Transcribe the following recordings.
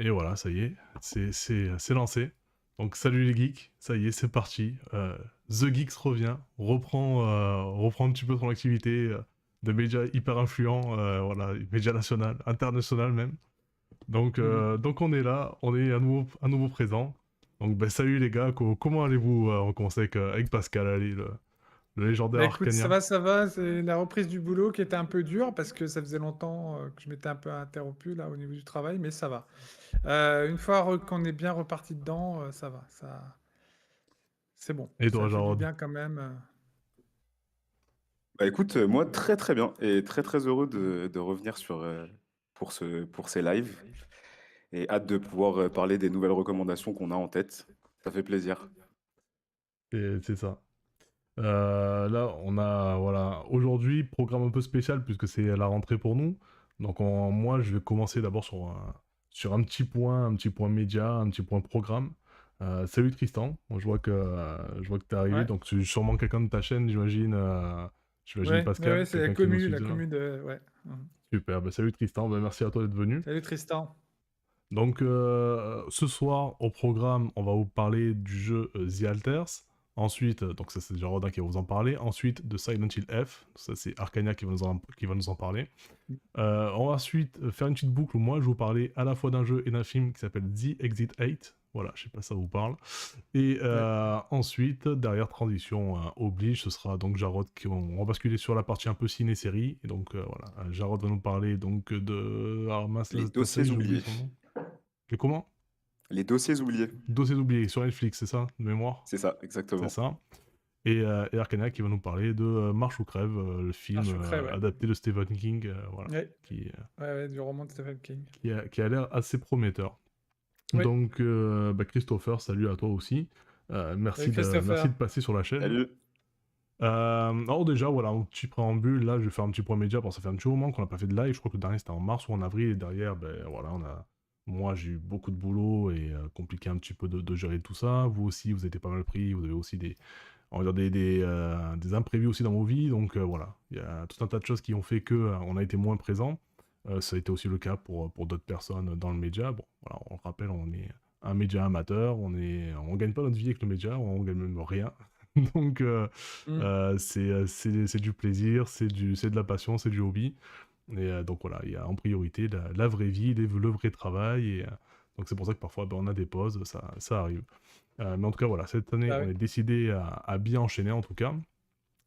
Et voilà, ça y est, c'est lancé. Donc salut les geeks, ça y est, c'est parti. The Geeks revient, reprend un petit peu son activité de médias hyper influents, voilà, médias national, international même. Mhm. Donc on est là, on est à nouveau présent. Donc ben, salut les gars, comment allez-vous? On commence avec Pascal, allez, le légendaire Bah écoute, Arcanien. ça va. C'est la reprise du boulot qui était un peu dure parce que ça faisait longtemps que je m'étais un peu interrompu là au niveau du travail, mais ça va. Une fois qu'on est bien reparti dedans, ça va. C'est bon. Et Ça toi, fait du Jarod? bien quand même. Bah écoute, moi très très bien et très très heureux de revenir pour ces lives et hâte de pouvoir parler des nouvelles recommandations qu'on a en tête. Ça fait plaisir. C'est ça. Là, on a, voilà, aujourd'hui, programme un peu spécial puisque c'est la rentrée pour nous. Donc, moi, je vais commencer d'abord sur un petit point média, un petit point programme. Salut Tristan, moi, je vois que t'es arrivé, Ouais, donc tu es sûrement quelqu'un de ta chaîne, j'imagine. J'imagine ouais, Pascal, c'est quelqu'un qui nous suit La déjà. commu de. Ouais. Mhm. Super, bah, salut Tristan, bah, merci à toi d'être venu. Salut Tristan. Donc, ce soir, au programme, on va vous parler du jeu The Alters. Ensuite, donc ça c'est déjà Rodin qui va vous en parler. Ensuite, de Silent Hill F. Ça c'est Arcania qui va nous en parler. On va ensuite faire une petite boucle où moi je vais vous parler à la fois d'un jeu et d'un film qui s'appelle The Exit 8. Voilà, je sais pas si ça vous parle. Et Ouais. ensuite, derrière transition oblige, ce sera donc Jarod on va basculer sur la partie un peu ciné-série. Et donc voilà, Jarod va nous parler donc de... Ah mince, Les ta série, dossiers j'ai oublié oubliés. son nom. Et comment? Les dossiers oubliés. Dossiers oubliés sur Netflix, c'est ça, de mémoire? C'est ça, C'est exactement. ça. Et Arcania qui va nous parler de Marche ou crève, le Un film secret, ouais. adapté de Stephen King, voilà, Ouais. qui, Ouais, du roman de Stephen King. qui a l'air assez prometteur. Oui. Donc, bah, Christopher, salut à toi aussi. Salut Merci Christopher. de passer sur la chaîne. Salut. Alors déjà, voilà, un petit préambule, là, je vais faire un petit point média, parce que ça fait un petit moment qu'on n'a pas fait de live, je crois que le dernier c'était en mars ou en avril, et derrière, ben voilà, moi j'ai eu beaucoup de boulot et compliqué un petit peu de gérer tout ça. Vous aussi, vous étiez pas mal pris, vous avez aussi on va dire des imprévus aussi dans vos vies, donc voilà, il y a tout un tas de choses qui ont fait que on a été moins présent. Ça a été aussi le cas pour d'autres personnes dans le média. Bon, voilà, on le rappelle, on est un média amateur, on gagne pas notre vie avec le média, on gagne même rien. Donc Hmm. c'est du plaisir, c'est de la passion, c'est du hobby. Et donc voilà, il y a en priorité la vraie vie, le vrai travail. Et donc c'est pour ça que parfois ben, on a des pauses, ça arrive. Mais en tout cas, voilà, cette année, Bah on oui. est décidé à bien enchaîner en tout cas.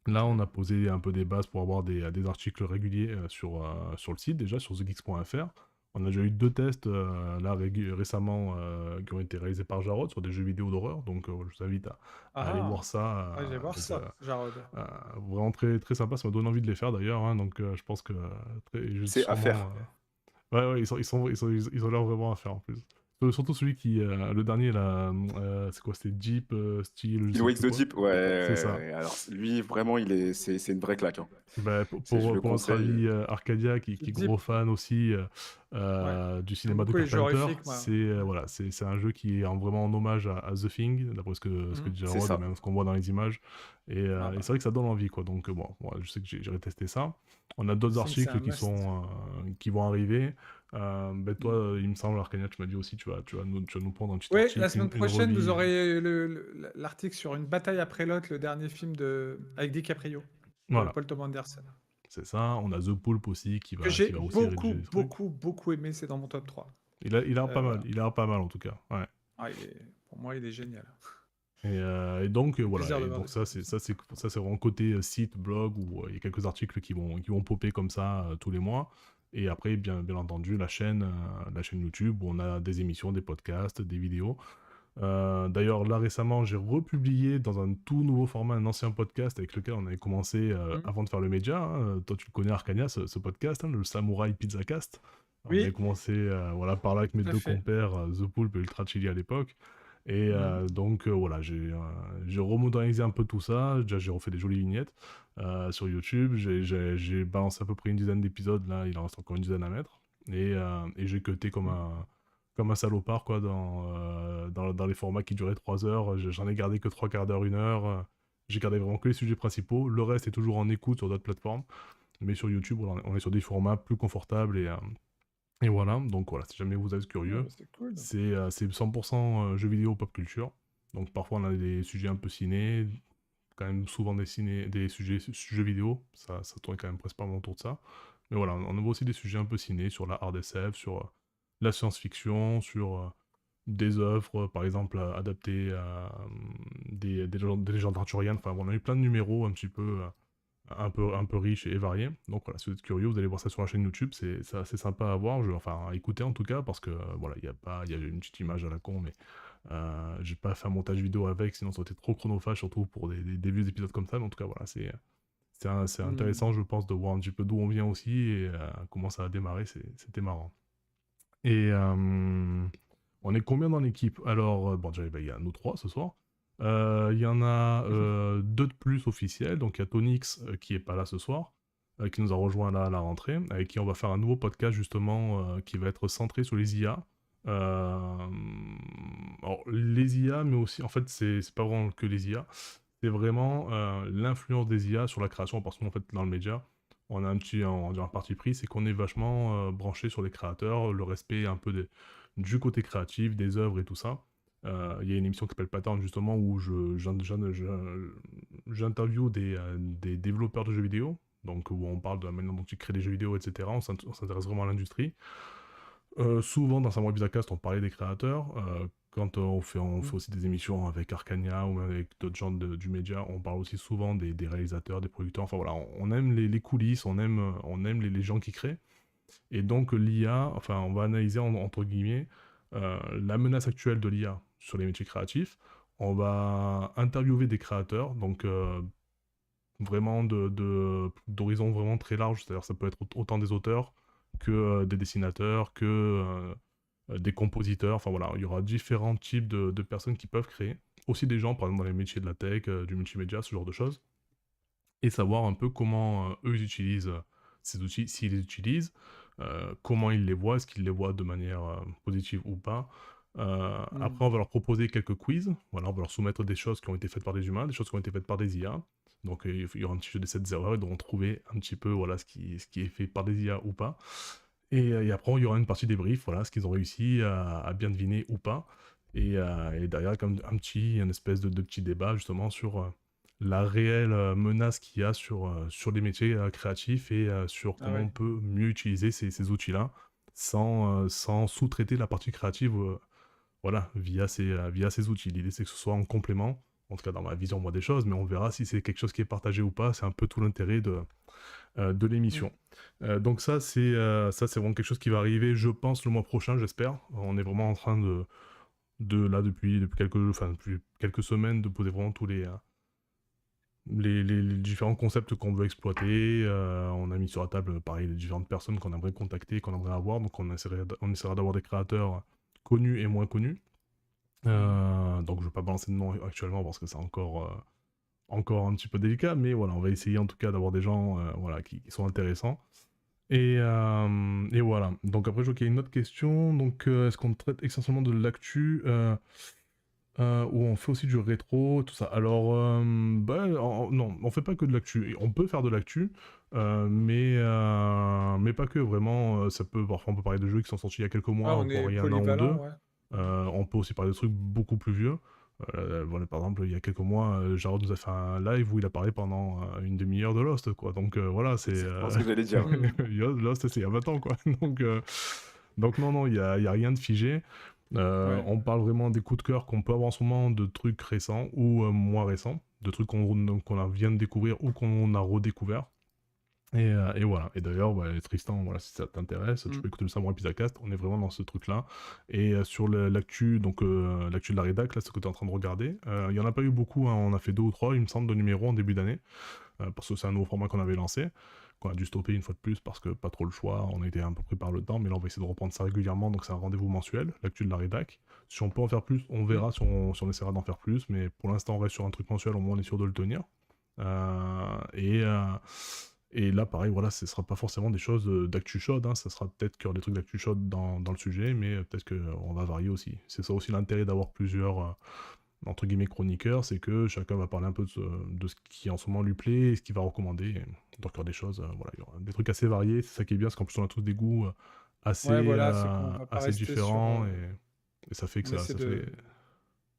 Là, on a posé un peu des bases pour avoir des articles réguliers sur le site, déjà sur thegeeks.fr. On a déjà eu deux tests là récemment qui ont été réalisés par Jarod sur des jeux vidéo d'horreur. Donc, je vous invite à aller Ah, voir ça. ouais, je vais voir Donc, ça, Jarod. vraiment très, très sympa. Ça m'a donné envie de les faire d'ailleurs, hein. Donc, je pense que C'est à sûrement. faire. Ouais, ouais, ils ont l'air vraiment à faire en plus. Surtout celui qui, le dernier là, c'est quoi, c'était Jeep, Steel, je Il sais Wakes plus the quoi. Deep, ouais, ouais, C'est ouais, ça. ouais. Alors lui, vraiment, c'est une vraie claque, hein. Bah, Je le pour notre conseille. ami Arcadia, qui est gros Deep. fan aussi Ouais. du J'aime cinéma de beaucoup les jeux Carpenter, horrifiques, moi. c'est Ouais. voilà, c'est un jeu qui est vraiment en hommage à The Thing, d'après ce que Mhm. dit C'est Jarod et ça. même ce qu'on voit dans les images. Ah Et c'est bah. vrai que ça donne envie, quoi. Donc bon, moi, je sais que j'irai tester ça. On a d'autres Thing, c'est articles un must. qui vont arriver. Ben toi, il me semble, Arcadia, tu m'as dit aussi, tu vas nous prendre un petit Oui, la article, semaine une prochaine, vous revue. aurez l'article sur Une bataille après l'autre, le dernier film avec DiCaprio, de Voilà, Paul Thomas Anderson. c'est ça. On a The Pulp aussi Que qui j'ai va aussi rédiger des trucs. beaucoup aimé, c'est dans mon top 3. Il a l'air pas mal, Voilà. il a l'air pas mal en tout cas. Ouais. Ah, pour moi, il est génial. Et donc voilà, Plaisir de et voir donc des trucs comme ça. ça c'est vraiment côté site, blog où il y a quelques articles qui vont popper comme ça tous les mois. Et après, bien entendu, la chaîne YouTube où on a des émissions, des podcasts, des vidéos. D'ailleurs, là récemment, j'ai republié dans un tout nouveau format un ancien podcast avec lequel on avait commencé Hmm. avant de faire le média, hein. Toi, tu le connais, Arcania, ce podcast, hein, le Samurai Pizza Cast. On avait Oui, commencé voilà, par là avec mes tout à deux fait. compères, The Pulp et Ultra Chili à l'époque. Et Mhm. donc voilà, j'ai remodernisé un peu tout ça. Déjà, j'ai refait des jolies vignettes sur YouTube. J'ai balancé à peu près une dizaine d'épisodes. Là, il en reste encore une dizaine à mettre. Et j'ai cuté comme un salopard quoi, dans les formats qui duraient 3 heures. J'en ai gardé que 3 quarts d'heure, une heure. J'ai gardé vraiment que les sujets principaux. Le reste est toujours en écoute sur d'autres plateformes. Mais sur YouTube, on est sur des formats plus confortables Et voilà, donc voilà, si jamais vous êtes Ah, curieux, bah, c'est cool. c'est 100% jeux vidéo pop culture. Donc parfois on a des sujets un peu ciné, quand même souvent des sujets jeux vidéo, ça tourne quand même principalement autour de ça. Mais voilà, on a aussi des sujets un peu ciné sur la hard SF, sur la science-fiction, sur des œuvres, par exemple, adaptées à des légendes arthuriennes. Enfin, bon, on a eu plein de numéros un peu riches et variés. Donc voilà, si vous êtes curieux, vous allez voir ça sur la chaîne YouTube. C'est assez sympa à voir, enfin à écouter en tout cas, parce que voilà, il y a une petite image à la con, mais j'ai pas fait un montage vidéo avec, sinon ça aurait été trop chronophage, surtout pour des vieux épisodes comme ça. Mais en tout cas, voilà, c'est Hmm. intéressant, je pense, de voir un petit peu d'où on vient aussi et comment ça a démarré. C'était marrant. Et on est combien dans l'équipe? Alors, bon, déjà, il y a nous trois ce soir. Il y en a deux de plus officiels. Donc, il y a Tonix qui est pas là ce soir, qui nous a rejoint là à la rentrée, avec qui on va faire un nouveau podcast justement qui va être centré sur les IA. Alors, les IA, mais aussi, en fait, c'est pas vraiment que les IA, c'est vraiment l'influence des IA sur la création, parce qu'en fait, dans le média, on a on va dire un parti pris, c'est qu'on est vachement branché sur les créateurs, le respect un peu du côté créatif, des œuvres et tout ça. Il y a une émission qui s'appelle Pattern justement où j'interview des développeurs de jeux vidéo, donc où on parle de la manière dont ils créent des jeux vidéo, etc. On s'intéresse vraiment à l'industrie. Souvent dans Samurai Bizarcast, on parlait des créateurs. Quand on fait aussi des émissions avec Arcania ou même avec d'autres gens du média, on parle aussi souvent des réalisateurs, des producteurs. Enfin voilà, on aime les coulisses, on aime les gens qui créent. Et donc l'IA, enfin on va analyser entre guillemets la menace actuelle de l'IA sur les métiers créatifs. On va interviewer des créateurs, donc vraiment d'horizons vraiment très larges, c'est-à-dire ça peut être autant des auteurs que des dessinateurs, que des compositeurs, enfin voilà, il y aura différents types de personnes qui peuvent créer, aussi des gens par exemple dans les métiers de la tech, du multimédia, ce genre de choses, et savoir un peu comment eux ils utilisent ces outils, s'ils les utilisent, comment ils les voient, est-ce qu'ils les voient de manière positive ou pas. Hmm. Après, on va leur proposer quelques quiz. Voilà, on va leur soumettre des choses qui ont été faites par des humains, des choses qui ont été faites par des IA. Donc, il y aura un petit jeu de 7-0 et devront trouver un petit peu voilà, ce qui est fait par des IA ou pas. Et après, il y aura une partie débrief, voilà, ce qu'ils ont réussi à bien deviner ou pas. Et derrière, comme un espèce de petit débat justement sur la réelle menace qu'il y a sur les métiers créatifs et sur Ah comment on ouais. peut mieux utiliser ces outils-là sans sous-traiter la partie créative voilà, via ces outils. L'idée, c'est que ce soit en complément, en tout cas dans ma vision, moi, des choses, mais on verra si c'est quelque chose qui est partagé ou pas. C'est un peu tout l'intérêt de Hmm. l'émission. Donc ça, c'est vraiment quelque chose qui va arriver, je pense, le mois prochain, j'espère. On est vraiment en train là, depuis quelques semaines, de poser vraiment tous les différents concepts qu'on veut exploiter. On a mis sur la table, pareil, les différentes personnes qu'on aimerait contacter, qu'on aimerait avoir. Donc on essaiera d'avoir des créateurs connus et moins connus. Donc je ne vais pas balancer de nom actuellement parce que c'est encore un petit peu délicat, mais voilà, on va essayer en tout cas d'avoir des gens voilà, qui sont intéressants. Et voilà. Donc après, je vois qu'il y a une autre question. Donc, est-ce qu'on traite essentiellement de l'actu ou on fait aussi du rétro, tout ça? Alors, bah, non, on fait pas que de l'actu. On peut faire de l'actu, mais pas que. Vraiment, parfois on peut parler de jeux qui sont sortis il y a quelques Ah, mois, on est voire il y a un an ou polyvalent, deux. ouais. On peut aussi parler de trucs beaucoup plus vieux. Voilà, par exemple, il y a quelques mois, Jarod nous a fait un live où il a parlé pendant une demi-heure de Lost, quoi. Donc voilà, c'est Exactement ce que j'allais dire. Hmm. Lost, c'est il y a 20 ans, quoi. Donc non, non, il y a rien de figé. Ouais. On parle vraiment des coups de cœur qu'on peut avoir en ce moment de trucs récents ou moins récents, de trucs vient de découvrir ou qu'on a redécouvert. Et voilà. Et d'ailleurs, ouais, Tristan, voilà, si ça t'intéresse, tu Hmm. peux écouter le Samurai Pizzacast. On est vraiment dans ce truc-là. Et sur l'actu, donc l'actu de la rédac, là, ce que tu es en train de regarder, il y en a pas eu beaucoup. Hein. On a fait 2 ou 3, il me semble, de numéros en début d'année, parce que c'est un nouveau format qu'on avait lancé, qu'on a dû stopper une fois de plus parce que pas trop le choix. On était un peu pris par le temps, mais là, on va essayer de reprendre ça régulièrement. Donc c'est un rendez-vous mensuel, l'actu de la rédac. Si on peut en faire plus, on Hmm. verra si on essaiera d'en faire plus. Mais pour l'instant, on reste sur un truc mensuel. Au moins, on est sûr de le tenir. Euh, et, euh, et là, pareil, voilà, ce sera pas forcément des choses d'actu chaude, hein, ça sera peut-être qu'il y aura des trucs d'actu chaude dans le sujet, mais peut-être qu'on va varier aussi. C'est ça aussi l'intérêt d'avoir plusieurs, entre guillemets, chroniqueurs, c'est que chacun va parler un peu de ce qui en ce moment lui plaît et ce qu'il va recommander. Donc il y aura des choses, voilà, il y aura des trucs assez variés, c'est ça qui est bien, parce qu'en plus on a tous des goûts assez, Ouais, voilà, c'est qu'on va pas assez rester sur. différents et ça fait que On ça, essaie ça fait.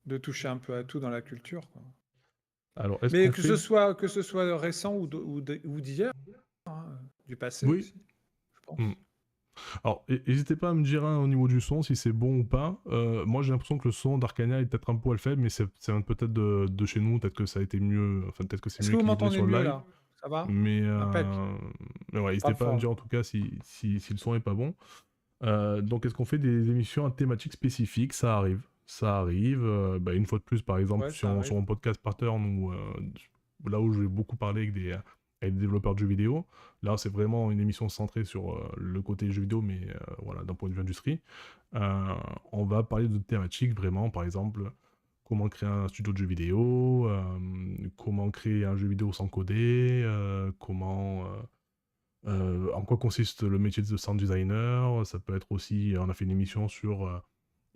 de toucher un peu à tout dans la culture, quoi. Alors, est-ce Mais qu'on fait. que ce soit récent ou d'hier, hein, du passé Oui. aussi, je pense. Hmm. Alors, n'hésitez pas à me dire au niveau du son si c'est bon ou pas. Moi, j'ai l'impression que le son d'Arcania est peut-être un poil faible, mais c'est peut-être de chez nous. Peut-être que ça a été mieux. Enfin, peut-être que c'est Est-ce mieux que vous équilibré m'entendez sur le mieux live. là? Ça va? Mais, Impec. ouais, n'hésitez Parle pas à me fort dire là. en tout cas si le son est pas bon. Donc, est-ce qu'on fait des émissions à thématiques spécifiques? Ça arrive. Ça arrive. Bah, une fois de plus, par exemple, Ouais, ça sur arrive. mon podcast Pattern, là où je vais beaucoup parler avec des développeurs de jeux vidéo, là, c'est vraiment une émission centrée sur le côté jeux vidéo, mais voilà, d'un point de vue industrie. Euh, on va parler de thématiques vraiment, par exemple, comment créer un studio de jeux vidéo, comment créer un jeu vidéo sans coder, en quoi consiste le métier de sound designer. Ça peut être aussi, on a fait une émission sur,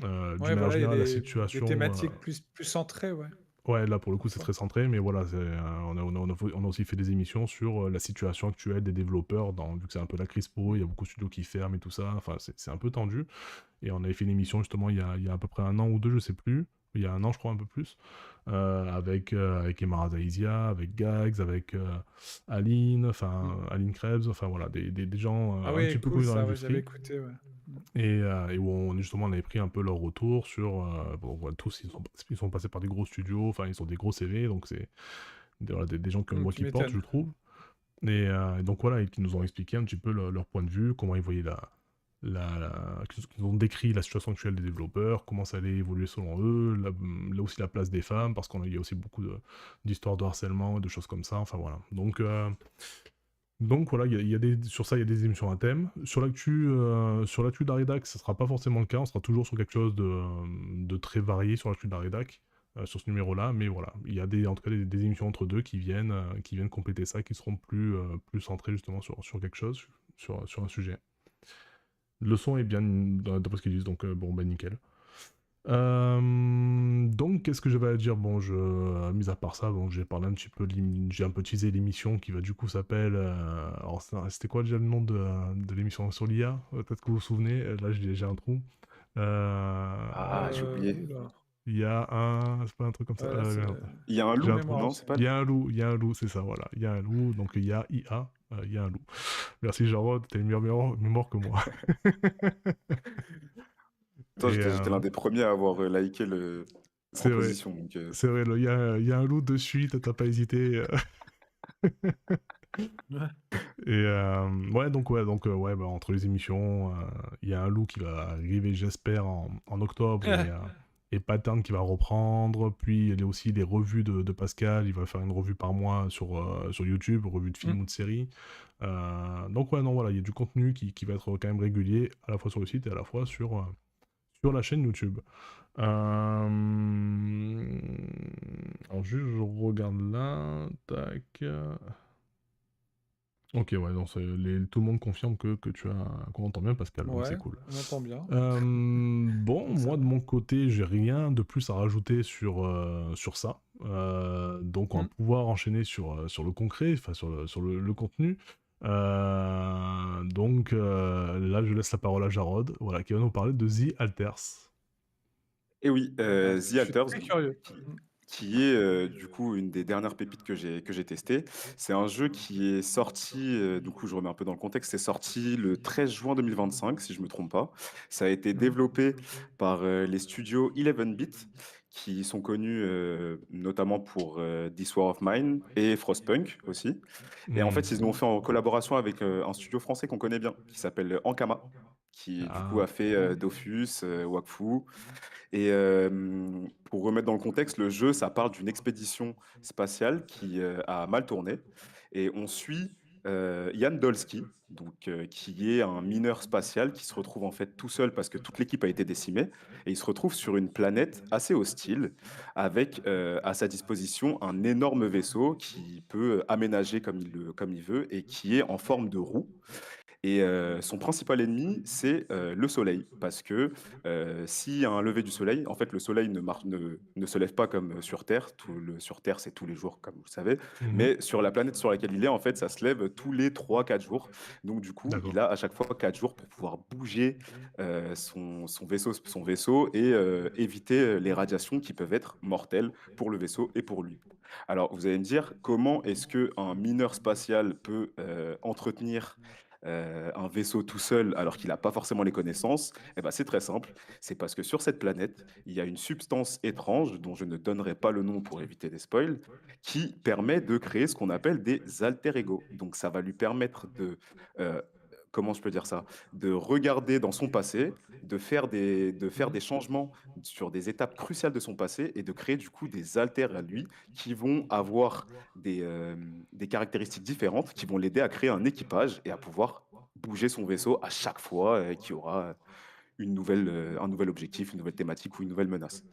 d'une Ouais, manière voilà, il y a générale, la des situation. thématiques plus centrées, ouais, Ouais, là pour le coup c'est parfois. très centré, mais voilà, on a aussi fait des émissions sur la situation actuelle des développeurs, vu que c'est un peu la crise pour eux, il y a beaucoup de studios qui ferment et tout ça, enfin c'est un peu tendu. Et on avait fait une émission justement il y a à peu près un an ou deux, je sais plus, il y a un an je crois un peu plus, avec Emma Zaizia, avec Gags, avec Aline, Mm. enfin Aline Krebs, enfin voilà, des gens Ah un petit oui, peu cool connus dans ça, ouais, j'avais l'industrie. écouté, ouais. Mm. Et où justement on avait pris un peu leur retour sur. Bon, voilà, tous ils sont passés par des gros studios, enfin ils ont des gros CV, donc c'est voilà, des gens que moi Tu qui portent, je m'étonnes. trouve. Et donc voilà, et qui nous ont expliqué un petit peu leur point de vue, comment ils voyaient qu'ils ont décrit la situation actuelle des développeurs, comment ça allait évoluer selon eux, là aussi la place des femmes, parce qu'il y a aussi beaucoup d'histoires de harcèlement et de choses comme ça, enfin voilà. Donc voilà, sur ça, il y a des émissions à thème. Sur l'actu de la rédac, ça sera pas forcément le cas. On sera toujours sur quelque chose de très varié sur l'actu de la rédac, sur ce numéro-là. Mais voilà, il y a en tout cas des émissions entre deux qui viennent compléter ça, qui seront plus centrées justement sur quelque chose, sur un sujet. Le son est bien d'après ce qu'ils disent, donc bon, ben nickel. Donc, qu'est-ce que j'avais à dire? Bon, mis à part ça, bon, j'ai parlé un petit peu, j'ai un peu teasé l'émission qui va du coup s'appelle. Alors, c'était quoi déjà le nom de l'émission sur l'IA? Peut-être que vous vous souvenez. Là, j'ai un trou. Ah, j'ai oublié. Oula. Il y a un. C'est pas un truc comme ça. Ouais, là, c'est Merde. Il y a un J'ai trou de un loup? trou. mémoire Non, aussi. c'est pas Il y le. a un loup, il y a un loup, c'est ça, voilà. Il y a un loup, donc il y a IA, il y a un loup. Merci Jarod, t'as une meilleure mémoire que moi. Attends, Et j'étais l'un des premiers à avoir liké la c'est vrai, proposition. Donc, c'est vrai, il y a un loup de suite, t'as pas hésité. Ouais. Et ouais, bah, entre les émissions, il y a un loup qui va arriver, j'espère, en octobre, et Pattern qui va reprendre. Puis il y a aussi les revues de Pascal, il va faire une revue par mois sur YouTube, revue de films Mm. ou de séries. Donc ouais, non, voilà, il y a du contenu qui va être quand même régulier, à la fois sur le site et à la fois sur la chaîne YouTube. Alors juste, je regarde là, tac. Ok, ouais, donc tout le monde confirme qu'on entend bien Pascal, donc c'est Ouais, cool. on entend bien. Bon, Donc ça moi de va. mon côté, j'ai rien de plus à rajouter sur ça. Donc on va Mm. pouvoir enchaîner sur le concret, enfin sur le contenu. Donc là, je laisse la parole à Jarod, voilà, qui va nous parler de The Alters. Et oui, The Je suis Alters, très curieux. qui, Mm. qui est du coup une des dernières pépites que j'ai testées. C'est un jeu qui est sorti, du coup je remets un peu dans le contexte, c'est sorti le 13 juin 2025, si je me trompe pas. Ça a été Mhm. développé par les studios 11-bit, qui sont connus notamment pour This War of Mine et Frostpunk aussi. Et en Hmm. fait, ils l'ont fait en collaboration avec un studio français qu'on connaît bien, qui s'appelle Ankama, qui du coup Ah. a fait Dofus, Wakfu. Et pour remettre dans le contexte, le jeu, ça parle d'une expédition spatiale qui a mal tourné. Et on suit Jan Dolski, donc, qui est un mineur spatial qui se retrouve en fait tout seul parce que toute l'équipe a été décimée. Et il se retrouve sur une planète assez hostile avec à sa disposition un énorme vaisseau qui peut aménager comme il veut et qui est en forme de roue. Et son principal ennemi, c'est le soleil. Parce que s'il y a un lever du soleil, en fait, le soleil ne se lève pas comme sur Terre. Sur Terre, c'est tous les jours, comme vous le savez. Mhm. Mais sur la planète sur laquelle il est, en fait, ça se lève tous les 3 4 jours. Donc, du coup, il D'accord. a à chaque fois 4 jours pour pouvoir bouger son vaisseau et éviter les radiations qui peuvent être mortelles pour le vaisseau et pour lui. Alors, vous allez me dire, comment est-ce qu'un mineur spatial peut entretenir un vaisseau tout seul alors qu'il n'a pas forcément les connaissances? Eh ben, c'est très simple. C'est parce que sur cette planète, il y a une substance étrange dont je ne donnerai pas le nom pour éviter des spoils, qui permet de créer ce qu'on appelle des alter-ego. Donc, ça va lui permettre euh, comment je peux dire ça, de regarder dans son passé, de faire des changements sur des étapes cruciales de son passé et de créer du coup des alters à lui qui vont avoir des caractéristiques différentes qui vont l'aider à créer un équipage et à pouvoir bouger son vaisseau à chaque fois qu'il y aura un nouvel objectif, une nouvelle thématique ou une nouvelle menace.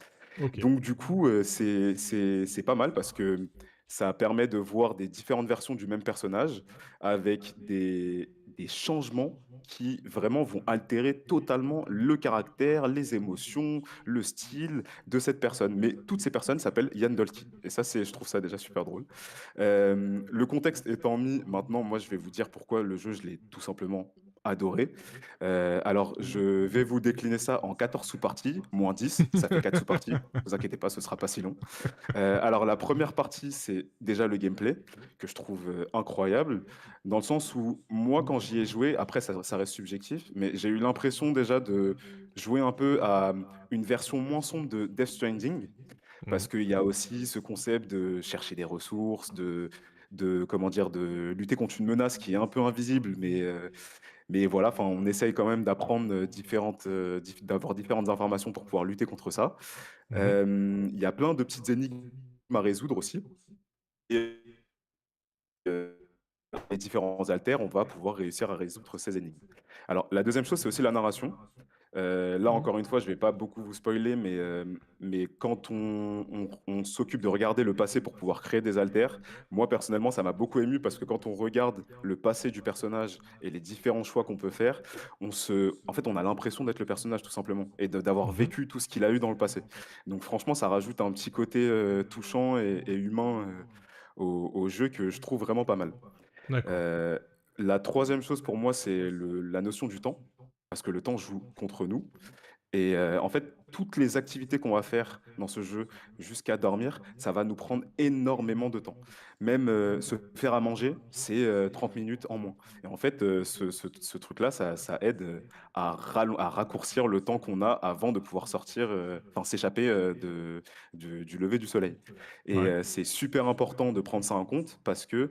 Ok. Donc du coup, c'est pas mal parce que ça permet de voir des différentes versions du même personnage avec des changements qui vraiment vont altérer totalement le caractère, les émotions, le style de cette personne. Mais toutes ces personnes s'appellent Yann Dolky. Et ça, je trouve ça déjà super drôle. Le contexte étant mis, maintenant, moi, je vais vous dire pourquoi le jeu, je l'ai tout simplement adoré. Alors, je vais vous décliner ça en 14 sous-parties, moins 10, ça fait 4 sous-parties. Ne vous inquiétez pas, ce sera pas si long. Alors, la première partie, c'est déjà le gameplay, que je trouve incroyable, dans le sens où moi, quand j'y ai joué, après, ça reste subjectif, mais j'ai eu l'impression déjà de jouer un peu à une version moins sombre de Death Stranding, Mhm. parce qu'il y a aussi ce concept de chercher des ressources, comment dire, de lutter contre une menace qui est un peu invisible, mais voilà, enfin, on essaye quand même d'apprendre d'avoir différentes informations pour pouvoir lutter contre ça. Mhm. Il y a plein de petites énigmes à résoudre aussi. Et euh, les différents alters, on va pouvoir réussir à résoudre ces énigmes. Alors, la deuxième chose, c'est aussi la narration. Là, Mhm. encore une fois, je vais pas beaucoup vous spoiler, mais quand on s'occupe de regarder le passé pour pouvoir créer des alters, moi personnellement, ça m'a beaucoup ému parce que quand on regarde le passé du personnage et les différents choix qu'on peut faire, en fait, on a l'impression d'être le personnage tout simplement et d'avoir Mhm. vécu tout ce qu'il a eu dans le passé. Donc franchement, ça rajoute un petit côté touchant et humain au jeu que je trouve vraiment pas mal. D'accord. Euh, la troisième chose pour moi, c'est la notion du temps, parce que le temps joue contre nous. Et en fait, toutes les activités qu'on va faire dans ce jeu jusqu'à dormir, ça va nous prendre énormément de temps. Même se faire à manger, c'est 30 minutes en moins. Et en fait, ce truc-là, ça aide à raccourcir le temps qu'on a avant de pouvoir sortir, enfin s'échapper du lever du soleil. Et Ouais. c'est super important de prendre ça en compte parce que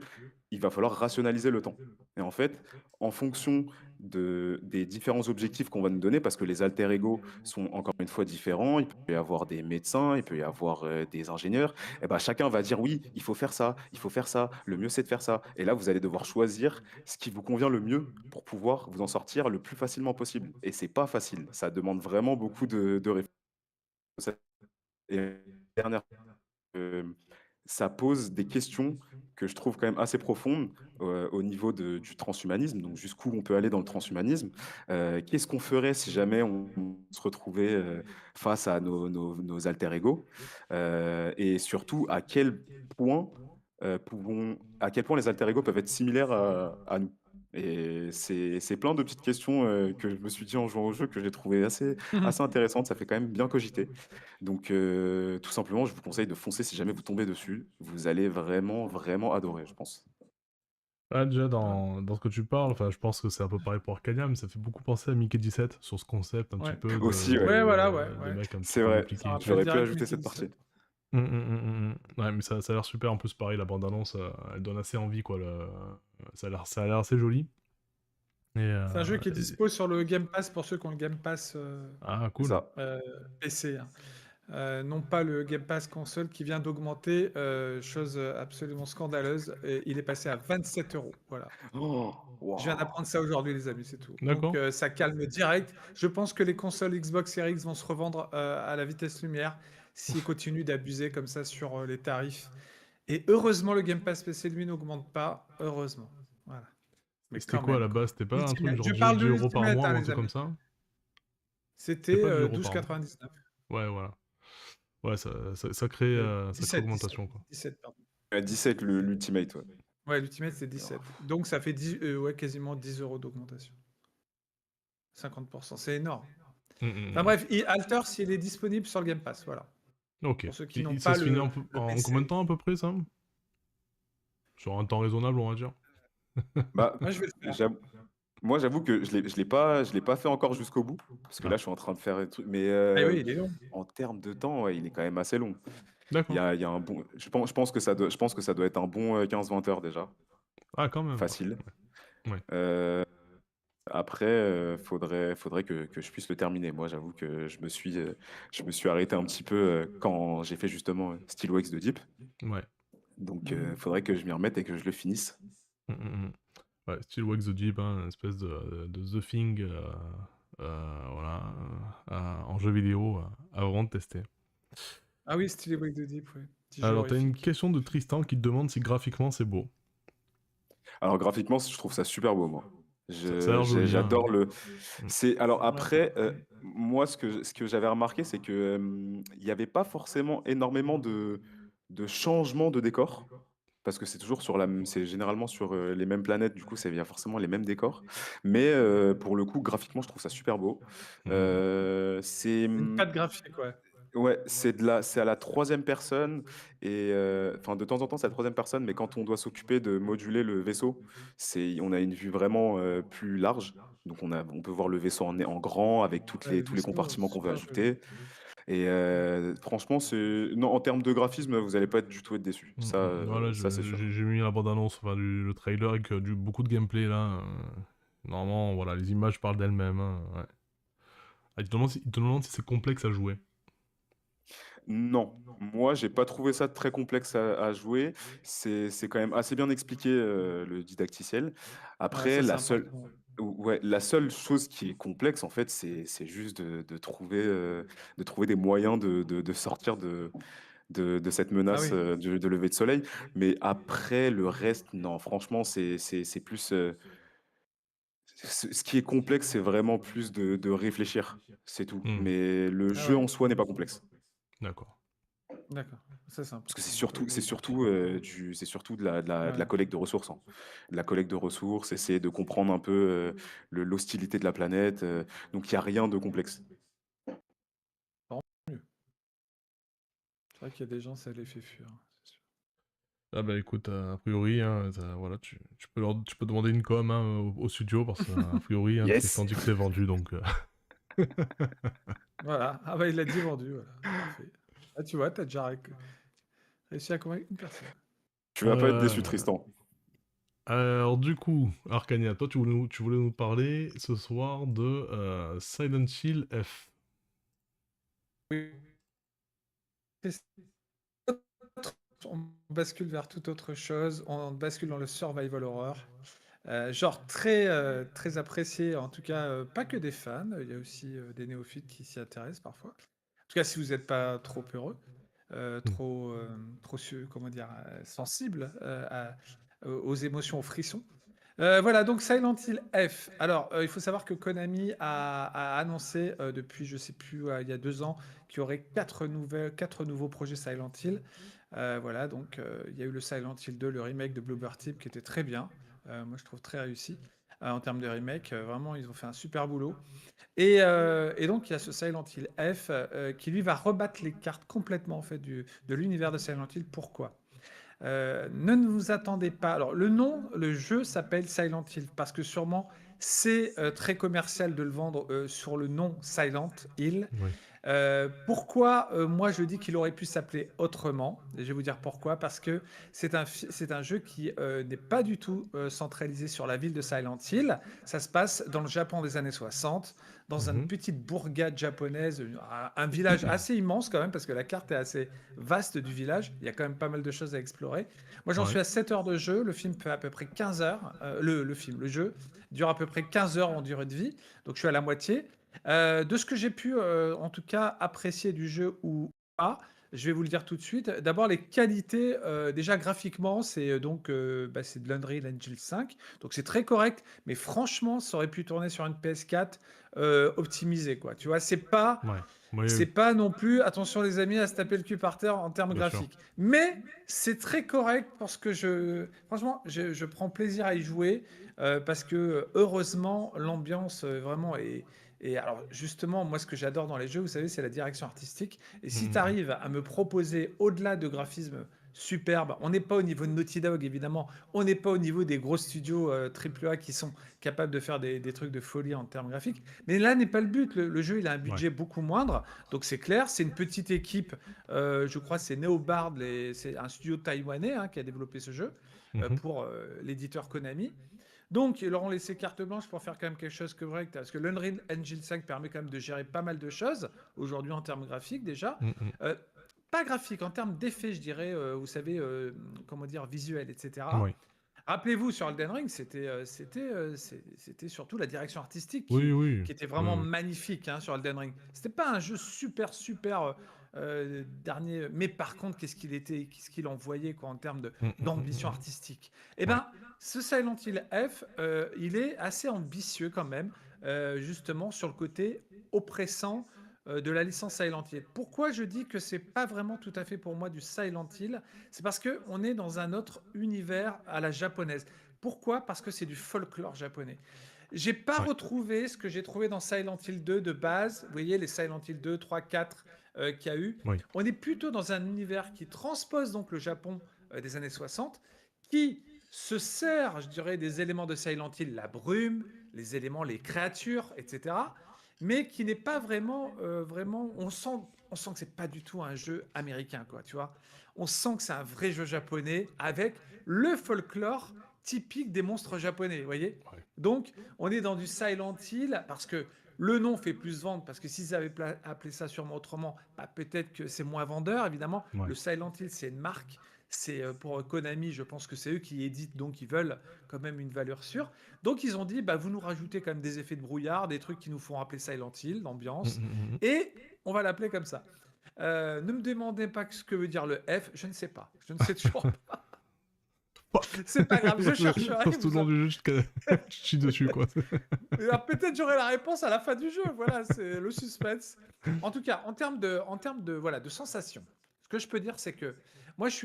il va falloir rationaliser le temps. Et en fait, en fonction des différents objectifs qu'on va nous donner, parce que les alter-ego sont encore une fois différents. Il peut y avoir des médecins, il peut y avoir des ingénieurs. Et ben, chacun va dire oui, il faut faire ça, il faut faire ça, le mieux c'est de faire ça. Et là, vous allez devoir choisir ce qui vous convient le mieux pour pouvoir vous en sortir le plus facilement possible. Et c'est pas facile, ça demande vraiment beaucoup de réflexion. Et dernière euh, ça pose des questions que je trouve quand même assez profondes au niveau du transhumanisme, donc jusqu'où on peut aller dans le transhumanisme. Qu'est-ce qu'on ferait si jamais on se retrouvait face à nos alter-ego? Et surtout, à quel point les alter-ego peuvent être similaires à nous? Et c'est plein de petites questions que je me suis dit en jouant au jeu que j'ai trouvé assez intéressantes. Ça fait quand même bien cogiter. Donc, tout simplement, je vous conseille de foncer si jamais vous tombez dessus. Vous allez vraiment, vraiment adorer, je pense. Ah, déjà, dans ce que tu parles, enfin, je pense que c'est un peu pareil pour Arcadia, mais ça fait beaucoup penser à Mickey 17 sur ce concept un petit Ouais. peu Aussi, ouais, Ouais, voilà, ouais, de ouais. mec un petit c'est peu vrai. Ça compliqué et tout. rappelle J'aurais pu direct ajouter Mickey cette partie. 17. Ouais, mais ça a l'air super. En plus, pareil, la bande-annonce, elle donne assez envie, quoi. Ça a l'air assez joli. Et, C'est un jeu qui est dispo sur le Game Pass pour ceux qui ont le Game Pass Ah, C'est cool. ça. euh, PC, hein. Non pas le Game Pass console qui vient d'augmenter, chose absolument scandaleuse. Et il est passé à 27 €. Voilà. Oh, Je viens waouh. d'apprendre ça aujourd'hui, les amis, c'est tout. Donc D'accord. ça calme direct. Je pense que les consoles Xbox Series X vont se revendre à la vitesse lumière s'ils continuent d'abuser comme ça sur les tarifs. Et heureusement, le Game Pass PC, lui, n'augmente pas. Heureusement. Voilà. mais C'était quand quoi à même, la quoi. base? C'était pas un truc L'Ultimate. genre Je parle 10 de euros par l'Ultimate, mois hein, ou un les truc comme amis. ça? C'était C'était pas 10 € par mois? 12,99. Ouais, voilà. Ouais, sacrée, Euh, sacrée 17, 17, augmentation, quoi. 17, pardon. 17, l'Ultimate, ouais. Ouais, l'Ultimate, c'est 17. Donc, ça fait ouais, quasiment 10 euros d'augmentation. 50%, c'est énorme. Enfin bref, Alter, s'il est disponible sur le Game Pass, voilà. Ok. Pour ceux qui n'ont Ça pas se finit le en combien de PC. temps à peu près, ça? Sur un temps raisonnable, on va dire. Bah, Moi, je vais le faire. j'avoue, moi, j'avoue que je l'ai pas fait encore jusqu'au bout, parce que Ah, là, je suis en train de faire un truc, mais Ah oui, il est long. en termes de temps, ouais, il est quand même assez long. d'accord. Il y a un bon, je pense que je pense que ça doit être un bon 15-20 heures déjà, Ah, quand même. facile. Ouais. Euh, Après, faudrait que je puisse le terminer. Moi, j'avoue que je me suis arrêté un petit peu quand j'ai fait justement Steelworks de Deep. Ouais. Donc, faudrait que je m'y remette et que je le finisse. Mm, mm, mm. Ouais, Still Wax the Jeep, hein, une espèce de The Thing, voilà, en jeu vidéo, à vraiment tester. Ah oui, Stylé Wake the Deep, oui. Petit jeu Alors, t'as une horrifique. question de Tristan qui te demande si graphiquement c'est beau. Alors, graphiquement, je trouve ça super beau, moi. Ça a l'air joli, hein. J'adore le. Mm. Alors Ouais. après, moi, ce que j'avais remarqué, c'est que il n'y avait pas forcément énormément de changements de décor. Parce que c'est toujours c'est généralement sur les mêmes planètes, du coup, il y a forcément les mêmes décors. Mais pour le coup, graphiquement, je trouve ça super beau. Mm. C'est Une patte graphique, ouais. ouais, c'est à la troisième personne et enfin de temps en temps c'est à la troisième personne, mais quand on doit s'occuper de moduler le vaisseau, on a une vue vraiment plus large. Donc on peut voir le vaisseau en grand avec Ouais, le tous les vaisseau, compartiments qu'on veut super joli. ajouter. Et franchement, non, en termes de graphisme, vous allez pas du tout être déçu. Voilà, Ça c'est sûr. j'ai mis la bande-annonce, enfin, le trailer avec beaucoup de gameplay là. Normalement, voilà, les images parlent d'elles-mêmes, hein, ouais. Ah, il te demande si c'est complexe à jouer. Non, moi j'ai pas trouvé ça très complexe à jouer. C'est quand même assez bien expliqué le didacticiel. Ouais, Après, ça, c'est important. ouais, la seule chose qui est complexe en fait, c'est juste de trouver des moyens de sortir de cette Ah menace oui. de lever de soleil. Mais après, le reste, non, franchement, c'est plus. Ce qui est complexe, c'est vraiment plus de réfléchir, c'est tout. Hmm, Mais le Ah jeu ouais. en soi n'est pas complexe. d'accord. D'accord. Ça, c'est Parce que important. c'est surtout de la Ouais. collecte de ressources, hein. De la collecte de ressources, essayer de comprendre un peu l'hostilité de la planète. Donc il n'y a rien de complexe. Tant mieux. C'est vrai qu'il y a des gens, ça les fait fuir, c'est sûr. Ah bah écoute, a priori, hein, voilà, tu peux demander une com, hein, au studio parce qu'a priori, hein, Tristan Yes! dit que c'est vendu, donc... Voilà. Ah bah, il a dit vendu, voilà. Parfait. Ah, tu vois, t'as déjà réussi à convaincre une personne. Tu vas pas être déçu, Tristan. Alors du coup, Arcania, toi tu voulais nous parler ce soir de Silent Hill F. Oui. On bascule vers toute autre chose. On bascule dans le survival horror. Genre très apprécié, en tout cas, pas que des fans, il y a aussi des néophytes qui s'y intéressent parfois. En tout cas, si vous n'êtes pas trop heureux, comment dire, sensible aux émotions, aux frissons. Voilà, donc Silent Hill F. Alors, il faut savoir que Konami a annoncé depuis, je sais plus, il y a 2 ans, qu'il y aurait 4 nouveaux projets Silent Hill. Voilà, donc il y a eu le Silent Hill 2, le remake de Bloober Team, qui était très bien. Moi, je trouve très réussi en termes de remake. Vraiment, ils ont fait un super boulot. Et donc, il y a ce Silent Hill F qui, lui, va rebattre les cartes complètement en fait, de l'univers de Silent Hill. Pourquoi? Ne vous attendez pas. Alors, le jeu s'appelle Silent Hill parce que sûrement c'est très commercial de le vendre sur le nom Silent Hill. Oui. Pourquoi moi je dis qu'il aurait pu s'appeler autrement? Et je vais vous dire pourquoi. Parce que c'est un jeu qui n'est pas du tout centralisé sur la ville de Silent Hill. Ça se passe dans le Japon des années 60, dans une Mhm. petite bourgade japonaise, un village assez immense quand même, parce que la carte est assez vaste du village. Il y a quand même pas mal de choses à explorer. Moi j'en Ouais. suis à 7 heures de jeu. Le film fait à peu près 15 heures. Le jeu dure à peu près 15 heures en durée de vie. Donc je suis à la moitié. De ce que j'ai pu, en tout cas, apprécier du jeu ou pas, je vais vous le dire tout de suite. D'abord, les qualités, déjà graphiquement, c'est de l'Unreal Engine 5, donc c'est très correct, mais franchement, ça aurait pu tourner sur une PS4 optimisée, quoi. Tu vois, Ouais. Oui, c'est oui, pas non plus, attention les amis, à se taper le cul par terre en termes bien sûr. graphiques. Mais c'est très correct parce que franchement, je prends plaisir à y jouer parce que heureusement, l'ambiance vraiment est. Et alors justement, moi ce que j'adore dans les jeux, vous savez, c'est la direction artistique. Et Mm, si tu mm, mm. arrives à me proposer au-delà de graphismes superbes, on n'est pas au niveau de Naughty Dog évidemment, on n'est pas au niveau des gros studios AAA qui sont capables de faire des trucs de folie en termes graphiques. Mais là n'est pas le but. Le jeu, il a un Ouais. budget beaucoup moindre. Donc c'est clair, c'est une petite équipe. Je crois que c'est Neobard, c'est un studio taïwanais hein, qui a développé ce jeu Mhm. pour l'éditeur Konami. Donc ils leur ont laissé carte blanche pour faire quand même quelque chose que correct. Parce que l'Unreal Engine 5 permet quand même de gérer pas mal de choses aujourd'hui en termes graphiques déjà. Mm, mm. Euh, Pas graphique, en termes d'effets, je dirais, vous savez, comment dire, visuel, etc. Oui. Rappelez-vous, sur Elden Ring, c'était surtout la direction artistique Oui, oui. qui était Oui, vraiment oui. magnifique hein, sur Elden Ring. C'était pas un jeu super dernier, mais par contre, qu'est-ce qu'il envoyait quoi, en termes Mm, mm, mm, d'ambition mm, mm. artistique. Eh Ouais. ben, ce Silent Hill F, il est assez ambitieux quand même, justement sur le côté oppressant de la licence Silent Hill. Pourquoi je dis que c'est pas vraiment tout à fait pour moi du Silent Hill? C'est parce que on est dans un autre univers à la japonaise. Pourquoi? Parce que c'est du folklore japonais. J'ai pas Ouais. retrouvé ce que j'ai trouvé dans Silent Hill 2 de base. Vous voyez, les Silent Hill 2, 3, 4 qu'il y a eu. Oui. On est plutôt dans un univers qui transpose donc le Japon des années 60, qui se sert, je dirais, des éléments de Silent Hill, la brume, les éléments, les créatures, etc. Mais qui n'est pas vraiment. On sent que c'est pas du tout un jeu américain, quoi, tu vois. On sent que c'est un vrai jeu japonais avec le folklore typique des monstres japonais, vous voyez. Ouais. Donc, on est dans du Silent Hill parce que le nom fait plus vendre, parce que s'ils avaient appelé ça sûrement autrement, bah, peut-être que c'est moins vendeur, évidemment. Ouais. Le Silent Hill, c'est une marque. C'est pour Konami, je pense que c'est eux qui éditent, donc ils veulent quand même une valeur sûre. Donc ils ont dit, bah, vous nous rajoutez quand même des effets de brouillard, des trucs qui nous font rappeler Silent Hill, Mm, l'ambiance, mm, mm, mm. et on va l'appeler comme ça. Ne me demandez pas ce que veut dire le F, je ne sais pas. Je ne sais toujours pas. C'est pas grave, je chercherai. Passe tout le long du jeu jusqu'à je chie dessus, quoi. Alors, peut-être j'aurai la réponse à la fin du jeu. Voilà, c'est le suspense. En tout cas, voilà, de sensations, ce que je peux dire, c'est que moi, je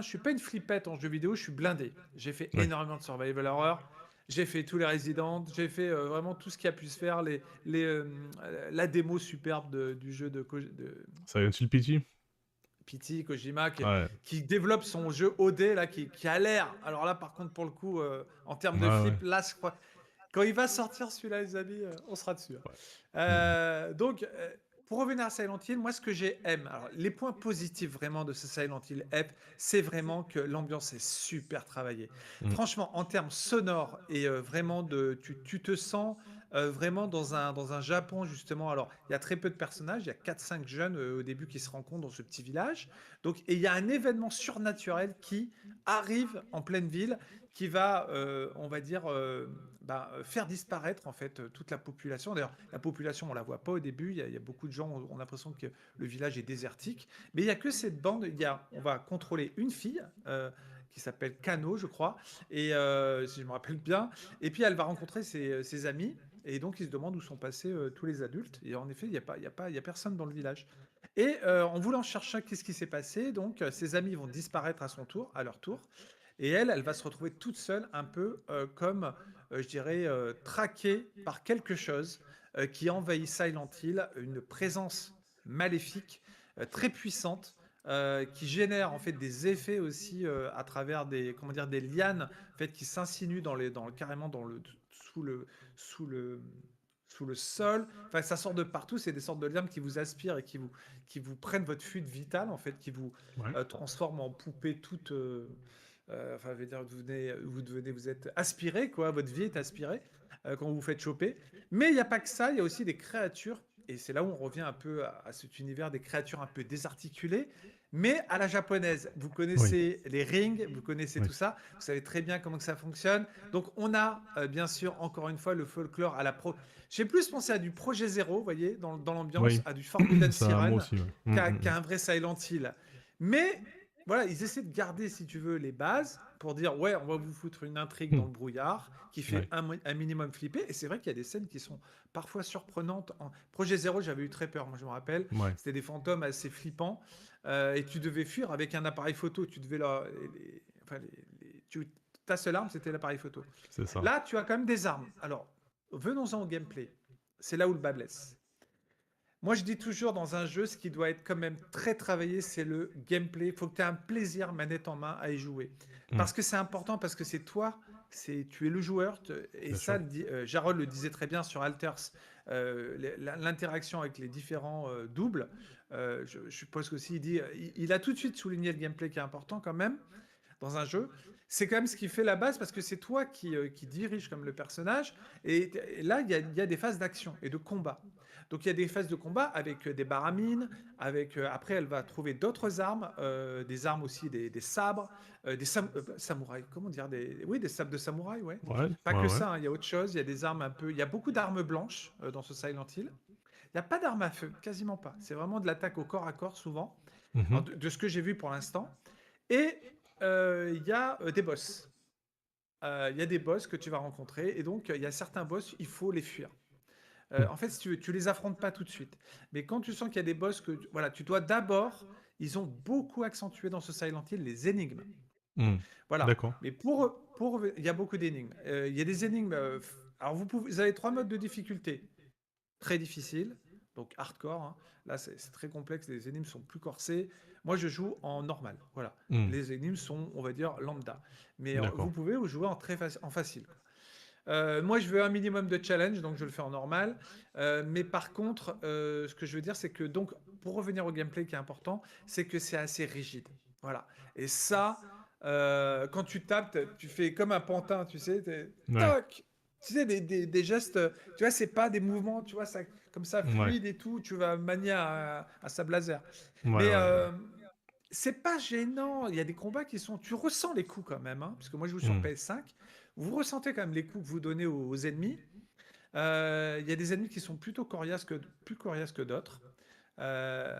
suis pas une flippette en jeu vidéo, je suis blindé. J'ai fait Ouais. énormément de survival horror. J'ai fait tous les Resident, j'ai fait vraiment tout ce qui a pu se faire, la démo superbe du jeu de Silent Hill PT? Pity Kojima Ouais. qui développe son jeu OD là, qui a l'air. Alors là, par contre, pour le coup, en termes de Ouais, ouais. flip, là, je crois. Quand il va sortir celui-là, les amis, on sera dessus. Ouais. Mm, Donc, pour revenir à Silent Hill, moi, ce que j'aime, alors les points positifs vraiment de ce Silent Hill F, c'est vraiment que l'ambiance est super travaillée. mm. Franchement, en termes sonores et vraiment tu te sens vraiment dans un Japon justement. Alors, il y a très peu de personnages, il y a 4-5 jeunes au début qui se rencontrent dans ce petit village. Donc, et il y a un événement surnaturel qui arrive en pleine ville qui va, on va dire, faire disparaître en fait toute la population. D'ailleurs, la population, on la voit pas au début. Il y a beaucoup de gens, on a l'impression que le village est désertique. Mais il y a que cette bande. On va contrôler une fille qui s'appelle Kano, je crois, et si je me rappelle bien. Et puis elle va rencontrer ses amis. Et donc, ils se demandent où sont passés tous les adultes. Et en effet, il y a personne dans le village. Et en voulant chercher qu'est-ce qui s'est passé, donc ses amis vont disparaître à leur tour. Et elle va se retrouver toute seule, un peu comme, je dirais, traquée par quelque chose qui envahit Silent Hill, une présence maléfique très puissante. Qui génère en fait des effets aussi à travers comment dire, des lianes en fait, qui s'insinuent carrément sous le, sous le, sous le sol. Enfin, ça sort de partout. C'est des sortes de lianes qui vous aspirent et qui vous prennent votre fuite vitale, en fait, qui vous Ouais. transforment en poupée toute. Enfin, je veux dire, vous êtes aspiré, quoi. Votre vie est aspirée quand vous vous faites choper. Mais il n'y a pas que ça. Il y a aussi des créatures et c'est là où on revient un peu à cet univers des créatures un peu désarticulées, mais à la japonaise. Vous Oui, connaissez les rings, vous connaissez oui. tout ça, vous savez très bien comment que ça fonctionne. Donc on a bien sûr encore une fois le folklore à la pro. J'ai plus pensé à du Projet Zéro, vous voyez, dans l'ambiance, Oui, à du Forbidden ça, moi Siren, aussi, ouais. qu'à un vrai Silent Hill. Mais voilà, ils essaient de garder, si tu veux, les bases pour dire ouais, on va vous foutre une intrigue dans le brouillard qui fait Ouais, un minimum flipper. Et c'est vrai qu'il y a des scènes qui sont parfois surprenantes. En Projet Zéro, j'avais eu très peur, moi je me rappelle. ouais, C'était des fantômes assez flippants et tu devais fuir avec un appareil photo. Tu devais enfin, ta seule arme, c'était l'appareil photo. c'est ça. Là, tu as quand même des armes. Alors, venons-en au gameplay. C'est là où le bas blesse. Moi, je dis toujours dans un jeu, ce qui doit être quand même très travaillé, c'est le gameplay. Il faut que tu aies un plaisir manette en main à y jouer. Mm, Parce que c'est important, parce que c'est toi, tu es le joueur. Et bien ça, sûr. Jarol le disait très bien sur Alters, l'interaction avec les différents doubles. Je suppose qu'aussi, il a tout de suite souligné le gameplay qui est important quand même dans un jeu. C'est quand même ce qui fait la base parce que c'est toi qui dirige comme le personnage. Et là, il y a des phases d'action et de combat. Donc il y a des phases de combat avec des baramines, après elle va trouver d'autres armes, des armes aussi, des sabres, samouraïs, comment dire, oui, des sabres de samouraï, ouais. Ouais, Pas ouais, que ouais. ça, hein, il y a autre chose, il y a des armes un peu, il y a beaucoup d'armes blanches dans ce Silent Hill. Il n'y a pas d'armes à feu, quasiment pas. C'est vraiment de l'attaque au corps à corps souvent, Mhm. alors, de ce que j'ai vu pour l'instant. Et il y a des boss. Il y a des boss que tu vas rencontrer, et donc il y a certains boss, il faut les fuir. Mm, En fait, si tu veux, tu les affrontes pas tout de suite. Mais quand tu sens qu'il y a des boss voilà, tu dois d'abord, ils ont beaucoup accentué dans ce Silent Hill les énigmes. mm. Voilà. D'accord. Mais il y a beaucoup d'énigmes. Il y a des énigmes. Alors vous avez 3 modes de difficulté. Très difficile, donc hardcore, hein. Là, c'est très complexe. Les énigmes sont plus corsées. Moi, je joue en normal. Voilà. Mm, Les énigmes sont, on va dire, lambda. Mais vous d'accord. pouvez jouer en facile. Moi, je veux un minimum de challenge, donc je le fais en normal. Mais par contre, ce que je veux dire, c'est que donc, pour revenir au gameplay qui est important, c'est que c'est assez rigide. Voilà. Et ça, quand tu tapes, tu fais comme un pantin, tu sais, Ouais, toc. Tu sais, des gestes, tu vois, c'est pas des mouvements, tu vois, ça, comme ça, ouais, fluide et tout, tu vas manier un sable laser. ouais, Mais ouais, ouais. c'est pas gênant. Il y a des combats qui sont. Tu ressens les coups quand même, hein, parce que moi je joue sur Mm. PS5. Vous ressentez quand même les coups que vous donnez aux ennemis. Il y a des ennemis qui sont plutôt plus coriaces que d'autres. Euh,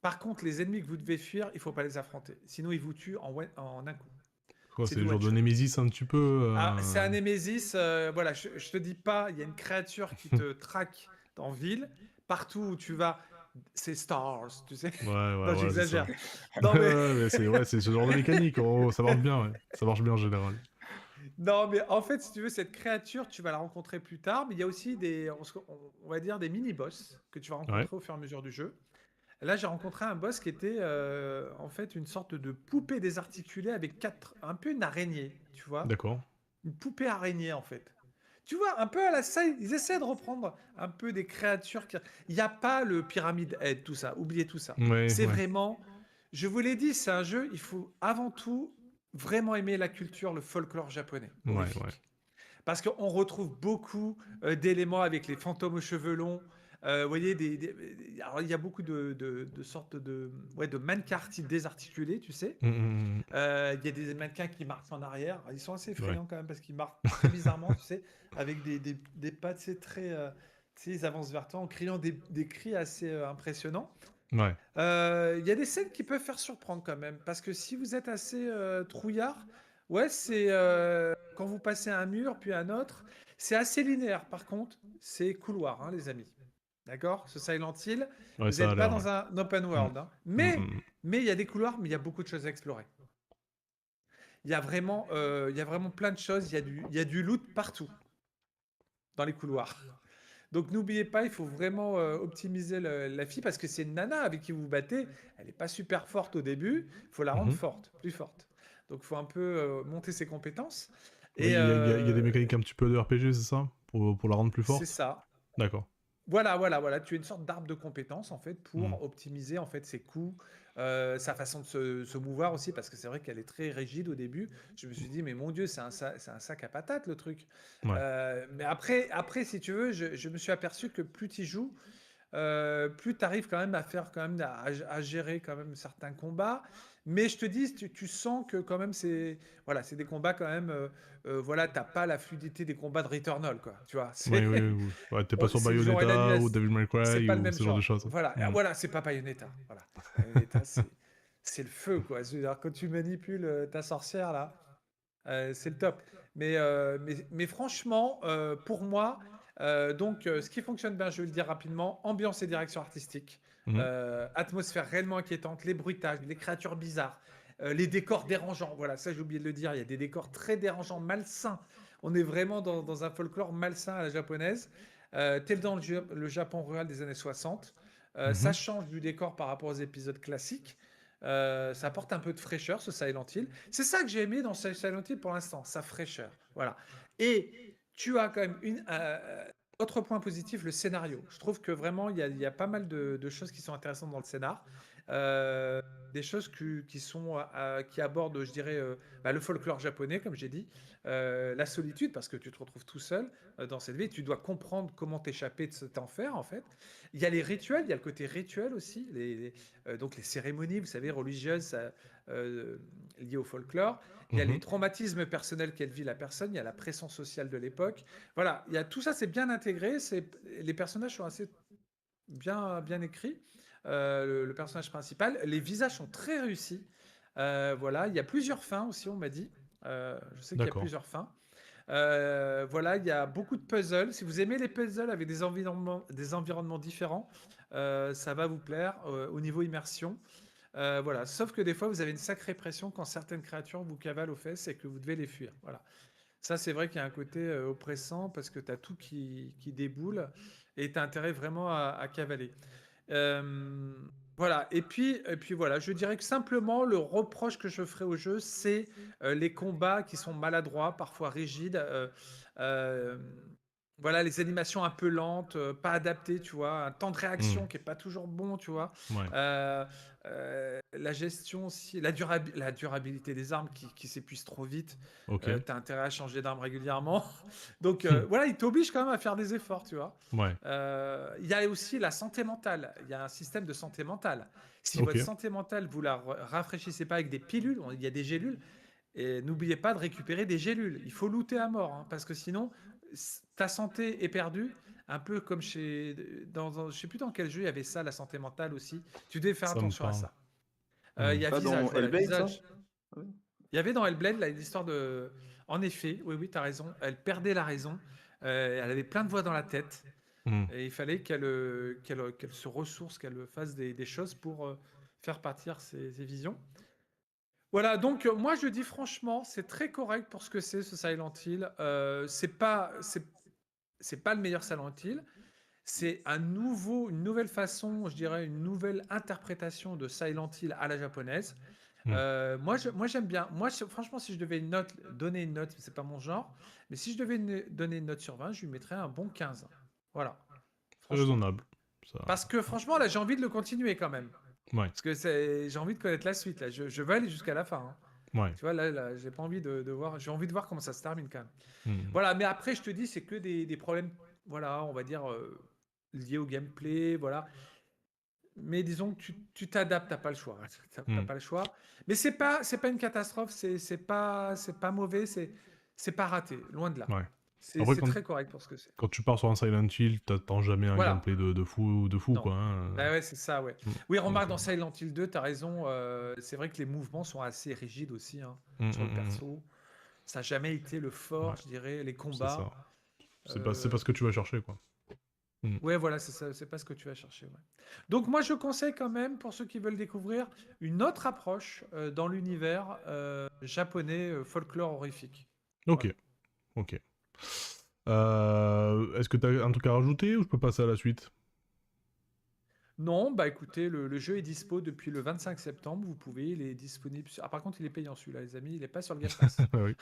Par contre, les ennemis que vous devez fuir, il faut pas les affronter. Sinon, ils vous tuent en un coup. Quoi, C'est c'est du le genre one de shot. Némésis un petit peu Ah, c'est un Némésis. Voilà, je te dis pas, il y a une créature qui te traque en ville. Partout où tu vas, c'est Stars, tu sais. Ouais, ouais, Non, ouais, c'est j'exagère. ça. Non, mais. Ouais, mais c'est ce genre de mécanique. Oh, ça marche bien, ouais. Ça marche bien en général. Non, mais en fait, si tu veux, cette créature, tu vas la rencontrer plus tard, mais il y a aussi on va dire des mini-boss que tu vas Ouais, rencontrer au fur et à mesure du jeu. Là, j'ai rencontré un boss qui était en fait une sorte de poupée désarticulée avec un peu une araignée, tu vois. d'accord. Une poupée araignée, en fait. Tu vois, un peu à la salle, ils essaient de reprendre un peu des créatures qui. Il n'y a pas le Pyramid Head, tout ça. Oubliez tout ça. Ouais, C'est ouais, vraiment. Je vous l'ai dit, c'est un jeu, il faut avant tout vraiment aimer la culture, le folklore japonais. ouais, ouais. Horrifique. Parce qu'on retrouve beaucoup d'éléments avec les fantômes aux cheveux longs. Vous voyez, alors il y a beaucoup de sortes ouais, de mannequins désarticulés, tu sais. Mm, mm, mm. Il y a des mannequins qui marchent en arrière. Ils sont assez Ouais. effrayants quand même parce qu'ils marchent très bizarrement, tu sais, avec des pas, tu sais, très. Tu sais, ils avancent vers toi en criant des cris assez impressionnants. Ouais. Il y a des scènes qui peuvent faire surprendre quand même, parce que si vous êtes assez trouillard, ouais, c'est quand vous passez un mur puis un autre, c'est assez linéaire. Par contre, c'est couloir, hein, les amis. D'accord? Ce Silent Hill, Ouais, vous ça a n'êtes pas l'air, ouais. dans un open Mm, world, hein. mm, Mais mm, il y a des couloirs, mais il y a beaucoup de choses à explorer. Il y a vraiment plein de choses. Il y a du loot partout dans les couloirs. Donc n'oubliez pas, il faut vraiment optimiser la fille parce que c'est une nana avec qui vous vous battez. Elle n'est pas super forte au début. Il faut la rendre mhm. forte, plus forte. Donc il faut un peu monter ses compétences. Oui, Et il y a des mécaniques un petit peu de RPG, c'est ça? Pour la rendre plus c'est forte? ça. D'accord. Voilà. Tu as une sorte d'arbre de compétences en fait Mm. pour optimiser en fait ses coups, sa façon de se mouvoir aussi parce que c'est vrai qu'elle est très rigide au début. Je me suis dit mais mon Dieu c'est un sac à patates le truc. Ouais. Mais après si tu veux je me suis aperçu que plus tu joues plus tu arrives quand même à faire quand même à gérer quand même certains combats. Mais je te dis, tu sens que quand même c'est des combats quand même. Voilà, t'as pas la fluidité des combats de Returnal, quoi. Tu vois, Oui, oui, oui. Ouais, t'es pas sur c'est le jour et la nuit. Bayonetta ou Devil May C'est Cry pas le ou même ce genre de genre. choses. Voilà, Mm. voilà, c'est pas Bayonetta. Voilà, Bayonetta, c'est le feu, quoi. Je veux dire, quand tu manipules ta sorcière là. C'est le top. Mais franchement, pour moi, ce qui fonctionne bien, je vais le dire rapidement, ambiance et direction artistique, Mhm. atmosphère réellement inquiétante, les bruitages, les créatures bizarres, les décors dérangeants. Voilà, ça j'ai oublié de le dire, il y a des décors très dérangeants, malsains. On est vraiment dans un folklore malsain à la japonaise, tel dans le Japon rural des années 60. Ça Mhm. change du décor par rapport aux épisodes classiques. Ça apporte un peu de fraîcheur, ce Silent Hill. C'est ça que j'ai aimé dans Silent Hill pour l'instant, sa fraîcheur. Voilà. Et tu as quand même autre point positif, le scénario. Je trouve que vraiment, il y a pas mal de choses qui sont intéressantes dans le scénar. Euh, des choses qui abordent, je dirais, le folklore japonais, comme j'ai dit, la solitude, parce que tu te retrouves tout seul dans cette vie, tu dois comprendre comment t'échapper de cet enfer, en fait. Il y a les rituels, il y a le côté rituel aussi, donc les cérémonies, vous savez, religieuses euh, liées au folklore. Il y a les Mhm. traumatismes personnels qu'elle vit la personne, il y a la pression sociale de l'époque. Voilà, il y a tout ça, c'est bien intégré. Les personnages sont assez bien écrits. Le personnage principal, les visages sont très réussis. Voilà, il y a plusieurs fins aussi, on m'a dit. Je sais qu'il y a D'accord. plusieurs fins. Voilà, il y a beaucoup de puzzles. Si vous aimez les puzzles avec des environnements différents, ça va vous plaire au niveau immersion. Voilà, sauf que des fois, vous avez une sacrée pression quand certaines créatures vous cavalent aux fesses et que vous devez les fuir. Voilà. Ça, c'est vrai qu'il y a un côté oppressant parce que tu as tout qui déboule et tu as intérêt vraiment à cavaler. Euh, voilà, et puis voilà, je dirais que simplement le reproche que je ferai au jeu, c'est les combats qui sont maladroits, parfois rigides. Euh, voilà, les animations un peu lentes, pas adaptées, tu vois, un temps de Mm. réaction qui est pas toujours bon, tu vois. Ouais. Euh, la gestion aussi, la durabilité des armes qui s'épuisent trop vite. Ok. Tu as intérêt à changer d'arme régulièrement. Donc Hmm. voilà, il t'oblige quand même à faire des efforts, tu vois. Ouais. Il y a aussi la santé mentale. Il y a un système de santé mentale. Si Ok. votre santé mentale, vous la rafraîchissez pas avec des pilules, il y a des gélules, et n'oubliez pas de récupérer des gélules. Il faut looter à mort, hein, parce que sinon, ta santé est perdue. Un peu comme je sais plus dans quel jeu il y avait ça, la santé mentale aussi. Tu devais faire Ça me attention à parle. ça. Il Hmm. y a Pas visage, dans voilà, Hellblade, ça? visage. Ouais. Il y avait dans Hellblade l'histoire de. En effet, oui, oui, tu as raison. Elle perdait la raison. Elle avait plein de voix dans la tête. Hmm. Et il fallait qu'elle se ressource, qu'elle fasse des choses pour faire partir ses visions. Voilà, donc moi je dis franchement, c'est très correct pour ce que c'est ce Silent Hill. C'est pas le meilleur Silent Hill. C'est une nouvelle façon, je dirais, une nouvelle interprétation de Silent Hill à la japonaise. Hmm. Moi j'aime bien. Franchement, si je devais donner une note, c'est pas mon genre, mais si je devais donner une note sur 20, je lui mettrais un bon 15. Voilà, C'est franchement. raisonnable. Ça. Parce que franchement, là, j'ai envie de le continuer quand même. Ouais. Parce que j'ai envie de connaître la suite. Là. Je veux aller jusqu'à la fin, hein. Ouais. Tu vois, là j'ai pas envie de voir. J'ai envie de voir comment ça se termine quand même. Hmm. Voilà, mais après, je te dis, c'est que des problèmes, voilà, on va dire, liés au gameplay, voilà. Mais disons que tu t'adaptes, t'as pas le choix. T'as Hmm. pas le choix. Mais c'est pas une catastrophe, c'est pas mauvais, c'est pas raté, loin de là. Ouais. C'est Après, c'est très correct pour ce que c'est. quand tu pars sur un Silent Hill, t'attends jamais un Voilà. gameplay de fou, Non. quoi. Hein. Ah ouais, c'est ça, ouais. Hmm. Oui, Donc, remarque, dans Silent Hill 2, t'as raison, c'est vrai que les mouvements sont assez rigides aussi, hein, hmm, sur le hmm, hmm. perso. Ça n'a jamais été le fort, Ouais. je dirais, les C'est combats. ça. C'est pas Euh, ce que tu vas chercher, quoi. Hmm. Ouais, voilà, c'est ça, c'est pas ce que tu vas chercher. Ouais. Donc moi, je conseille quand même, pour ceux qui veulent découvrir, une autre approche dans l'univers japonais folklore horrifique. Ok. Voilà. Ok. Est-ce que t'as un truc à rajouter ou je peux passer à la suite? Non, bah écoutez, le jeu est dispo depuis le 25 septembre. Vous pouvez, il est disponible. Ah, par contre, il est payant celui-là, les amis. Il n'est pas sur le Game Pass. Oui.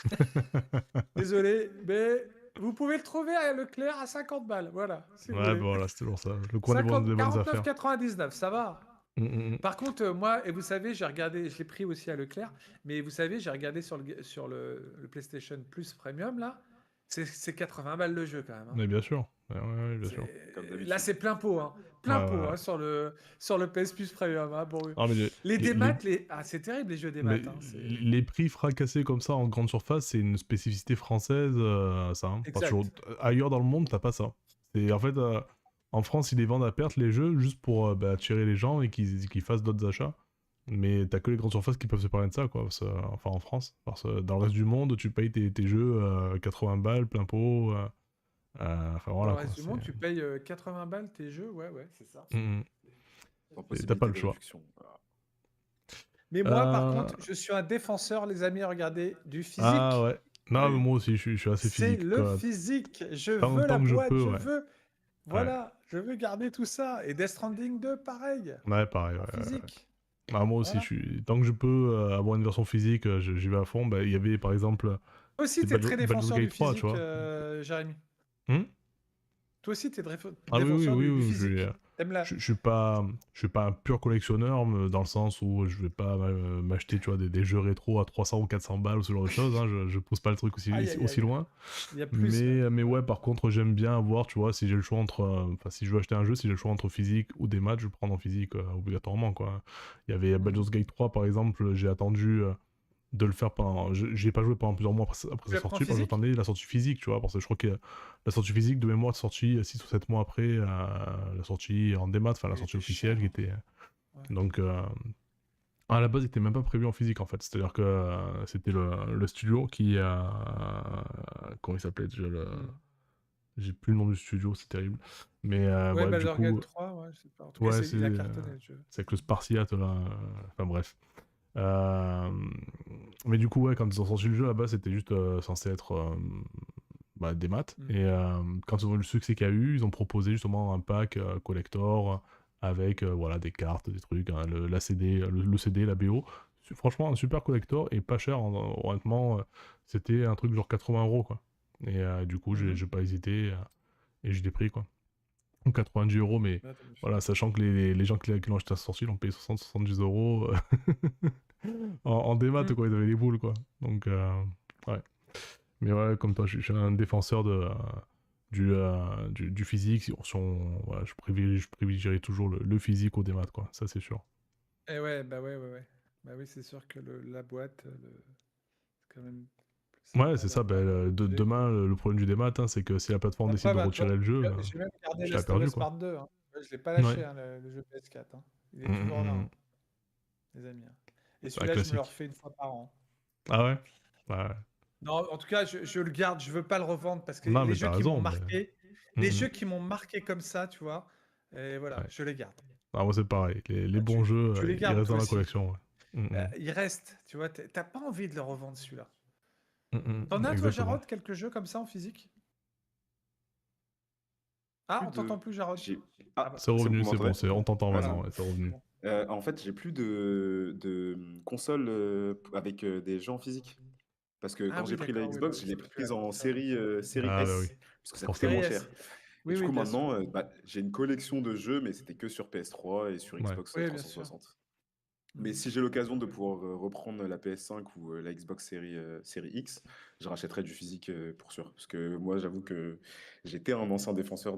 Désolé, mais vous pouvez le trouver à Leclerc à 50 balles. Voilà, si vous Ouais, voulez. bon, voilà, c'est toujours ça. Le coin des bonnes, 49,99, ça va. Hmm, hmm, hmm. Par contre, moi, et vous savez, j'ai regardé, je l'ai pris aussi à Leclerc, mais vous savez, j'ai regardé sur le PlayStation Plus Premium, là, c'est 80 balles le jeu quand même, hein. Mais bien sûr. Ouais, bien sûr. Comme Là, d'habitude. c'est plein pot, hein. Plein pot, hein, sur le PS Plus Premium, hein. Bon, Ah, mais les les, démat, c'est terrible les jeux démat, hein. les prix fracassés comme ça en grande surface, c'est une spécificité française, ça. Hein. Parce que Exact. ailleurs dans le monde, t'as pas ça. C'est en fait, en France, ils les vendent à perte les jeux juste pour attirer les gens et qu'ils fassent d'autres achats. Mais t'as que les grandes surfaces qui peuvent se permettre ça, quoi. Enfin, en France. Parce que dans le reste du monde, tu payes tes jeux 80 balles, plein pot. Enfin, Dans voilà, le quoi. reste du monde, tu payes 80 balles tes jeux, ouais, c'est ça. Mm, Sans T'as pas possibilité le de choix. réduction. Voilà. Mais moi, par Euh, contre, je suis un défenseur, les amis, regardez, du Ah physique. ouais. Non, mais Oui. moi aussi, je suis assez C'est physique, le quoi. physique. Je Tant, veux la tant que je boîte, peux, je ouais. veux. Voilà, je veux garder tout ça. Et Death Stranding 2, pareil, Ouais, pareil, en ouais. physique. Ah, moi aussi, Voilà. tant que je peux avoir une version physique, j'y vais à fond. Bah, il y avait par exemple Toi aussi, c'est t'es très Baldur's défenseur du Gate 3, tu physique, vois. Jérémy. Hmm. Toi aussi, t'es Ah oui, oui, défenseur oui, du oui, physique. T'aimes la... je suis pas un pur collectionneur, mais dans le sens où je vais pas m'acheter, tu vois, des jeux rétro à 300 ou 400 balles ou ce genre de choses. Hein, je pousse pas le truc Aïe, aïe, aussi aïe. loin. Il y a plus, même. Mais ouais, par contre, j'aime bien avoir, tu vois, si j'ai le choix entre. Enfin, si je veux acheter un jeu, si j'ai le choix entre physique ou des matchs, je vais prendre en physique obligatoirement, quoi. Il y avait Baldur's Gate 3, par exemple, j'ai attendu de le faire pendant. J'y ai pas joué pendant plusieurs mois après Tu sa la prends sortie, parce que physique? j'attendais la sortie physique, tu vois, parce que je crois que la sortie physique de mémoire est sortie 6 ou 7 mois après la sortie en démat, enfin la Il sortie était officielle cher, qui hein. était. Ouais. Donc. À la base, il était même pas prévu en physique en fait. C'est-à-dire que c'était le studio qui a. Comment il s'appelait déjà J'ai plus le nom du studio, c'est terrible. Mais Ouais, bref, du Baldur's Gate coup, 3, ouais, je sais pas. En tout cas, ouais, il a cartonné le jeu. c'est avec le Spartiate là. Enfin bref. Euh, Mais du coup, ouais, quand ils ont sorti le jeu là-bas, c'était juste censé être des maths. Mm. Et quand ils ont vu le succès qu'il y a eu, ils ont proposé justement un pack collector avec voilà, des cartes, des trucs, hein, la CD, le CD, la BO. Franchement, un super collector et pas cher. Honnêtement, c'était un truc genre 80 € quoi. Et du coup, Mhm. j'ai pas hésité et je l'ai pris quoi. 90 €, mais Là, t'as vu. voilà, sachant que les gens qui l'ont acheté à sa sortie l'ont payé 60-70 € en démat, Mm. quoi, ils avaient les boules, quoi. Donc, ouais. Mais ouais, comme toi, je suis un défenseur du physique. Voilà, je privilégierai toujours le physique au démat, quoi. Ça, c'est sûr. Et ouais, bah ouais. Bah oui, c'est sûr que la boîte, c'est quand même plus Ouais, sympa c'est ça. d'avoir Ben, l'objet. demain, le problème du démat, hein, c'est que si la plateforme La décide de preuve, tu vois, retirer le jeu, j'ai même gardé je Last l'ai of perdu, Us quoi. Part 2. Hein. Ouais, je l'ai pas Ouais. lâché, hein, le jeu PS4. Hein. Il est Mm, toujours mm, là, mm. hein, les amis. Hein. Et Un celui-là, je me le classique. refais une fois par an. Ah ouais? Ouais. Non, en tout cas, je le garde. Je veux pas le revendre parce que Non, les mais jeux t'as qui m'ont raison. Mais... marqué, Mm, les mm. jeux qui m'ont marqué comme ça, tu vois, et voilà, Ouais. je les garde. Ah, moi, c'est pareil. Les Ah, bons jeux, tu les ils gardes restent toi dans la aussi. collection. Ouais. Mm, mm. Il reste, tu vois, t'as pas envie de le revendre celui-là. T'en Mm, as, toi, exactement. Jarod, quelques jeux comme ça en physique? Ah, Plus on de... t'entend plus, Jarod. j'ai- Ah Ah, bah, C'est c'est bon, vous revenu, c'est bon, m'entendez? on t'entend Ah, c'est maintenant, bon. ouais, c'est revenu. bon. En fait, j'ai plus de console avec des jeux en physique. Parce que Ah quand oui, j'ai pris la d'accord, oui, bah Xbox, oui, je l'ai c'est plus la prise même en console. série Ah bah oui, S, parce que ça coûtait forcément. moins Série cher. S. Et Oui, du oui, coup, bien sûr. maintenant, j'ai une collection de jeux, mais c'était que sur PS3 et sur Ouais. Xbox Oui, bien sûr. 360. Mais Mhm. si j'ai l'occasion de pouvoir reprendre la PS5 ou la Xbox série X, je rachèterai du physique pour sûr. Parce que moi, j'avoue que j'étais un ancien défenseur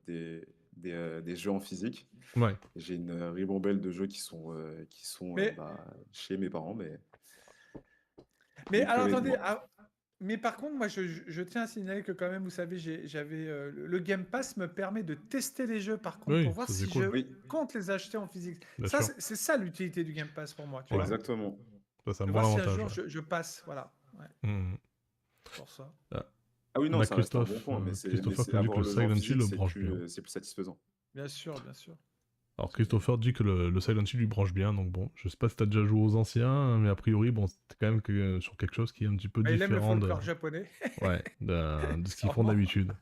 des jeux en physique. Ouais. J'ai une ribambelle de jeux qui sont Mais, chez mes parents, mais mais plus alors, avec attendez. moi. Mais par contre, moi, je tiens à signaler que quand même, vous savez, j'avais le Game Pass me permet de tester les jeux, par contre, pour Oui, voir ça c'est si cool, je Oui, compte les acheter en physique. bien Ça, sûr. c'est ça l'utilité du Game Pass pour moi, tu Ouais, vois. exactement. ça c'est un De bon voir si un avantage. jour Ouais. je passe, voilà. Ouais, Mhm. pour ça. Ah, Ah oui, on non, a ça reste un bon point, Christopher qui nous dit que avoir le le jeu en Silent Hill physique, le branche bien. c'est plus satisfaisant. Bien sûr, bien sûr. Alors C'est bien. Christopher dit que le Silent Hill lui branche bien, donc bon, je sais pas si t'as déjà joué aux anciens, mais a priori, bon, c'était quand même sur quelque chose qui est un petit peu Ah, il aime le différent folklore japonais, de ce qu'ils font sûrement. d'habitude.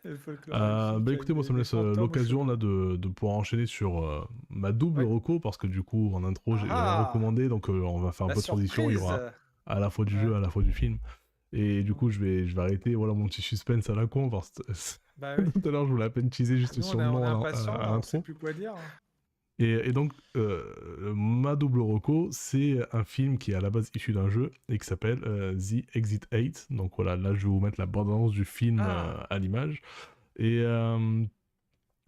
Le folklore épique Écoutez, avec moi ça me des laisse fantômes aux l'occasion cheveux. là de pouvoir enchaîner sur ma double Oui. reco, parce que du coup, en intro, Ah j'avais ah, recommandé, donc on va faire un la peu de transition, il y surprise. aura à la fois du Ouais. jeu, à la fois du film. Et du coup, je vais arrêter voilà, mon petit suspense à la con, parce que Bah oui. tout à l'heure, je voulais à peine teaser juste Nous, sur on le est nom impatients, à là, on sait l'intro. plus quoi dire. Hein. Et donc, ma double reco, c'est un film qui est à la base issu d'un jeu et qui s'appelle The Exit 8. Donc voilà, là je vais vous mettre la bande-annonce du film Ah, à l'image. Et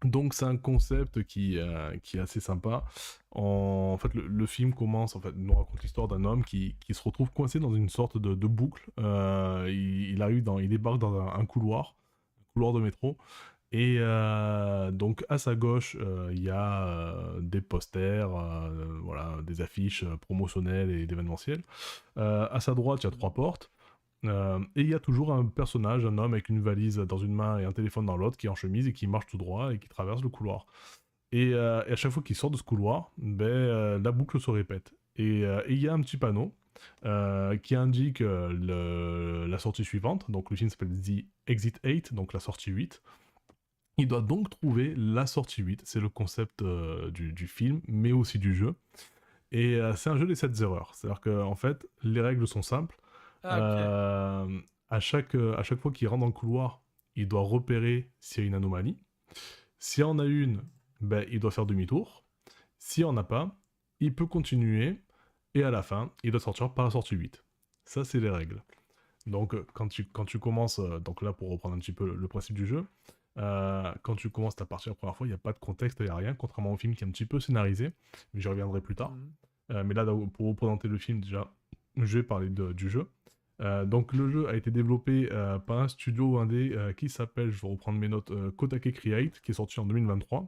donc c'est un concept qui est assez sympa. En fait, le film commence, en fait, nous raconte l'histoire d'un homme qui se retrouve coincé dans une sorte de boucle. Il débarque dans un couloir de métro. Et donc à sa gauche, il y a des posters, voilà, des affiches promotionnelles et d'événementiels. À sa droite, il y a trois portes. Et il y a toujours un personnage, un homme avec une valise dans une main et un téléphone dans l'autre, qui est en chemise et qui marche tout droit et qui traverse le couloir. Et à chaque fois qu'il sort de ce couloir, la boucle se répète. Et il y a un petit panneau qui indique la sortie suivante. Donc le film s'appelle The Exit 8, donc la sortie 8. Il doit donc trouver la sortie 8, c'est le concept du film, mais aussi du jeu. Et c'est un jeu des 7 erreurs. C'est-à-dire que en fait, les règles sont simples. ok. À chaque fois qu'il rentre dans le couloir, il doit repérer s'il y a une anomalie. S'il y en a une, il doit faire demi-tour. S'il n'y en a pas, il peut continuer. Et à la fin, il doit sortir par la sortie 8. Ça, c'est les règles. Donc, quand tu commences, donc là, pour reprendre un petit peu le principe du jeu, quand tu commences ta partie la première fois, il n'y a pas de contexte, il n'y a rien, contrairement au film qui est un petit peu scénarisé, mais j'y reviendrai plus tard. Mhm. Mais là, pour vous présenter le film, déjà, je vais parler du jeu. Donc, le jeu a été développé par un studio indé qui s'appelle, je vais reprendre mes notes, Kotake Create, qui est sorti en 2023,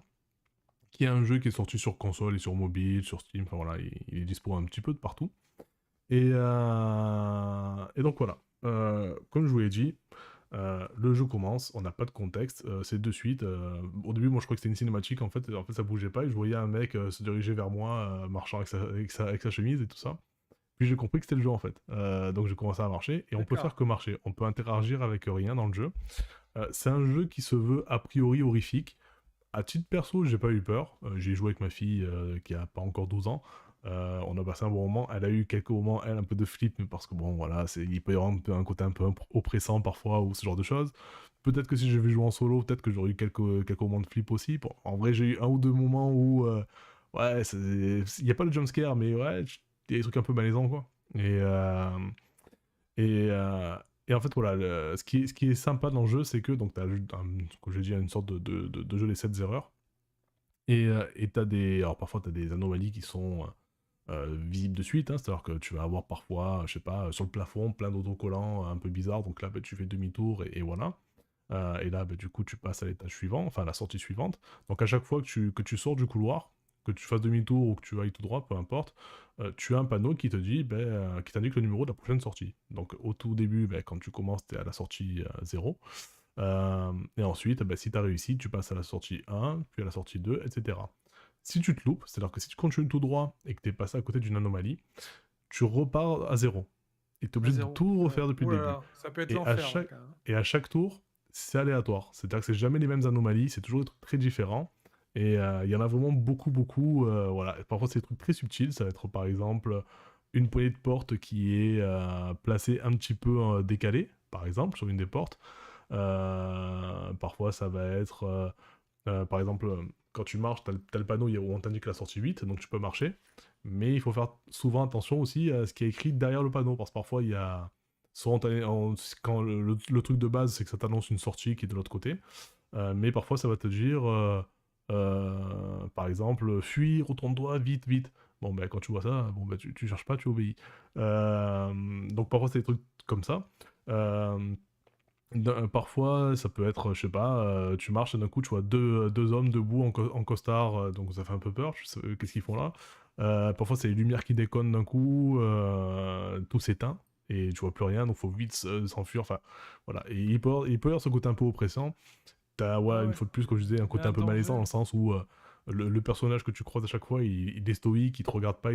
qui est un jeu qui est sorti sur console et sur mobile, sur Steam, enfin voilà, il est dispo un petit peu de partout. Et donc voilà, comme je vous l'ai dit, le jeu commence, on n'a pas de contexte, c'est de suite. Au début, moi je crois que c'était une cinématique, en fait ça bougeait pas, et je voyais un mec se diriger vers moi, marchant avec sa chemise et tout ça. Puis j'ai compris que c'était le jeu en fait. Donc j'ai commencé à marcher, et on peut faire D'accord. que marcher, on peut interagir avec rien dans le jeu. C'est un jeu qui se veut a priori horrifique. À titre perso, j'ai pas eu peur. J'ai joué avec ma fille qui a pas encore 12 ans. On a passé un bon moment. Elle a eu quelques moments, elle, un peu de flip, mais parce que bon, voilà, il peut y avoir un côté un peu oppressant parfois ou ce genre de choses. Peut-être que si j'avais joué en solo, peut-être que j'aurais eu quelques moments de flip aussi. Bon, en vrai, j'ai eu un ou deux moments où, ouais, il n'y a pas de jumpscare, mais ouais, il y a des trucs un peu malaisants, quoi. Et, euh, et en fait, voilà, ce qui est sympa dans le jeu, c'est que, donc, tu as, comme je l'ai dit, une sorte de jeu des 7 erreurs. Et t'as des. Alors parfois, tu as des anomalies qui sont visibles de suite, hein, c'est-à-dire que tu vas avoir parfois, je sais pas, sur le plafond, plein d'autocollants un peu bizarres, donc là, tu fais demi-tour et voilà. Et là, du coup, tu passes à l'étage suivant, enfin à la sortie suivante. Donc à chaque fois que tu sors du couloir, que tu fasses demi-tour ou que tu ailles tout droit, peu importe, tu as un panneau qui te dit, qui t'indique le numéro de la prochaine sortie. Donc au tout début, quand tu commences, tu es à la sortie 0. Et ensuite, si tu as réussi, tu passes à la sortie 1, puis à la sortie 2, etc. Si tu te loupes, c'est-à-dire que si tu continues tout droit et que tu es passé à côté d'une anomalie, tu repars à 0. Et tu es À obligé de zéro. tout Ah ouais. refaire depuis Ouh le là début. là, ça peut être Et à l'enfer, là, chaque, quand même. et à chaque tour, c'est aléatoire. C'est-à-dire que c'est jamais les mêmes anomalies, c'est toujours des trucs très différents. Et il y en a vraiment beaucoup, beaucoup. Voilà. Et parfois, c'est des trucs très subtils. Ça va être par exemple une poignée de porte qui est placée un petit peu décalée, par exemple, sur une des portes. Parfois, ça va être, par exemple, quand tu marches, t'as le panneau où on t'indique la sortie 8, donc tu peux marcher. Mais il faut faire souvent attention aussi à ce qui est écrit derrière le panneau, parce que parfois, il y a. Souvent, quand le truc de base, c'est que ça t'annonce une sortie qui est de l'autre côté. Mais parfois, ça va te dire, par exemple, fuis, retourne-toi, vite, vite. Bon, quand tu vois ça, bon, tu cherches pas, tu obéis. Donc parfois, c'est des trucs comme ça. Euh, Parfois, ça peut être, je sais pas, tu marches et d'un coup, tu vois deux hommes debout en costard, donc ça fait un peu peur, je sais, qu'est-ce qu'ils font là? Parfois, c'est les lumières qui déconnent d'un coup, tout s'éteint, et tu vois plus rien, donc faut vite s'enfuir, enfin, voilà. Et il peut y avoir ce côté un peu oppressant. T'as, Ah ouais, une ouais. fois de plus, comme je disais, un Il y a côté un un peu malaisant dans danger. le sens où le personnage que tu croises à chaque fois, il est stoïque, il te regarde pas,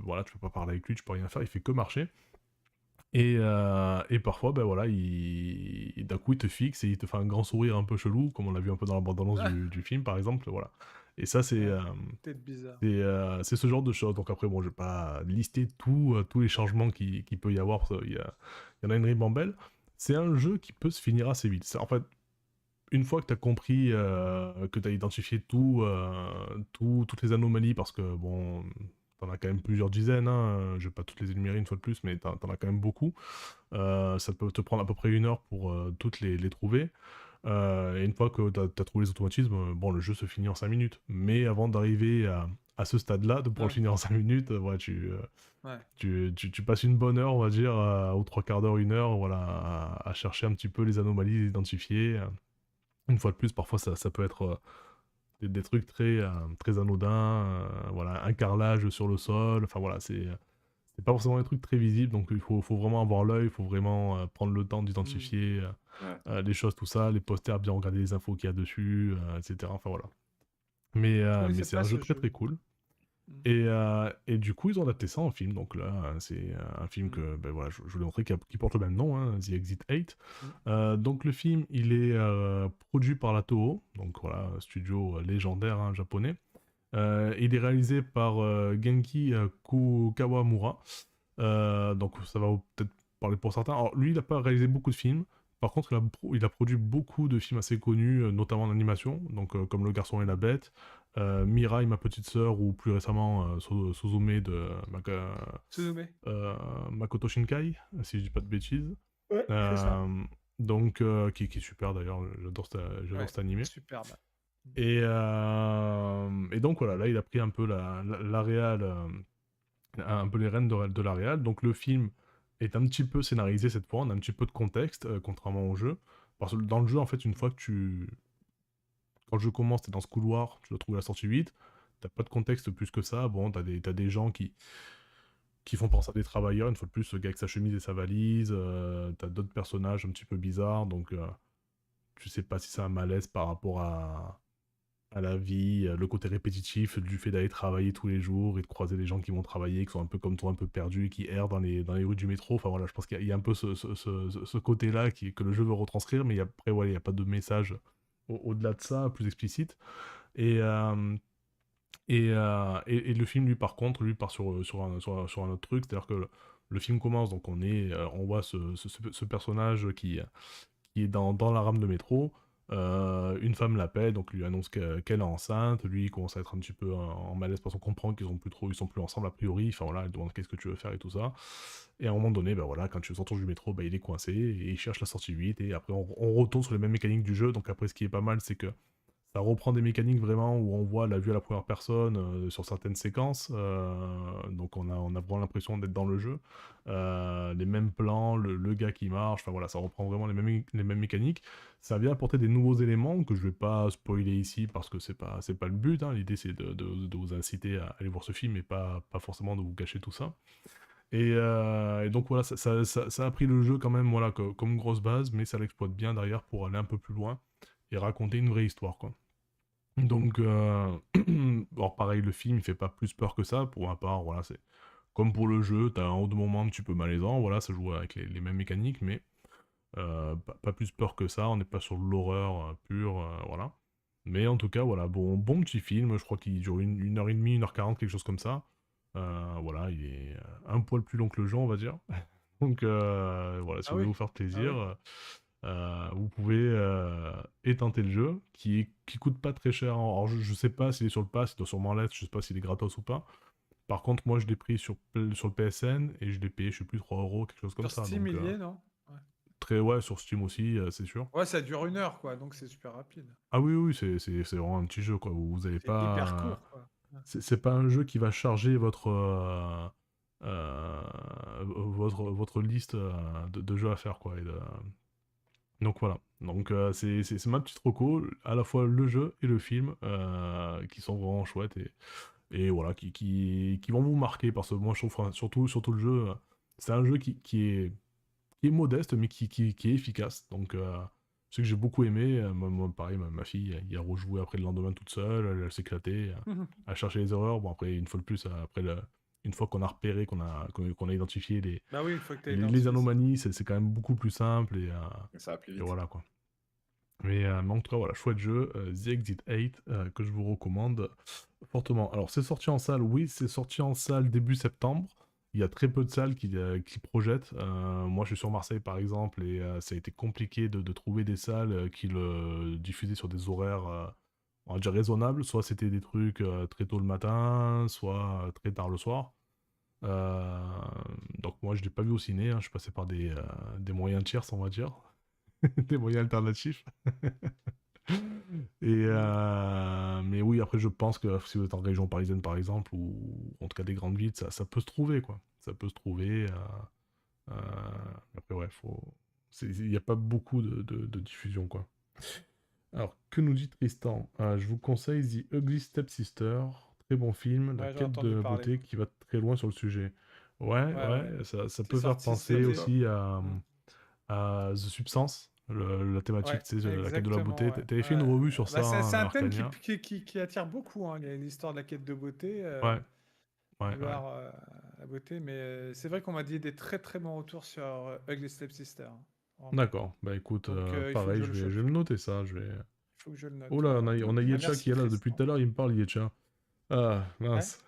voilà, tu peux pas parler avec lui, tu peux rien faire, il fait que marcher. Et parfois, voilà, d'un coup, il te fixe et il te fait un grand sourire un peu chelou, comme on l'a vu un peu dans la bande-annonce Ah, du film, par exemple. Voilà. Et ça, c'est ouais. Peut-être bizarre. c'est ce genre de choses. Donc après, bon, je vais pas lister tous les changements qu'il peut y avoir, parce qu'il y en a une ribambelle. C'est un jeu qui peut se finir assez vite. En fait, une fois que tu as compris, que tu as identifié toutes les anomalies, parce que bon, t'en as quand même plusieurs dizaines, hein, je vais pas toutes les énumérer une fois de plus, mais t'en as quand même beaucoup. Ça peut te prendre à peu près 1 heure pour toutes les trouver. Et une fois que tu as trouvé les automatismes, bon, le jeu se finit en 5 minutes. Mais avant d'arriver à ce stade-là, de pouvoir Ah le oui. finir en 5 minutes, ouais, Ouais. tu passes une bonne heure, on va dire, ou 3 quarts d'heure, 1 heure, voilà, à chercher un petit peu les anomalies, les identifier. Une fois de plus, parfois ça peut être des trucs très anodins, voilà, un carrelage sur le sol, enfin voilà, c'est pas forcément des trucs très visibles, donc il faut vraiment avoir l'œil, il faut vraiment prendre le temps Hmm. d'identifier Ouais. les choses, tout ça, les posters, bien regarder les infos qu'il y a dessus, etc. Enfin voilà. Mais, Je euh, mais connaissais c'est pas un jeu ce très jeu. très cool. Hmm. Et du coup, ils ont adapté ça en film. Donc là, c'est un film Hmm. que ben voilà, je voulais montrer qui porte le même nom, hein, The Exit 8. Hmm. Donc le film, il est produit par la Toho, donc voilà, un studio légendaire hein, japonais. Il est réalisé par Genki Kawamura. Donc ça va peut-être parler pour certains. Alors lui, il n'a pas réalisé beaucoup de films. Par contre, il a produit beaucoup de films assez connus, notamment en animation, donc comme Le Garçon et la Bête, Mirai, ma petite sœur, ou plus récemment Suzume de Tsuzume. Makoto Shinkai, si je dis pas de bêtises. Ouais, c'est ça. Euh, donc, qui est super d'ailleurs, j'adore Ouais, cet animé. superbe. Et donc voilà, là il a pris un peu la réal, un peu les rênes de la réal. Donc le film est un petit peu scénarisé cette fois, on a un petit peu de contexte, contrairement au jeu. Parce que dans le jeu, en fait, une fois que quand le jeu commence, t'es dans ce couloir, tu dois trouver la sortie 8, t'as pas de contexte plus que ça. Bon, t'as des gens qui font penser à des travailleurs, une fois de plus, ce gars avec sa chemise et sa valise, t'as d'autres personnages un petit peu bizarres, donc tu sais pas si c'est un malaise par rapport à la vie, le côté répétitif du fait d'aller travailler tous les jours et de croiser des gens qui vont travailler, qui sont un peu comme toi, un peu perdus, et qui errent dans les rues du métro. Enfin voilà, je pense qu'il y a un peu ce côté-là que le jeu veut retranscrire, mais après, voilà, il n'y a pas de message au-delà de ça, plus explicite. Et, et le film, lui, par contre, lui part sur un autre truc, c'est-à-dire que le film commence, donc on voit ce personnage qui est dans la rame de métro. Une femme l'appelle, donc lui annonce qu'elle est enceinte. Lui, il commence à être un petit peu en malaise parce qu'on comprend ils sont plus ensemble a priori. Enfin voilà, elle demande qu'est-ce que tu veux faire et tout ça. Et à un moment donné, bah voilà, quand tu sors du métro, bah, il est coincé et il cherche la sortie 8. Et après, on retourne sur les mêmes mécaniques du jeu. Donc après, ce qui est pas mal, c'est que ça reprend des mécaniques vraiment où on voit la vue à la première personne sur certaines séquences. Donc on a vraiment l'impression d'être dans le jeu. Les mêmes plans, le gars qui marche, enfin voilà, ça reprend vraiment les mêmes mécaniques. Ça vient apporter des nouveaux éléments que je vais pas spoiler ici parce que c'est pas le but, hein. L'idée c'est de vous inciter à aller voir ce film et pas forcément de vous cacher tout ça. Et donc voilà, ça a pris le jeu quand même voilà, comme grosse base, mais ça l'exploite bien derrière pour aller un peu plus loin et raconter une vraie histoire, quoi. Donc, bon, pareil, le film, il fait pas plus peur que ça, pour ma part, voilà, c'est comme pour le jeu, t'as un haut de moment un petit peu malaisant, voilà, ça joue avec les mêmes mécaniques, mais pas plus peur que ça, on n'est pas sur l'horreur pure, voilà. Mais en tout cas, voilà, bon petit film, je crois qu'il dure 1 heure et demie, 1 heure 40, quelque chose comme ça. Voilà, il est un poil plus long que le jeu, on va dire. Donc voilà, si Ah vous voulez oui, vous faire ah oui. plaisir, vous pouvez tenter le jeu, qui coûte pas très cher. Alors je sais pas s'il est sur le pass, il doit sûrement l'être, je sais pas s'il est gratos ou pas. Par contre, moi je l'ai pris sur le PSN et je l'ai payé, je sais plus, 3 euros, quelque chose comme Sur ça. Steam, Donc il y est, non? Ouais. ouais, sur Steam aussi, c'est sûr. Ouais, ça dure 1 heure, quoi, donc c'est super rapide. Ah oui, oui, c'est vraiment un petit jeu, quoi. Vous avez C'est hyper pas. court, quoi. Ouais. C'est pas un jeu qui va charger euh, votre liste de jeux à faire, quoi. Donc voilà. Donc c'est ma petite reco, à la fois le jeu et le film, qui sont vraiment chouettes et voilà, qui vont vous marquer parce que moi je trouve, enfin, surtout le jeu, c'est un jeu qui est modeste mais qui est efficace. Donc je sais que j'ai beaucoup aimé. Moi, pareil, ma fille y a rejoué après le lendemain toute seule, elle s'éclatait, à chercher les erreurs. Bon, après, une fois de plus, une fois qu'on a repéré, qu'on a identifié Bah oui, une fois que tu as les identifié ça. anomalies, c'est quand même beaucoup plus simple Et ça va plus et vite. voilà quoi. Mais en tout cas, voilà, chouette jeu, The Exit 8, que je vous recommande fortement. Alors, c'est sorti en salle, oui, c'est sorti en salle début septembre. Il y a très peu de salles qui projettent. Moi, je suis sur Marseille, par exemple, et ça a été compliqué de trouver des salles qui le diffusaient sur des horaires on va dire, raisonnables. Soit c'était des trucs très tôt le matin, soit très tard le soir. Euh, donc moi, je l'ai pas vu au ciné, hein, je suis passé par des moyens tierces, on va dire, des moyens alternatifs. Mais oui, après, je pense que si vous êtes en région parisienne, par exemple, ou en tout cas des grandes villes, ça peut se trouver, quoi. Ça peut se trouver. Après, ouais, il n'y a pas beaucoup de diffusion, quoi. Alors, que nous dit Tristan? Je vous conseille The Ugly Stepsister. Très bon film, la Ouais, j'ai quête entendu de parler. beauté qui va très loin sur le sujet. Ouais, Ouais, ouais. ouais, ça C'est peut faire sorti cet penser été. aussi à, Mm. à The Substance, la thématique, Ouais, tu sais, la quête de la exactement. beauté. Ouais. T'avais fait une Ouais. revue sur ça, Bah, c'est un thème Arcania. qui attire beaucoup, hein, l'histoire de la quête de beauté, Ouais, ouais, ouais. vouloir la beauté. Mais c'est vrai qu'on m'a dit des très très bons retours sur Ugly Stepsister, hein, vraiment. D'accord. Bah écoute, Donc il faut que pareil, je je le vais, chope. je vais me noter ça. Il faut que je le Oh note. là, Ouais, on ouais. a Bah, Yetcha qui merci est là depuis Tristan. tout à l'heure, il me parle, Yetcha. Ah, Ouais. mince.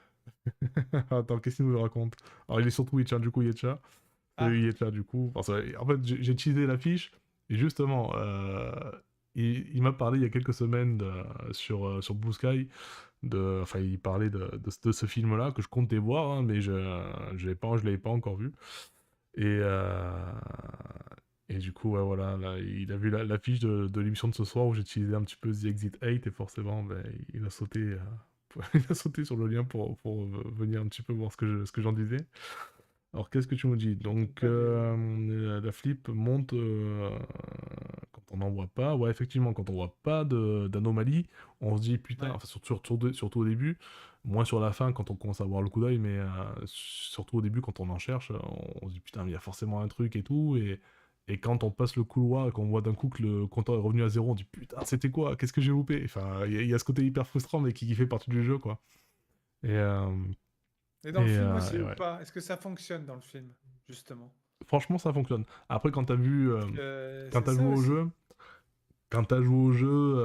Attends, qu'est-ce qu'il nous raconte? Alors, il est sur Twitch, hein, du coup, Yetcha. Ah, Yetcha, du coup. Parce en fait, j'ai teasé l'affiche, et justement, il m'a parlé il y a quelques semaines sur Blue Sky, enfin, il parlait de ce film-là, que je comptais voir, hein, mais je ne l'avais pas encore vu. Et, et du coup, ouais, voilà, là, il a vu l'affiche de l'émission de ce soir où j'ai utilisé un petit peu The Exit 8, et forcément, ben, il a sauté, il a sauté sur le lien pour venir un petit peu voir ce que j'en disais. Alors, qu'est-ce que tu me dis? peut-être Donc, pas vu. la flip monte quand on n'en voit pas. Ouais, effectivement, quand on voit pas d'anomalie, on se dit putain, Ouais. enfin, surtout au début, moins sur la fin quand on commence à avoir le coup d'œil, mais surtout au début quand on en cherche, on se dit putain, mais il y a forcément un truc et tout. Et quand on passe le couloir et qu'on voit d'un coup que le compteur est revenu à zéro, on dit putain, c'était quoi? Qu'est-ce que j'ai loupé? Enfin, il y a ce côté hyper frustrant, mais qui fait partie du jeu, quoi. Et, euh, Et dans le film aussi et ou ouais. pas? Est-ce que ça fonctionne dans le film, justement? Franchement, ça fonctionne. Après, quand t'as vu, Parce que quand c'est t'as ça joué au aussi. jeu, quand t'as joué au jeu,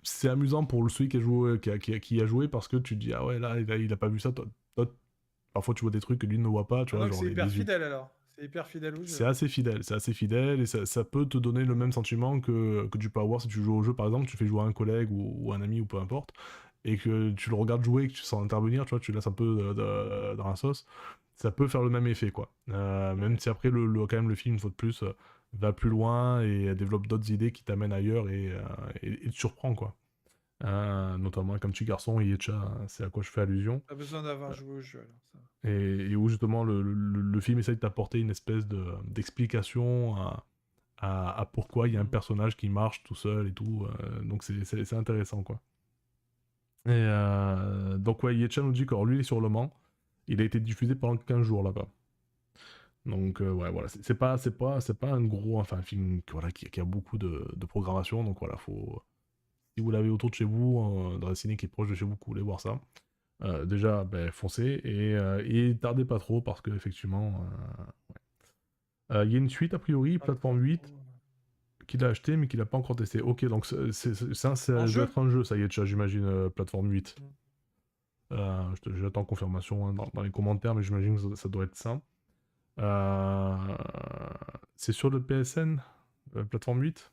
c'est amusant pour celui qui a joué, qui a joué parce que tu te dis ah ouais là il a pas vu ça. Parfois tu vois des trucs que lui ne voit pas, tu Ah, vois, donc genre c'est hyper les yeux. fidèle alors. C'est hyper fidèle au C'est jeu. assez fidèle, et ça peut te donner le même sentiment que tu peux avoir si tu joues au jeu par exemple, tu fais jouer à un collègue ou un ami ou peu importe, et que tu le regardes jouer et que tu sens intervenir, tu vois, tu laisses un peu dans la sauce, ça peut faire le même effet quoi. Même Ouais. si après quand même le film, une fois de plus, va plus loin et développe d'autres idées qui t'amènent ailleurs et te surprend quoi. Notamment avec un petit garçon, Yetcha, c'est à quoi je fais allusion. Pas besoin d'avoir joué au jeu alors ça. Et où justement le film essaye de t'apporter une espèce d'explication à pourquoi il y a un Mhm. personnage qui marche tout seul et tout. Donc c'est intéressant quoi. Donc ouais, Yetcha nous dit que lui il est sur Le Mans. Il a été diffusé pendant 15 jours là-bas. Donc ouais, voilà, c'est pas un gros, enfin un film voilà, qui a beaucoup de programmation. Donc voilà, si vous l'avez autour de chez vous, dans un ciné qui est proche de chez vous, que vous voulez voir ça, déjà, ben, foncez et tardez pas trop parce que effectivement, il y a une suite a priori, Pas plateforme trop. 8, qu'il a acheté mais qu'il a pas encore testé. Ok, donc ça En doit jeu? être un jeu, ça y est, déjà, j'imagine, plateforme 8. Mhm. J'attends confirmation hein, dans les commentaires, mais j'imagine que ça doit être ça. Euh, c'est sur le PSN, plateforme 8.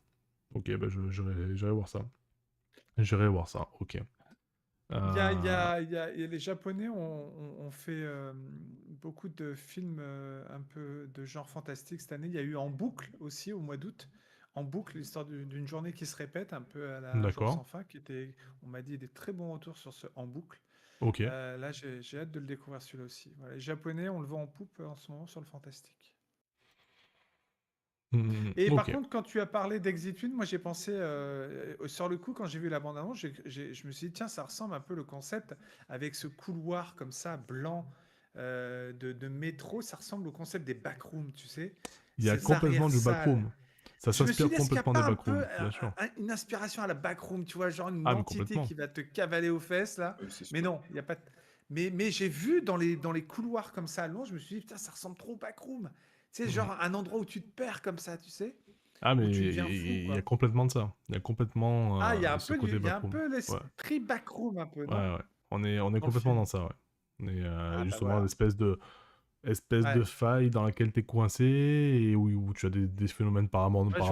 Ok, ben j'irai voir ça. J'irai voir ça, ok. Les Japonais ont fait beaucoup de films un peu de genre fantastique cette année. Il y a eu En Boucle aussi au mois d'août. En Boucle, l'histoire d'une journée qui se répète, un peu à la Un jour D'accord, sans fin, on m'a dit des très bons retours sur ce En Boucle. ok. Là, j'ai hâte de le découvrir celui-là aussi. Voilà, les Japonais, on le voit en poupe en ce moment sur le fantastique. Et par Ok. contre, quand tu as parlé d'Exit 1, moi j'ai pensé, sur le coup, quand j'ai vu la bande-annonce, je me suis dit, tiens, ça ressemble un peu le concept avec ce couloir comme ça, blanc, de métro, ça ressemble au concept des backrooms, tu sais, Il y a ces complètement du arrière-salles. backroom. Ça Je me suis s'inspire dit, est-ce qu'il n'y a complètement des pas un peu backrooms, bien sûr. une inspiration à la backroom, tu vois, genre une Ah, mais entité complètement. qui va te cavaler aux fesses, là. C'est Mais sûr. non, il n'y a pas. Mais j'ai vu dans les couloirs comme ça à Londres, je me suis dit, putain, ça ressemble trop au backroom. Tu sais, Mhm. genre un endroit où tu te perds comme ça, tu sais. Ah, mais Où tu deviens fou, il y a quoi. complètement de ça. Il y a complètement Ah, ce côté il y a un backroom. peu Ouais, l'esprit backroom un peu, ouais, non? ouais. On est Dans le complètement film. dans ça, ouais. On est Ah bah justement voilà. l'espèce espèce de Ouais. faille dans laquelle t'es coincé et où tu as des phénomènes Ouais, je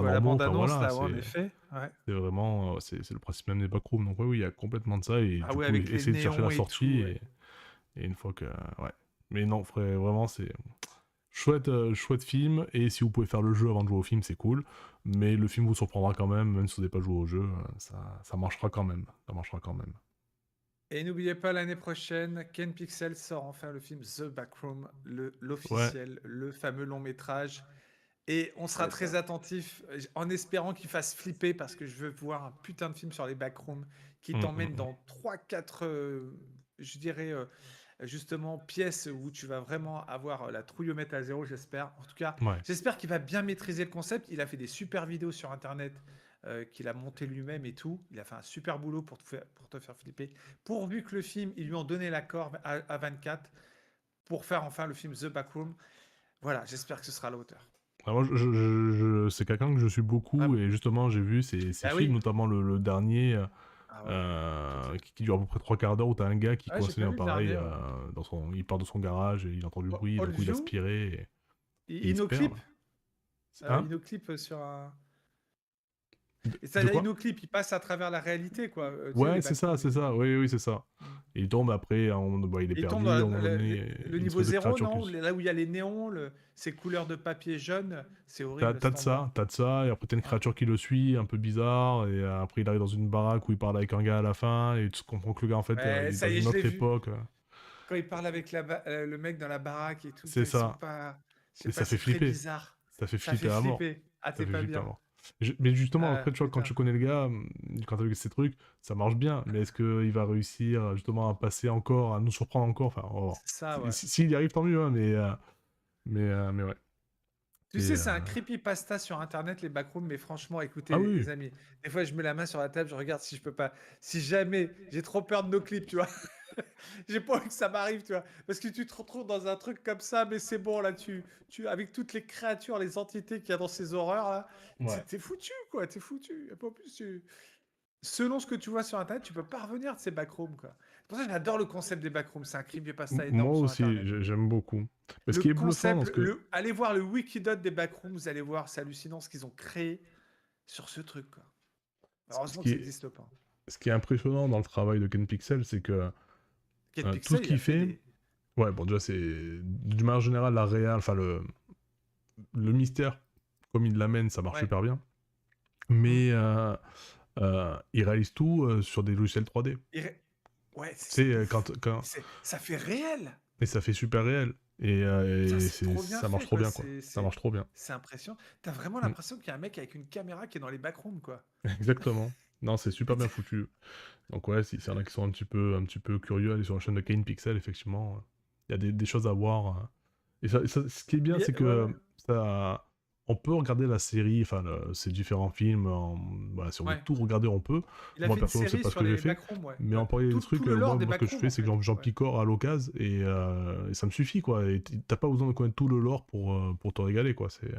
vois la paranormaux. Enfin bande-annonce voilà, là, ouais, en effet. Ouais. c'est vraiment c'est le principe même des backrooms. Donc oui, il y a complètement de ça et Ah du ouais, coup, avec les essayer de chercher la néons et tout. sortie Ouais. et une fois que ouais. Mais non, vraiment, c'est chouette, chouette film. Et si vous pouvez faire le jeu avant de jouer au film, c'est cool. Mais le film vous surprendra quand même si vous n'avez pas joué au jeu. Ça marchera quand même. Ça marchera quand même. Et n'oubliez pas, l'année prochaine, Ken Pixel sort enfin le film The Backroom, Ouais, l'officiel, le fameux long métrage. Et on Ça va sera être très bien. attentif en espérant qu'il fasse flipper parce que je veux voir un putain de film sur les backrooms qui hum, hum, t'emmène hum. dans trois, quatre, je dirais, justement, pièces où tu vas vraiment avoir la trouillomètre à zéro, j'espère. En tout cas, Ouais. j'espère qu'il va bien maîtriser le concept. Il a fait des super vidéos sur Internet qu'il a monté lui-même et tout. Il a fait un super boulot pour te faire flipper. Pourvu que le film, ils lui ont donné l'accord à 24 pour faire enfin le film The Backroom. Voilà, j'espère que ce sera à la hauteur. Alors, moi, c'est quelqu'un que je suis beaucoup Vraiment. et justement, j'ai vu ces Ah films, oui. notamment le dernier Ah ouais. qui dure à peu près trois quarts d'heure où t'as un gars qui Ouais, j'ai coincé pas vu le pareil, dernier, ouais. il part de son garage et il entend du bruit, et du Old coup il View, aspirait et il se perd. Inoclip, Hein? Inoclip sur un. Et De c'est-à-dire quoi? Inoclip, il passe à travers la réalité, quoi. Tu sais, les Ouais, c'est ça, backrooms et c'est tout. ça. Oui, oui, c'est ça. Mm. Et il tombe après, bah, il est Et il tombe dans perdu, à un moment donné, le une niveau espèce de zéro, créature non? qui... Là où il y a les néons, ces couleurs de papier jaune, c'est T'as horrible t'as cet de endroit. ça, t'as de ça, et après t'as une Ouais. créature qui le suit, un peu bizarre, et après il arrive dans une baraque où il parle avec un gars à la fin, et tu comprends que le gars en fait Ouais, il est ça dans y est, une je l'ai autre vu. époque. Quand il parle avec le mec dans la baraque et tout, C'est ils sont ça. pas. Je sais Et pas, ça fait c'est très flipper. bizarre. Ça fait Ça flipper fait à mort. flipper. Ah, Ça t'es fait pas flipper à bien. mort. Mais justement, Ah, après, tu vois, quand tu putain. connais le gars, quand tu as vu ces trucs, ça marche bien. Mais est-ce qu'il va réussir justement à passer encore, à nous surprendre encore? Enfin, on va voir. C'est ça, ouais. S'il y arrive, tant mieux, hein, mais ouais. Tu Et, sais, c'est un creepypasta sur Internet, les backrooms, mais franchement, ah écoutez, oui, les amis, des fois, je mets la main sur la table, je regarde si je peux pas. Si jamais, j'ai trop peur de nos clips, tu vois. J'ai pas envie que ça m'arrive, tu vois. Parce que tu te retrouves dans un truc comme ça, mais c'est bon, là, avec toutes les créatures, les entités qu'il y a dans ces horreurs, là, ouais. t'es foutu, quoi, t'es foutu. Et puis, en plus, selon ce que tu vois sur Internet, tu peux pas revenir de ces backrooms, quoi. C'est pour ça que j'adore le concept des backrooms, c'est un creepypasta énorme Moi sur aussi, Internet. j'aime beaucoup. Mais ce Le qui est bluffant dans concept, ce que, allez voir le Wikidot des backrooms, vous allez voir, c'est hallucinant ce qu'ils ont créé sur ce truc, quoi. ce Heureusement que qui ça est, n'existe pas. ce qui est impressionnant dans le travail de Ken Pixel, c'est que Ken tout ce Pixel, il qu'il a fait fait, des. ouais, bon, déjà, c'est d'une manière générale, la réal, enfin, le mystère, comme il l'amène, ça marche Ouais. super bien. Hmm. Mais il réalise tout sur des logiciels 3D. Il ré- Ouais, Tu sais, c'est ouf. quand... Ça fait réel. Et ça fait super réel. Putain, Et c'est trop bien ça marche fait, trop quoi. bien, quoi. Ça marche trop bien. C'est impressionnant. T'as vraiment Mm. l'impression qu'il y a un mec avec une caméra qui est dans les backrooms, quoi. Exactement. Non, c'est super bien foutu. Donc ouais, si y en a qui sont un petit peu curieux, allez sur la chaîne de Kane Pixel, effectivement. Il y a des choses à voir. Et ce qui est bien, c'est Ouais, que ouais. ça, on peut regarder la série, enfin ces différents films. Voilà, si on veut Ouais. tout regarder, on peut. Il a Moi, fait une perso, c'est série pas ce sur que j'ai les fait. backrooms, ouais. Mais Ouais. en parler des Tout trucs, le lore des moi, ce que je backrooms, fais, en c'est que fait. j'en Ouais. picore à l'occasion et ça me suffit, quoi. Et t'as pas besoin de connaître tout le lore pour te régaler, quoi. C'est,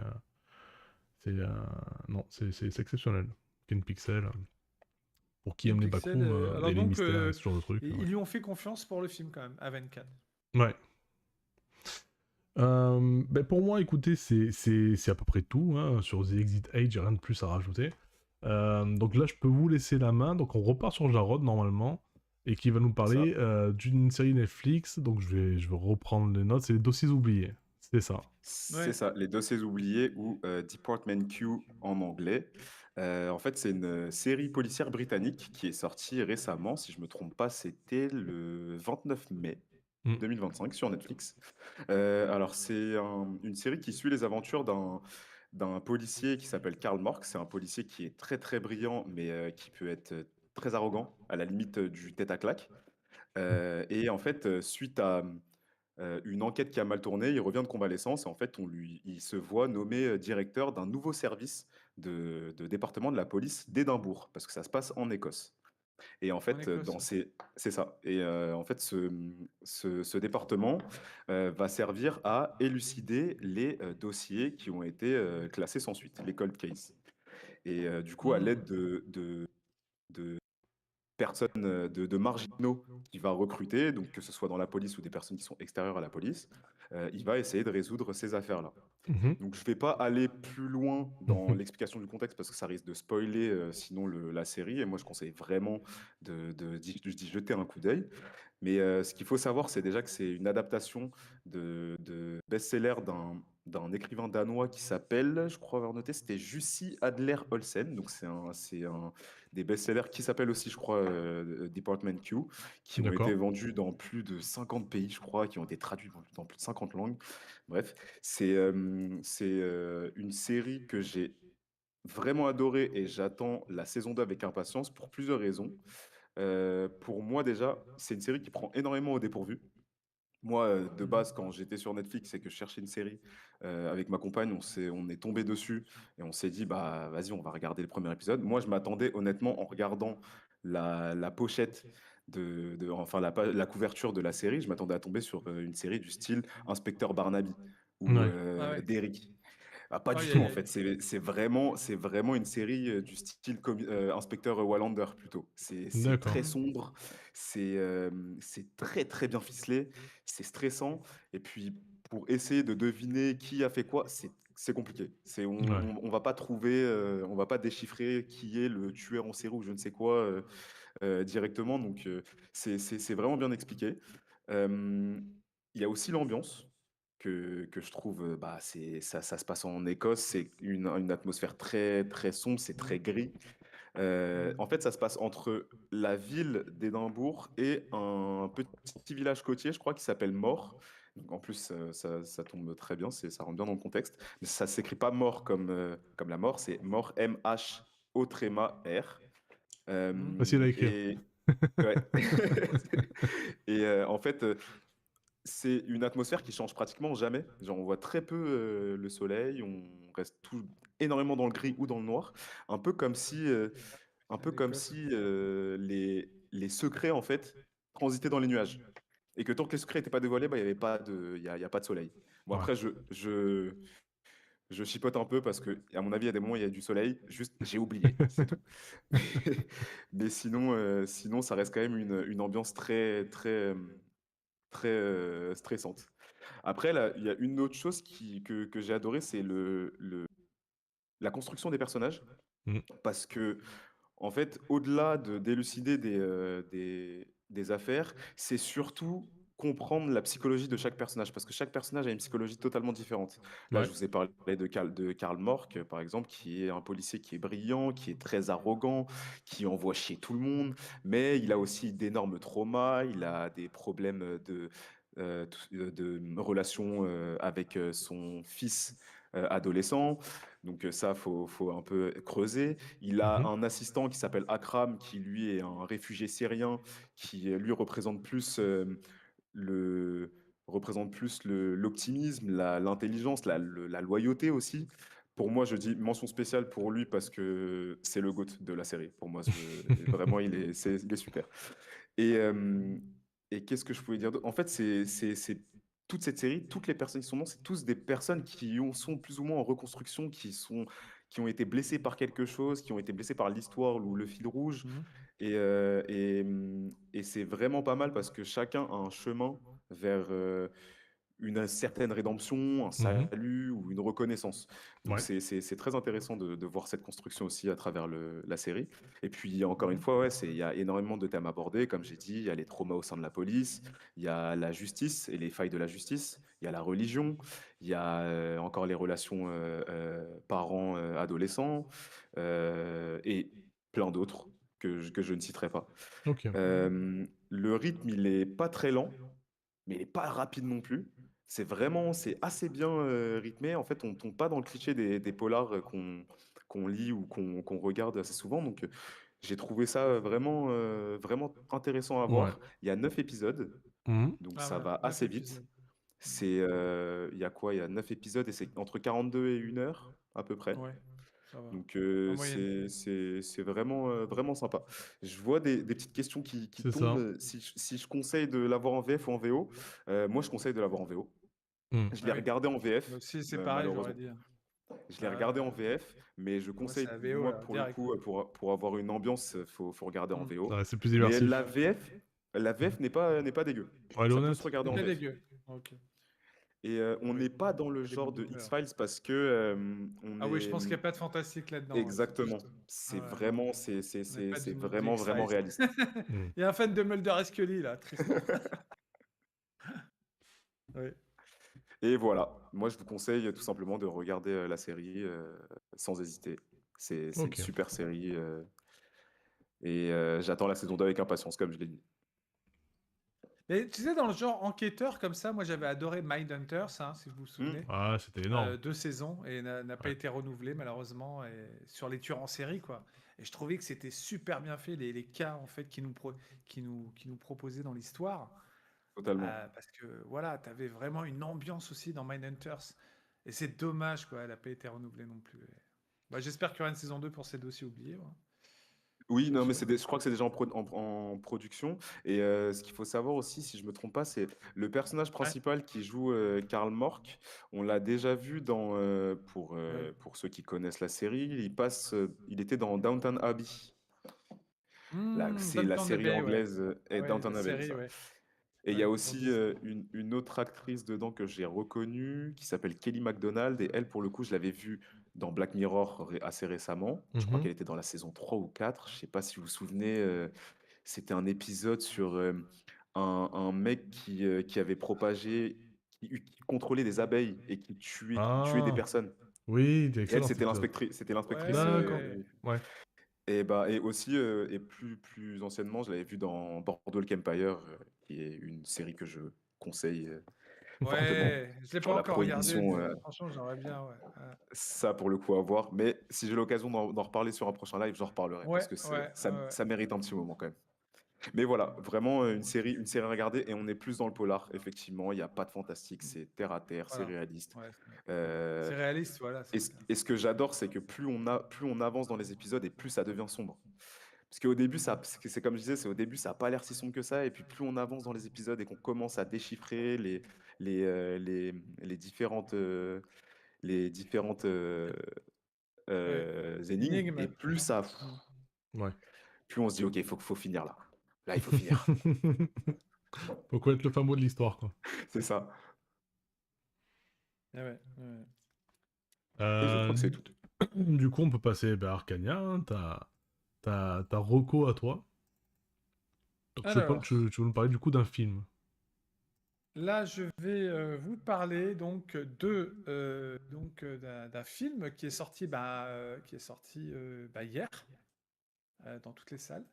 non, c'est exceptionnel. Ken Pixel, pour qui Ken aime les Pixel. backrooms Alors et les donc, mystères et ce genre de trucs, ils ouais. lui ont fait confiance pour le film, quand même, à 24. Ouais. Ben pour moi, écoutez, c'est à peu près tout, hein. Sur The Exit Age, j'ai rien de plus à rajouter. Donc là, je peux vous laisser la main. Donc on repart sur Jarod, normalement, et qui va nous C'est ça. parler d'une série Netflix. Donc je vais reprendre les notes. C'est Les Dossiers oubliés. C'est ça. C'est Ouais. ça, Les Dossiers oubliés ou Department Q en anglais. En fait, c'est une série policière britannique qui est sortie récemment. Si je ne me trompe pas, c'était le 29 mai Mm. 2025 sur Netflix. Alors, c'est une série qui suit les aventures d'un policier qui s'appelle Karl Mork. C'est un policier qui est très très brillant, mais qui peut être très arrogant, à la limite du tête à claque. Et en fait, suite à une enquête qui a mal tourné, il revient de convalescence et en fait, il se voit nommé directeur d'un nouveau service de département de la police d'Édimbourg, parce que ça se passe en Écosse. Et en En fait, Écosse. c'est ça. Et en fait, ce département va servir à élucider les dossiers qui ont été classés sans suite, les cold cases. Et du coup, à Hmm. l'aide de personnes de marginaux qu'il va recruter, donc que ce soit dans la police ou des personnes qui sont extérieures à la police. Il va essayer de résoudre ces affaires-là. Mhm. Donc je ne vais pas aller plus loin dans l'explication du contexte parce que ça risque de spoiler sinon la série. Et moi, je conseille vraiment d'y jeter un coup d'œil. Mais ce qu'il faut savoir, c'est déjà que c'est une adaptation de best-seller d'un écrivain danois qui s'appelle, je crois avoir noté, c'était Jussi Adler Olsen. Donc c'est un des best-sellers qui s'appelle aussi, je crois, Department Q, qui ont été D'accord. vendus dans plus de 50 pays, je crois, qui ont été traduits dans plus de 50 langues. Bref, c'est une série que j'ai vraiment adorée et j'attends la saison 2 avec impatience pour plusieurs raisons. Pour moi, déjà, c'est une série qui prend énormément au dépourvu. Moi, de base, quand j'étais sur Netflix et que je cherchais une série avec ma compagne, on est tombé dessus et on s'est dit, bah vas-y, on va regarder le premier épisode. Moi, je m'attendais honnêtement en regardant la pochette enfin la couverture de la série, je m'attendais à tomber sur une série du style Inspecteur Barnaby ou Ouais. Ah ouais. Derrick. Ah, pas du Aïe, tout aïe, en aïe. fait, c'est vraiment une série du style Inspecteur Wallander plutôt. C'est très D'accord. sombre, c'est très très bien ficelé, c'est stressant et puis pour essayer de deviner qui a fait quoi, c'est compliqué. Ouais. On va pas trouver, on va pas déchiffrer qui est le tueur en série ou je ne sais quoi directement, donc c'est vraiment bien expliqué. Euh, Il y a aussi l'ambiance que je trouve, bah, ça se passe en Écosse, c'est une atmosphère très, très sombre, c'est très gris. En fait, ça se passe entre la ville d'Édimbourg et un petit village côtier, je crois, qui s'appelle Mort. Donc, en plus, ça tombe très bien, ça rentre bien dans le contexte. Mais ça ne s'écrit pas mort comme la mort, c'est mort M-H-O-R. Facile à écrire. Et ouais. Et en fait, c'est une atmosphère qui change pratiquement jamais. Genre, on voit très peu le soleil, on reste énormément dans le gris ou dans le noir. Un peu comme si, euh, un Ah, peu comme l'Écosse. si les secrets, en fait, transitaient dans les nuages. Et que tant que les secrets n'étaient pas dévoilés, bah, il n'y avait pas y a pas de soleil. Bon, Ouais. après, je chipote un peu parce que, à mon avis, il y a des moments où il y a du soleil. Juste, j'ai oublié, c'est tout. Mais sinon, ça reste quand même une ambiance très, très, très stressante. Après, là, il y a une autre chose que j'ai adoré, c'est la construction des personnages. Mm. Parce que, en fait, au-delà de d'élucider des affaires, c'est surtout comprendre la psychologie de chaque personnage. Parce que chaque personnage a une psychologie totalement différente. Là, Ouais. je vous ai parlé de Karl Mork, par exemple, qui est un policier qui est brillant, qui est très arrogant, qui envoie chier tout le monde. Mais il a aussi d'énormes traumas, il a des problèmes de relation avec son fils adolescent. Donc ça, faut un peu creuser. Il a Mhm. un assistant qui s'appelle Akram, qui lui est un réfugié syrien, qui lui le, représente plus l'optimisme, l'intelligence, la loyauté aussi. Pour moi, je dis mention spéciale pour lui parce que c'est le GOAT de la série. Pour moi, vraiment, il est super. Et, euh, et qu'est-ce que je pouvais dire d'autre. En fait, c'est toute cette série, toutes les personnes qui sont dedans, c'est tous des personnes sont plus ou moins en reconstruction, qui ont été blessées par quelque chose, qui ont été blessées par l'histoire ou le fil rouge. Mhm. Et c'est vraiment pas mal parce que chacun a un chemin vers une certaine rédemption, un Mhm. salut ou une reconnaissance. Donc Ouais. c'est très intéressant de voir cette construction aussi à travers la série. Et puis encore une fois, ouais, il y a énormément de thèmes abordés, comme j'ai dit, il y a les traumas au sein de la police, il y a la justice et les failles de la justice, il y a la religion, il y a encore les relations parents-adolescents et plein d'autres que je ne citerai pas. Ok. Le rythme, il est pas très lent, mais il est pas rapide non plus. C'est assez bien rythmé. En fait, on tombe pas dans le cliché des polars qu'on lit ou qu'on regarde assez souvent. Donc, j'ai trouvé ça vraiment intéressant à Ouais. voir. Il y a 9 épisodes, Mhm. donc Ah ça ouais, va 9 assez vite. épisodes. Il y a quoi? Il y a 9 épisodes et c'est entre 42 et 1 heure à peu près. Ouais, ça va. Donc En moyenne. c'est vraiment sympa. Je vois des petites questions qui C'est tombent. ça. Si je conseille de l'avoir en VF ou en VO, moi je conseille de l'avoir en VO. Mm. Je Ah l'ai oui. regardé en Moi VF, aussi, c'est pareil, j'aurais malheureusement. dit, hein. Je l'ai regardé en Ouais. VF, mais je Moi, c'est conseille, la VO, moi, là, pour le direct. coup, pour avoir une ambiance, faut regarder en Hmm. VO. Ouais, c'est plus Mais immersif. la VF n'est pas dégueu. Ouais, elle est Ça peut se honnête. regarder C'est en pas VF. dégueu. Ok. Et on Oui. n'est pas dans le Il y a des bons genre de doubleurs. X-Files parce que on Ah oui, je est pense qu'il n'y a pas de fantastique là-dedans, ouais, exactement. justement. C'est Ouais, non. vraiment, c'est c'est On n'est c'est pas c'est du vraiment vraiment X-Files. réaliste. Hmm. Il y a un fan de Mulder et Scully, là, Tristan. Oui. Et voilà, moi je vous conseille tout simplement de regarder la série sans hésiter. C'est une Ok. super série et j'attends la saison 2 avec impatience, comme je l'ai dit. Mais tu sais, dans le genre enquêteur comme ça, moi j'avais adoré Mindhunters, hein, si vous vous Hmm. souvenez. Ah, c'était énorme. 2 saisons et n'a pas Ouais. été renouvelé malheureusement sur les tueurs en série, quoi. Et je trouvais que c'était super bien fait les cas en fait qui nous proposaient dans l'histoire. Totalement. Parce que voilà, tu avais vraiment une ambiance aussi dans Mindhunters. Et c'est dommage, quoi, elle n'a pas été renouvelée non plus. Bah, j'espère qu'il y aura une saison 2 pour ces dossiers oubliés, ouais. Oui, Bien non, mais sûr. je crois que c'est déjà en production. Et ce qu'il faut savoir aussi, si je me trompe pas, c'est le personnage Ouais, principal qui joue Karl Mork. On l'a déjà vu ouais. pour ceux qui connaissent la série. Il était dans Downton Abbey. Là, c'est la Downton série Abbey, ouais. anglaise Ouais, la Downton Abbey, série, ça. ouais. Et il y Ouais, a dans aussi Disney. une autre actrice dedans que j'ai reconnue, qui s'appelle Kelly MacDonald. Et elle, pour le coup, je l'avais vue dans Black Mirror assez récemment. Je crois Mhm. qu'elle était dans la saison 3 ou 4. Je sais pas si vous vous souvenez. C'était un épisode sur un mec qui avait propagé, qui contrôlait des abeilles et qui tuait des Ah, personnes. oui, Et elle, excellent cet épisode. c'était l'inspectrice. D'accord. Ouais. Ouais. Et aussi, et plus anciennement, je l'avais vu dans Boardwalk Empire, qui est une série que je conseille fortement Ouais, je l'ai pas sur la encore regardé, prohibition. mais franchement, j'aimerais bien, ouais. Ça, pour le coup, à voir. Mais si j'ai l'occasion d'en reparler sur un prochain live, j'en reparlerai parce Ouais, que ouais, ça, ouais. ça mérite un petit moment quand même. Mais voilà, vraiment une série à regarder et on est plus dans le polar, effectivement. Il n'y a pas de fantastique, c'est terre à terre, c'est Voilà. réaliste. Ouais, Euh, c'est réaliste, voilà, c'est ça. et ce que j'adore, c'est que plus on avance dans les épisodes et plus ça devient sombre. Parce qu'au début, c'est comme je disais, c'est au début, ça n'a pas l'air si sombre que ça. Et puis plus on avance dans les épisodes et qu'on commence à déchiffrer les différentes Ouais. énigmes, et Énigme. Mm. Ouais. plus on se dit, OK, faut finir là. Là, il faut finir. Faut connaître le fin mot de l'histoire, quoi. C'est ça. Ah ouais, ouais. Et je crois Euh, que c'est tout. du coup, on peut passer à Arcania, hein. T'as Rocco à toi. Donc, Alors, tu veux nous parler du coup d'un film. là, je vais vous parler donc d'un film qui est sorti, hier dans toutes les salles.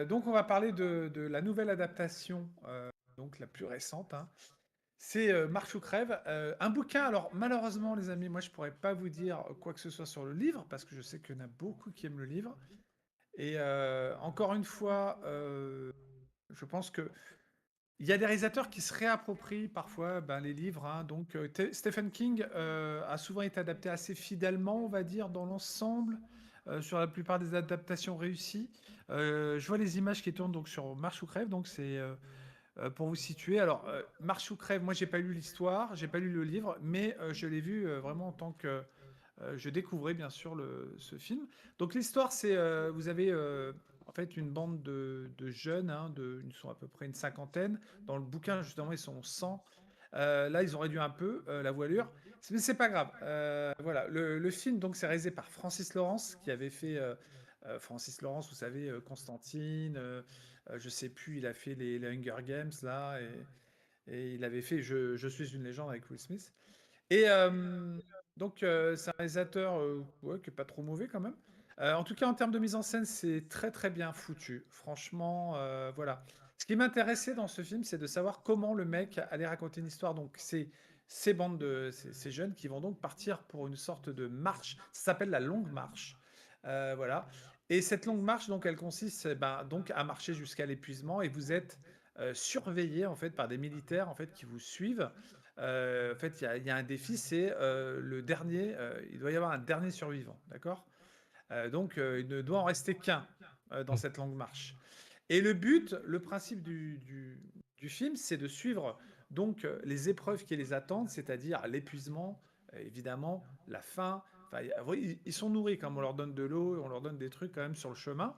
Donc, on va parler de la nouvelle adaptation, donc la plus récente, hein. C'est Marche ou crève. Un bouquin, alors malheureusement, les amis, moi je pourrais pas vous dire quoi que ce soit sur le livre, parce que je sais qu'il y en a beaucoup qui aiment le livre. Et encore une fois, je pense que il y a des réalisateurs qui se réapproprient parfois les livres, hein. Donc Stephen King a souvent été adapté assez fidèlement, on va dire, dans l'ensemble, sur la plupart des adaptations réussies. Je vois les images qui tournent donc sur Marche ou crève, donc c'est pour vous situer. Alors, Marche ou crève, moi j'ai pas lu l'histoire, j'ai pas lu le livre, mais je l'ai vu vraiment en tant que je découvrais bien sûr ce film. Donc l'histoire, c'est vous avez en fait une bande de jeunes, hein, ils sont à peu près une cinquantaine. Dans le bouquin, justement, ils sont 100. Là, ils ont réduit un peu la voilure, mais c'est pas grave. Voilà, le film, donc, c'est réalisé par Francis Lawrence, qui avait fait Francis Lawrence, vous savez, Constantine. Je sais plus, il a fait les Hunger Games là, et il avait fait Je suis une légende avec Will Smith. Et donc, c'est un réalisateur ouais, qui est pas trop mauvais quand même. En tout cas, en termes de mise en scène, c'est très très bien foutu. Franchement, voilà. Ce qui m'intéressait dans ce film, c'est de savoir comment le mec allait raconter une histoire. Donc, c'est ces jeunes qui vont donc partir pour une sorte de marche. Ça s'appelle la longue marche. Voilà. Et cette longue marche, donc, elle consiste donc à marcher jusqu'à l'épuisement. Et vous êtes surveillé en fait par des militaires en fait qui vous suivent. En fait, il y a un défi, c'est le dernier. Il doit y avoir un dernier survivant, d'accord? Donc, il ne doit en rester qu'un dans Hmm. cette longue marche. Et le but, le principe du film, c'est de suivre donc les épreuves qui les attendent, c'est-à-dire l'épuisement, évidemment, la faim. Enfin, ils sont nourris quand on leur donne de l'eau, on leur donne des trucs quand même sur le chemin.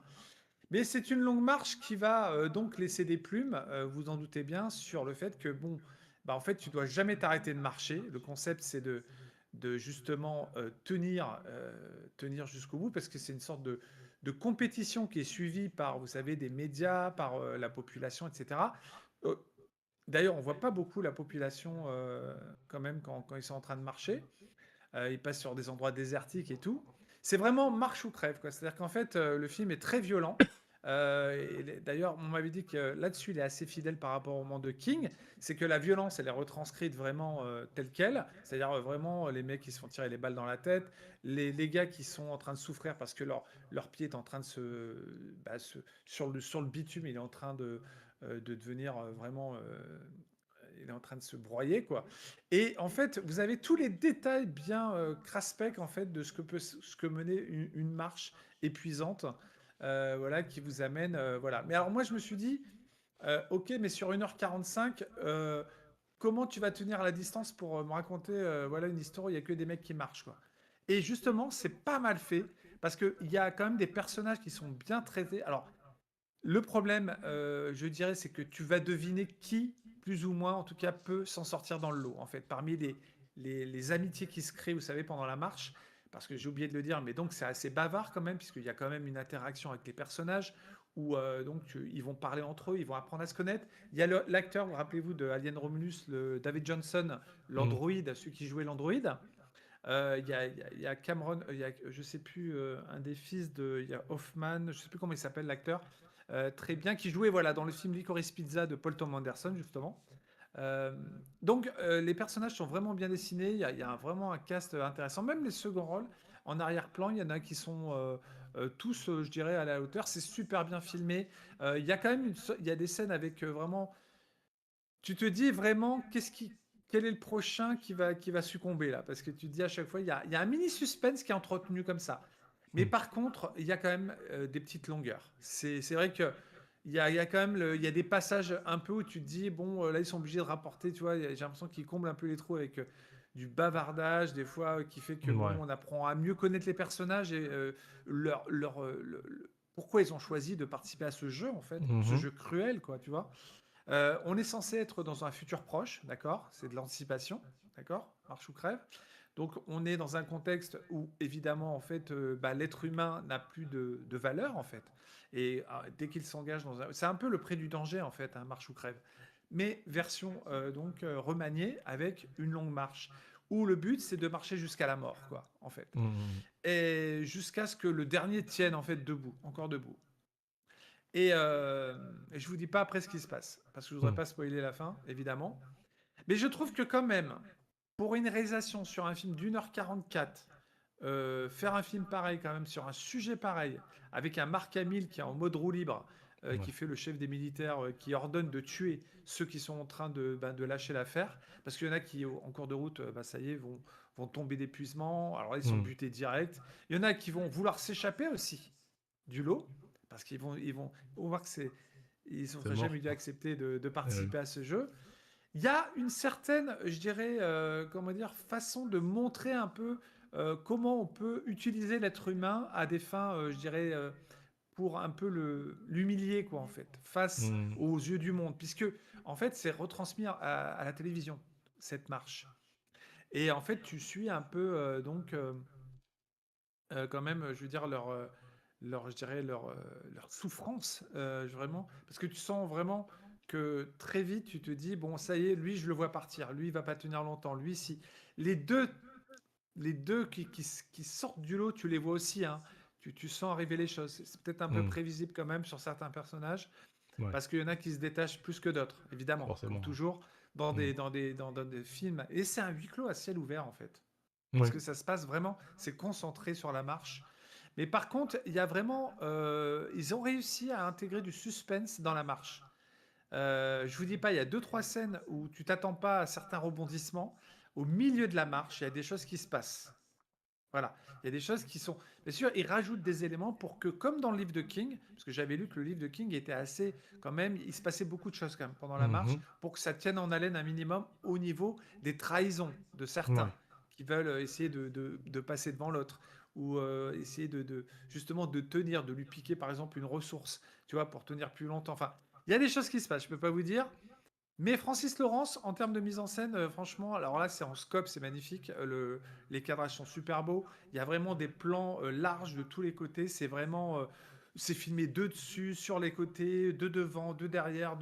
Mais c'est une longue marche qui va donc laisser des plumes, vous en doutez bien, sur le fait que, bon, bah, en fait, tu dois jamais t'arrêter de marcher. Le concept, c'est de justement tenir jusqu'au bout, parce que c'est une sorte de compétition qui est suivie par, vous savez, des médias, par la population, etc. Euh, D'ailleurs, on voit pas beaucoup la population quand même quand ils sont en train de marcher. Ils passent sur des endroits désertiques et tout. C'est vraiment marche ou crève, quoi. C'est-à-dire qu'en fait, le film est très violent. D'ailleurs, on m'avait dit que là-dessus, il est assez fidèle par rapport au roman de King. C'est que la violence, elle est retranscrite vraiment telle qu'elle. C'est-à-dire vraiment les mecs qui se font tirer les balles dans la tête, les gars qui sont en train de souffrir parce que leur pied est en train de sur le bitume, il est en train de devenir vraiment il est en train de se broyer, quoi. Et en fait, vous avez tous les détails bien craspec, en fait, de ce que mener une marche épuisante, voilà, qui vous amène, voilà. Mais alors moi, je me suis dit, ok, mais sur 1h45, comment tu vas tenir la distance pour me raconter, voilà, une histoire où il y a que des mecs qui marchent, quoi. Et justement, c'est pas mal fait, parce qu'il y a quand même des personnages qui sont bien traités. Alors, le problème, je dirais, c'est que tu vas deviner qui, plus ou moins, en tout cas, peut s'en sortir dans le lot, en fait, parmi les amitiés qui se créent, vous savez, pendant la marche. Parce que j'ai oublié de le dire, mais donc c'est assez bavard quand même, puisqu'il y a quand même une interaction avec les personnages, où ils vont parler entre eux, ils vont apprendre à se connaître. Il y a l'acteur, vous rappelez-vous, de Alien Romulus, David Johnson, Mm. l'androïde, celui qui jouait l'androïde. Il y a Cameron, je sais plus, un des fils il y a Hoffman, je sais plus comment il s'appelle l'acteur, très bien, qui jouait voilà, dans le film Licorice Pizza de Paul Thomas Anderson, justement. Euh, les personnages sont vraiment bien dessinés, il y a vraiment un cast intéressant, même les seconds rôles. En arrière-plan, il y en a qui sont tous, je dirais, à la hauteur. C'est super bien filmé. Il y a quand même il y a des scènes avec vraiment tu te dis vraiment quel est le prochain qui va succomber là? Parce que tu te dis à chaque fois, il y a un mini suspense qui est entretenu comme ça. Mais Mm. par contre, il y a quand même des petites longueurs. C'est vrai que il y a quand même il y a des passages un peu où tu te dis, bon, là, ils sont obligés de rapporter, tu vois, j'ai l'impression qu'ils comblent un peu les trous avec du bavardage, des fois, qui fait que, bon, Ouais. on apprend à mieux connaître les personnages et pourquoi ils ont choisi de participer à ce jeu, en fait, ce Mhm. jeu cruel, quoi, tu vois. On est censé être dans un futur proche, d'accord? C'est de l'anticipation, d'accord? Marche ou crève. Donc on est dans un contexte où évidemment en fait l'être humain n'a plus de valeur en fait. Et dès qu'il s'engage c'est un peu le prix du danger en fait, hein, marche ou crève. Mais version remaniée avec une longue marche où le but c'est de marcher jusqu'à la mort quoi en fait. Mhm. Et jusqu'à ce que le dernier tienne en fait debout, encore debout. Et je vous dis pas après ce qui se passe, parce que je voudrais Mhm. pas spoiler la fin, évidemment. Mais je trouve que quand même, pour une réalisation sur un film d'1h44, faire un film pareil quand même sur un sujet pareil, avec un Mark Hamill qui est en mode roue libre, Ouais. qui fait le chef des militaires, qui ordonne de tuer ceux qui sont en train de lâcher l'affaire, parce qu'il y en a qui, en cours de route, ça y est, vont tomber d'épuisement, alors là, ils sont Mhm. butés direct. Il y en a qui vont vouloir s'échapper aussi du lot, parce on voit que ils C'est n'auraient mort, jamais dû quoi. accepter de Ouais. participer à ce jeu. Il y a une certaine, je dirais, comment dire, façon de montrer un peu comment on peut utiliser l'être humain à des fins, je dirais, pour un peu l'humilier, quoi, en fait, face Mhm. aux yeux du monde, puisque en fait, c'est retransmis à la télévision cette marche. Et en fait, tu suis un peu quand même, je veux dire, je dirais leur souffrance, vraiment. Parce que tu sens vraiment que très vite, tu te dis, bon, ça y est, lui, je le vois partir. Lui, il va pas tenir longtemps. Lui, si. Les deux, les deux qui sortent du lot, tu les vois aussi. Hein. Tu sens arriver les choses. C'est peut-être un peu Mhm. prévisible quand même sur certains personnages, Ouais, parce qu'il y en a qui se détachent plus que d'autres, évidemment, comme forcément. toujours dans Mhm. des films. Et c'est un huis clos à ciel ouvert, en fait. Parce Ouais. que ça se passe vraiment, c'est concentré sur la marche. Mais par contre, il y a vraiment, ils ont réussi à intégrer du suspense dans la marche. Je vous dis pas, il y a deux trois scènes où tu t'attends pas à certains rebondissements. Au milieu de la marche, il y a des choses qui se passent. Voilà, il y a des choses qui sont. Bien sûr, ils rajoutent des éléments pour que, comme dans le livre de King, parce que j'avais lu que le livre de King était assez, quand même, il se passait beaucoup de choses quand même pendant la marche, Mhm. pour que ça tienne en haleine un minimum au niveau des trahisons de certains Ouais. qui veulent essayer de passer devant l'autre ou essayer justement de tenir, de lui piquer par exemple une ressource, tu vois, pour tenir plus longtemps. Enfin, il y a des choses qui se passent, je peux pas vous dire. Mais Francis Lawrence, en termes de mise en scène, franchement, alors là, c'est en scope, c'est magnifique. Les cadrages sont super beaux. Il y a vraiment des plans larges de tous les côtés. C'est vraiment, c'est filmé deux dessus, sur les côtés, deux devant, deux derrière.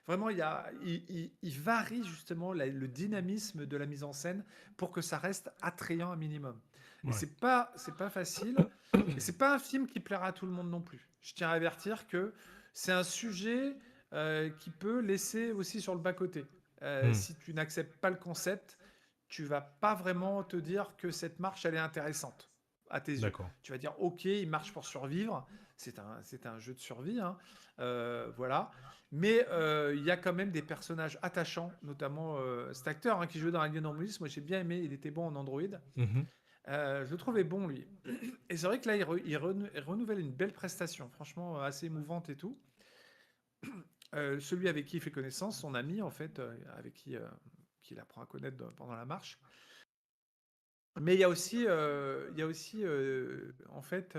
Vraiment, il varie justement le dynamisme de la mise en scène pour que ça reste attrayant un minimum. Et Ouais. c'est pas facile. Et c'est pas un film qui plaira à tout le monde non plus. Je tiens à avertir que c'est un sujet qui peut laisser aussi sur le bas-côté. Hmm. Si tu n'acceptes pas le concept, tu vas pas vraiment te dire que cette marche, elle est intéressante à tes yeux. D'accord. Tu vas dire, ok, il marche pour survivre. C'est un jeu de survie, hein. Voilà. Mais il y a quand même des personnages attachants, notamment cet acteur hein, qui jouait dans Alien Romulus. Moi, j'ai bien aimé. Il était bon en Android. Mhm. Je le trouvais bon, lui. Et c'est vrai que là, il renouvelle une belle prestation, franchement, assez émouvante et tout. Celui avec qui il fait connaissance, son ami, en fait, avec qui qu'il apprend à connaître pendant la marche. Mais il y a aussi, en fait,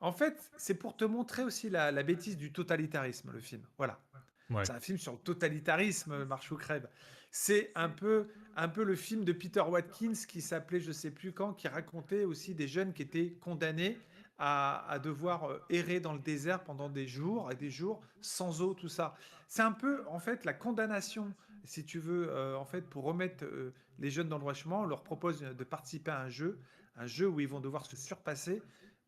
en fait, c'est pour te montrer aussi la bêtise du totalitarisme, le film. Voilà. Ouais. C'est un film sur le totalitarisme, Marche ou crève. C'est un peu le film de Peter Watkins qui s'appelait je sais plus quand, qui racontait aussi des jeunes qui étaient condamnés à devoir errer dans le désert pendant des jours et des jours sans eau, tout ça. C'est un peu en fait la condamnation, si tu veux, en fait pour remettre les jeunes dans le droit chemin. On leur propose de participer à un jeu où ils vont devoir se surpasser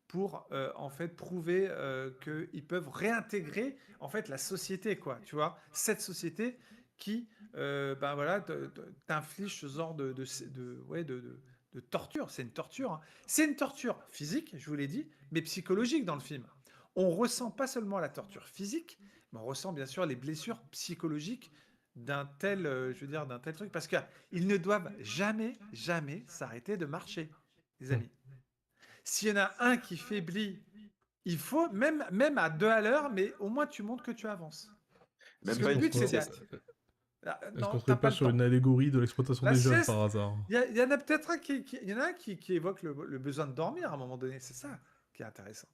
pour en fait prouver qu'ils peuvent réintégrer en fait la société, quoi, tu vois, cette société qui ben voilà t'inflige ce genre de torture. C'est une torture, hein. C'est une torture physique, je vous l'ai dit, mais psychologique dans le film. On ressent pas seulement la torture physique, mais on ressent bien sûr les blessures psychologiques d'un tel, je veux dire, d'un tel truc, parce qu'ils ne doivent jamais, jamais s'arrêter de marcher, les Hmm. amis. S'il y en a un qui faiblit, il faut, même à 2 à l'heure, mais au moins tu montres que tu avances. Parce Même que pas le une but, petite c'est sieste. Est-ce qu'on non, serait t'as pas pas le sur une temps. allégorie de l'exploitation La des jeunes sieste, par hasard? il y en a peut-être un il y en a un qui évoque le besoin de dormir à un moment donné. C'est ça qui est intéressant.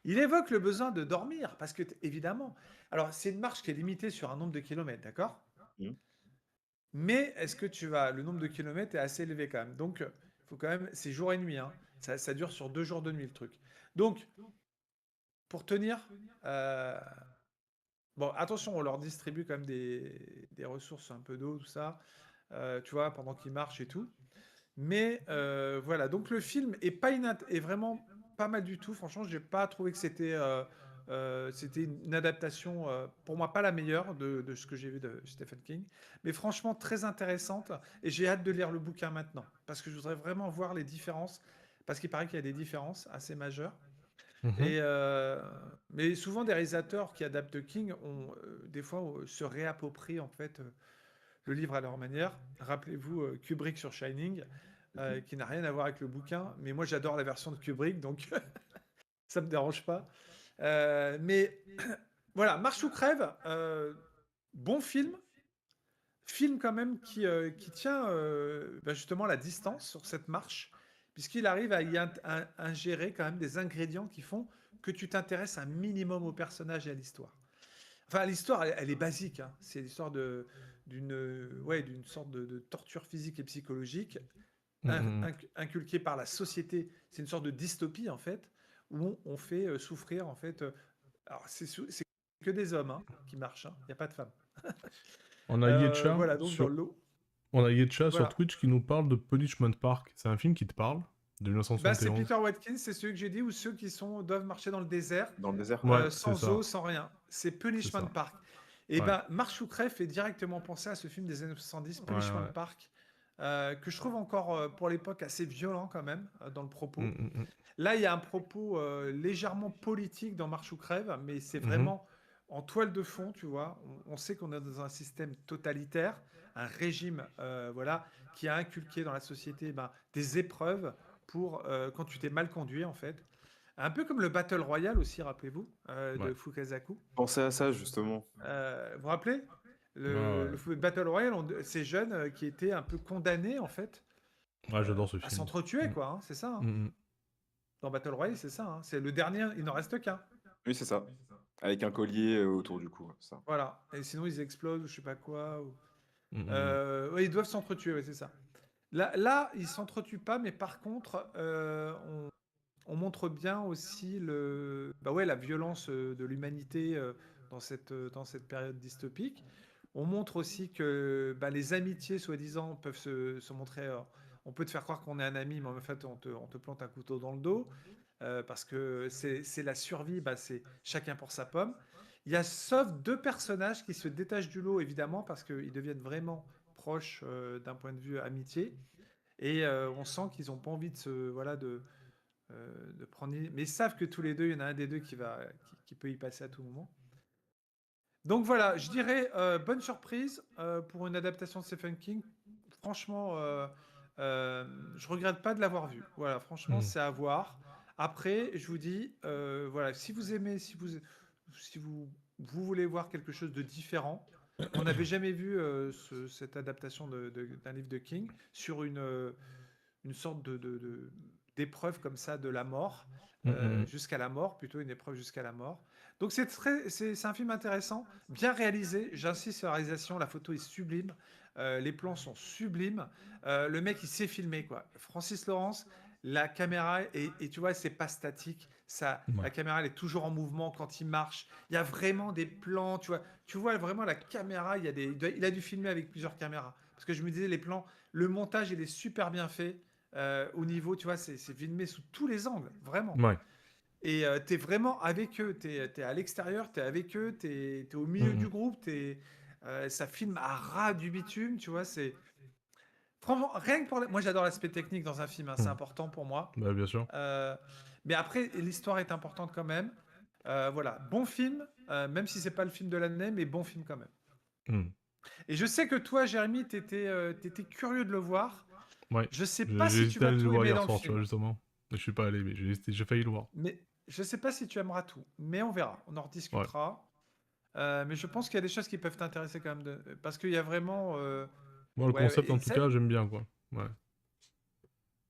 Il évoque le besoin de dormir, parce que, évidemment, alors c'est une marche qui est limitée sur un nombre de kilomètres, d'accord? Mhm. Mais est-ce que le nombre de kilomètres est assez élevé quand même. Donc, il faut quand même, c'est jour et nuit, hein. Ça dure sur 2 jours de nuit, le truc. Donc, pour tenir, euh, bon, attention, on leur distribue quand même des ressources, un peu d'eau, tout ça, tu vois, pendant qu'ils marchent et tout. Mais voilà, donc le film est vraiment pas mal du tout. Franchement, j'ai pas trouvé que c'était une adaptation, pour moi, pas la meilleure de ce que j'ai vu de Stephen King. Mais franchement, très intéressante. Et j'ai hâte de lire le bouquin maintenant. Parce que je voudrais vraiment voir les différences. Parce qu'il paraît qu'il y a des différences assez majeures. Mhm. Et, mais souvent, des réalisateurs qui adaptent King des fois se réapproprient en fait le livre à leur manière. Rappelez-vous Kubrick sur Shining, qui n'a rien à voir avec le bouquin, mais moi j'adore la version de Kubrick, donc ça me dérange pas. Mais voilà, Marche ou crève, bon film quand même qui tient justement la distance sur cette marche, puisqu'il arrive à y ingérer quand même des ingrédients qui font que tu t'intéresses un minimum au personnage et à l'histoire. Enfin, l'histoire, elle est basique, hein. C'est l'histoire d'une sorte de torture physique et psychologique Mhm. inculquée par la société. C'est une sorte de dystopie, en fait, où on fait souffrir, en fait. Alors, c'est que des hommes hein, qui marchent, hein. Il n'y a pas de femmes. On a Yetcha Voilà, donc dans sur... l'eau. On a Yetcha sur Voilà. Twitch qui nous parle de Punishment Park. C'est un film qui te parle, de Bah, c'est 1971. Peter Watkins, c'est celui que j'ai dit, ou ceux qui doivent marcher dans le désert, Dans le désert. Ouais, c'est sans ça. eau, sans rien. C'est C'est Punishment ça. Park. Et Ouais. ben, Marche ou crève fait directement penser à ce film des années 70, Ouais, Punishment ouais. Park, que je trouve encore, pour l'époque, assez violent quand même, dans le propos. Mhm. Là, il y a un propos légèrement politique dans Marche ou crève, mais c'est Mhm. vraiment en toile de fond, tu vois. On sait qu'on est dans un système totalitaire, un régime, voilà, qui a inculqué dans la société des épreuves pour quand tu t'es mal conduit, en fait. Un peu comme le Battle Royale aussi, rappelez-vous, Ouais. de Fukasaku. Pensez à ça, justement. Vous vous rappelez? Ouais, Le Battle Royale, ces jeunes qui étaient un peu condamnés, en fait, ouais, j'adore ce à film. s'entretuer, Mm. quoi, hein, c'est ça. Hein. Mm, mm. Dans Battle Royale, c'est ça. Hein. C'est le dernier, il n'en reste qu'un. Oui, c'est ça. Avec un collier autour du cou, ça. Voilà. Et sinon, ils explosent ou je sais pas quoi. Mm, mm. Ouais, ils doivent s'entretuer, ouais, c'est ça. Là, ils s'entretuent pas, mais par contre, on montre bien aussi la violence de l'humanité dans cette période dystopique. On montre aussi que les amitiés, soi-disant, peuvent se montrer. On peut te faire croire qu'on est un ami, mais en fait, on te plante un couteau dans le dos. Parce que c'est la survie, c'est chacun pour sa pomme. Il y a sauf deux personnages qui se détachent du lot, évidemment, parce qu'ils deviennent vraiment proches d'un point de vue amitié. Et on sent qu'ils n'ont pas envie de prendre. Mais ils savent que tous les deux, il y en a un des deux qui peut y passer à tout moment. Donc voilà, je dirais bonne surprise pour une adaptation de Stephen King. Franchement, je regrette pas de l'avoir vu. Voilà, franchement, Mm. c'est à voir. Après, je vous dis, voilà, si vous aimez, si vous voulez voir quelque chose de différent, on n'avait jamais vu cette adaptation d'un livre de King sur une sorte d'épreuve comme ça de la mort, Mm, mm. jusqu'à la mort, plutôt une épreuve jusqu'à la mort. Donc c'est un film intéressant, bien réalisé, j'insiste sur la réalisation, la photo est sublime, les plans sont sublimes, le mec il sait filmer quoi. Francis Lawrence, la caméra, et tu vois, c'est pas statique, Ouais. la caméra elle est toujours en mouvement quand il marche, il y a vraiment des plans, tu vois vraiment la caméra, il a dû filmer avec plusieurs caméras, parce que je me disais les plans, le montage il est super bien fait, au niveau, tu vois, c'est filmé sous tous les angles, vraiment. Ouais. Et t'es vraiment avec eux, t'es à l'extérieur, t'es avec eux, t'es au Mm, milieu du mm. groupe, ça filme à ras du bitume, tu vois, c'est... Franchement, rien que pour... Moi j'adore l'aspect technique dans un film, hein, c'est Mm. important pour moi. Bah, bien sûr. Mais après, l'histoire est importante quand même. Voilà, bon film, même si c'est pas le film de l'année, mais bon film quand même. Mm. Et je sais que toi, Jérémy, t'étais curieux de le voir. Ouais. Je sais J'ai pas si tu hésité à vas aller le tout voir aimer hier dans le soir, tu vois, film. justement. Je suis pas allé, mais j'ai failli le voir. Mais je sais pas si tu aimeras tout. Mais on verra. On en Ouais. rediscutera. Mais je pense qu'il y a des choses qui peuvent t'intéresser quand même. Parce qu'il y a vraiment... Moi, le ouais, concept, et en tout cas, j'aime bien, quoi. Ouais.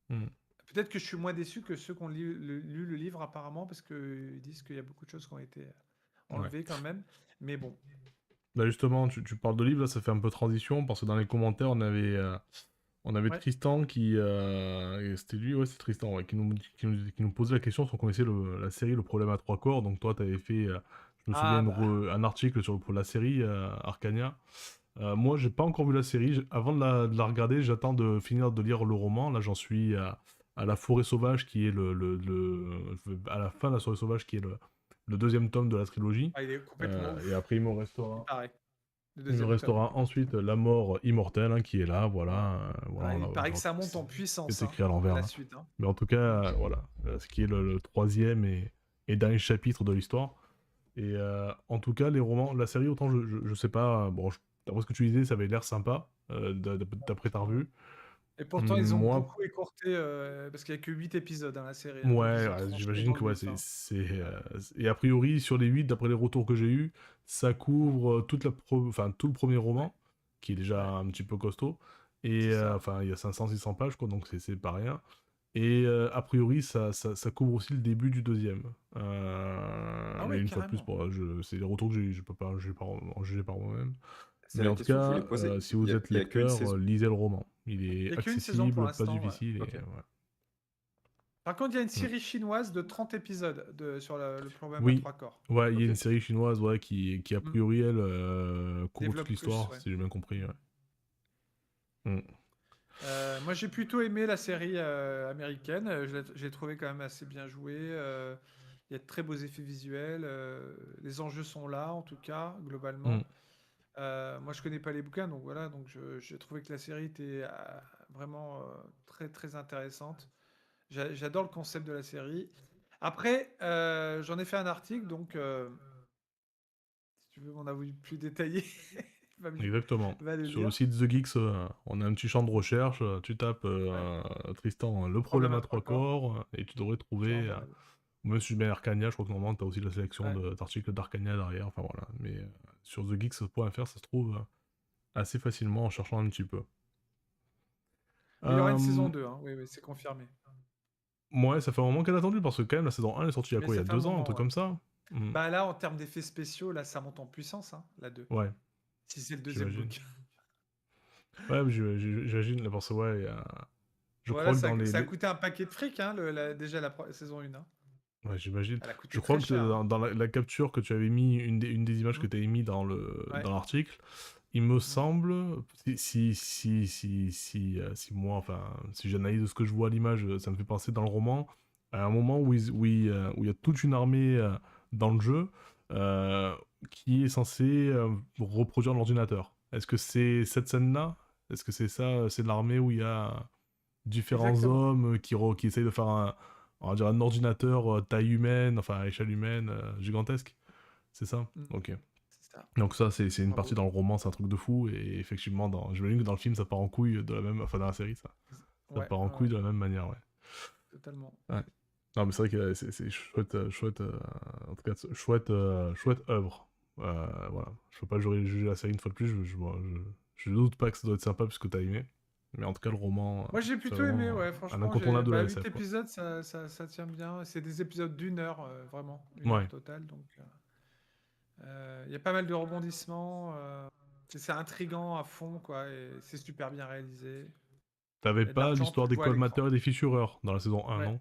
Mm. peut-être que je suis moins déçu que ceux qui ont lu le livre apparemment, parce qu'ils disent qu'il y a beaucoup de choses qui ont été Ouais. enlevées quand même. Mais bon. Bah, justement, tu parles de livre, là, ça fait un peu transition, parce que dans les commentaires, on avait Ouais. Tristan qui... et c'était lui, ouais, c'est Tristan, ouais, qui nous posait la question si on connaissait la série Le Problème à trois corps. Donc toi, tu avais fait, je me souviens, Ah bah... un article sur la série Arcania. Moi, j'ai pas encore vu la série. Avant de la regarder, j'attends de finir de lire le roman. Là, j'en suis à La Forêt Sauvage, qui est à la fin de La Forêt Sauvage, qui est le deuxième tome de la trilogie. il est complètement Et ouf. après, Il paraît. Le il me deuxième tome. restera ensuite La Mort Immortelle, hein, qui est là, voilà. Voilà, Il paraît que ça monte c'est en puissance, c'est écrit à l'envers, la hein. suite. Hein. Mais en tout cas, voilà, ce qui est le troisième et dernier chapitre de l'histoire. Et en tout cas, les romans, la série, autant je sais pas, bon, d'après ce que tu disais, ça avait l'air sympa, d'après ta revue. Et pourtant, ils ont Moi, beaucoup écourté, parce qu'il n'y a que 8 épisodes dans la série. Hein, donc ouais, ils ont tranché j'imagine dans que le ouais, vif. Hein. et a priori, sur les 8, d'après les retours que j'ai eus, ça couvre enfin, tout le premier roman, qui est déjà Ouais, un petit peu costaud. Et c'est ça. enfin, il y a 500-600 pages, quoi, donc c'est pas rien. Et a priori, ça couvre aussi le début du deuxième. Ah Mais ouais, une fois de plus, carrément. c'est les retours que j'ai eu, je vais pas en juger par moi-même. C'est Mais la en tout question que je voulais cas, poser. si vous êtes Il y a qu'une lecteur, saison. lisez le roman. Il Il est n'y a qu'une saison pour accessible, pas l'instant. difficile. Ok. Ouais. Par contre, il y a une Mm. série chinoise de 30 épisodes sur le problème à Oui, trois corps. ouais, il y a Ok. une série chinoise, ouais, qui a Mm. priori, elle, couvre toute Développe plus, l'histoire, ouais. si j'ai bien compris. Ouais. Mm. Moi, j'ai plutôt aimé la série américaine. J'ai trouvé quand même assez bien joué. Il y a de très beaux effets visuels. Les enjeux sont là, en tout cas, Mm. globalement. Moi, je connais pas les bouquins, donc voilà. Donc, j'ai trouvé que la série était vraiment très, très intéressante. J'adore le concept de la série. Après, j'en ai fait un article, donc si tu veux m'en avoir plus détaillé, Exactement. va le Sur le lire. site The Geeks, on a un petit champ de recherche. Tu tapes Ouais. Tristan, le problème Problème à à trois trois corps. corps, et tu devrais Tu vas trouver. voir. Même si je mets Arcania, je crois que normalement, tu as aussi la sélection Ouais. d'articles d'Arcania derrière. Enfin voilà. Mais sur thegeeks.fr, ça se trouve assez facilement en cherchant un petit peu. Mais il y aura une Euh, saison 2, hein. Oui, oui, c'est confirmé. Ouais, ça fait un moment qu'elle a attendu parce que quand même la saison 1 elle est sortie il y a Mais quoi? Il y ça a fait un 2 ans, un moment, truc ouais. comme ça? Bah là, en termes d'effets spéciaux, là, ça monte en puissance, hein, la 2. Ouais, Si c'est le deuxième j'imagine. book. Ouais, mais j'imagine, là, parce que ouais, je Voilà, crois que dans ça a coûté un paquet de fric, hein, déjà la saison 1. Hein. Ouais, j'imagine. Elle a Je coûté crois très que cher. Hein. dans la capture que tu avais mis, une des images Mm. que tu avais mis dans Ouais. l'article, il me semble, si moi, enfin, si j'analyse ce que je vois à l'image, ça me fait penser dans le roman, à un moment où il y a toute une armée dans le jeu euh, qui est censée reproduire l'ordinateur. Est-ce que c'est cette scène-là? Est-ce que c'est ça, c'est l'armée où il y a différents Exactement. hommes qui essayent de faire on va dire un ordinateur taille humaine, enfin à échelle humaine, gigantesque. C'est ça? Mm. Ok. C'est ça. Donc ça, c'est une partie Bravo. dans le roman, c'est un truc de fou. Et effectivement, j'imagine que dans le film, ça part en couille de la même... Enfin, dans la série, ça Ouais, part en couille de la même manière, ouais. totalement. Ouais. Non, mais c'est vrai que c'est chouette, en tout cas, chouette œuvre. Voilà. Je peux pas juger la série une fois de plus, je doute pas que ça doit être sympa puisque t'as aimé. Mais en tout cas, le roman, Moi, j'ai c'est plutôt aimé, vraiment ouais. un Franchement, incontournable de la 8 SF, quoi. épisodes, ça tient bien. C'est des épisodes d'une heure, vraiment. Une heure Ouais. totale, donc... Il y a pas mal de rebondissements. C'est intriguant à fond, quoi. Et c'est super bien réalisé. T'avais Il y a de pas l'argent, tu l'histoire le des vois à l'écran. colmateurs et des fissureurs dans la saison 1, Ouais. non?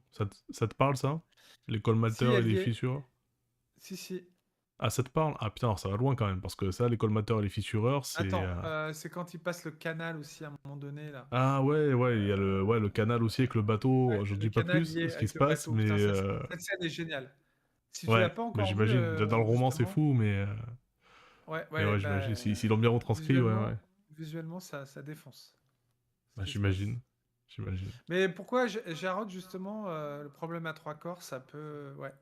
Ça te parle, ça? Les Si, colmateurs et elle les y est. fissureurs? Si, si. Ah, ça te parle? Ah putain, alors ça va loin quand même, parce que ça, les colmateurs et les fissureurs, c'est... Attends, c'est quand il passe le canal aussi à un moment donné, là. Ah ouais, il y a le canal aussi avec le bateau, Ouais, je le dis pas canal plus y est ce qui avec se le passe, bateau. mais... Putain, cette scène est géniale. Si tu l'as Ouais, pas mais encore vu, j'imagine, dans le roman c'est justement, fou, ouais, mais ouais, ouais, bah, j'imagine, s'ils l'ont bien retranscrit, ouais, ouais. visuellement, ça défonce ce Bah qui se passe. j'imagine. Mais pourquoi Jarod, justement, le problème à trois corps, ça peut, ouais,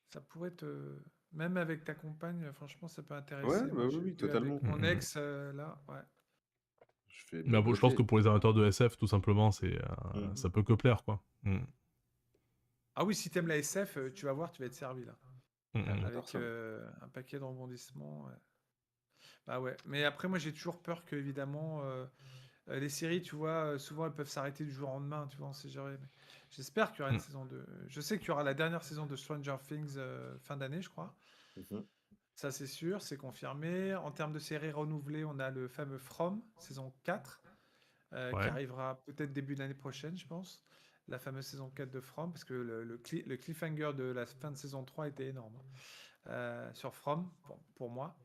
ça pourrait te, même avec ta compagne, franchement, ça peut Ouais, intéresser. bah Moi, oui, j'ai oui, vu avec totalement. mon ex, là, ouais. Je fais Mais bon, je pense que bloquer. pour les amateurs de SF, tout simplement, Mhm. ça peut que plaire, quoi. Ah oui, si t'aimes la SF, tu vas voir, tu vas être servi là, Mm. J'adore avec ça. un paquet de rebondissements. Ouais. Bah ouais. Mais après, moi, j'ai toujours peur que, évidemment, les séries, tu vois, souvent elles peuvent s'arrêter du jour au lendemain, tu vois, on sait jamais. Mais j'espère qu'il y aura une Mm. saison 2. Je sais qu'il y aura la dernière saison de Stranger Things fin d'année, je crois. Mhm. Ça, c'est sûr, c'est confirmé. En termes de séries renouvelées, on a le fameux From, saison 4, qui Ouais. arrivera peut-être début de l'année prochaine, je pense. La fameuse saison 4 de From, parce que le cliffhanger de la fin de saison 3 était énorme sur From, pour moi.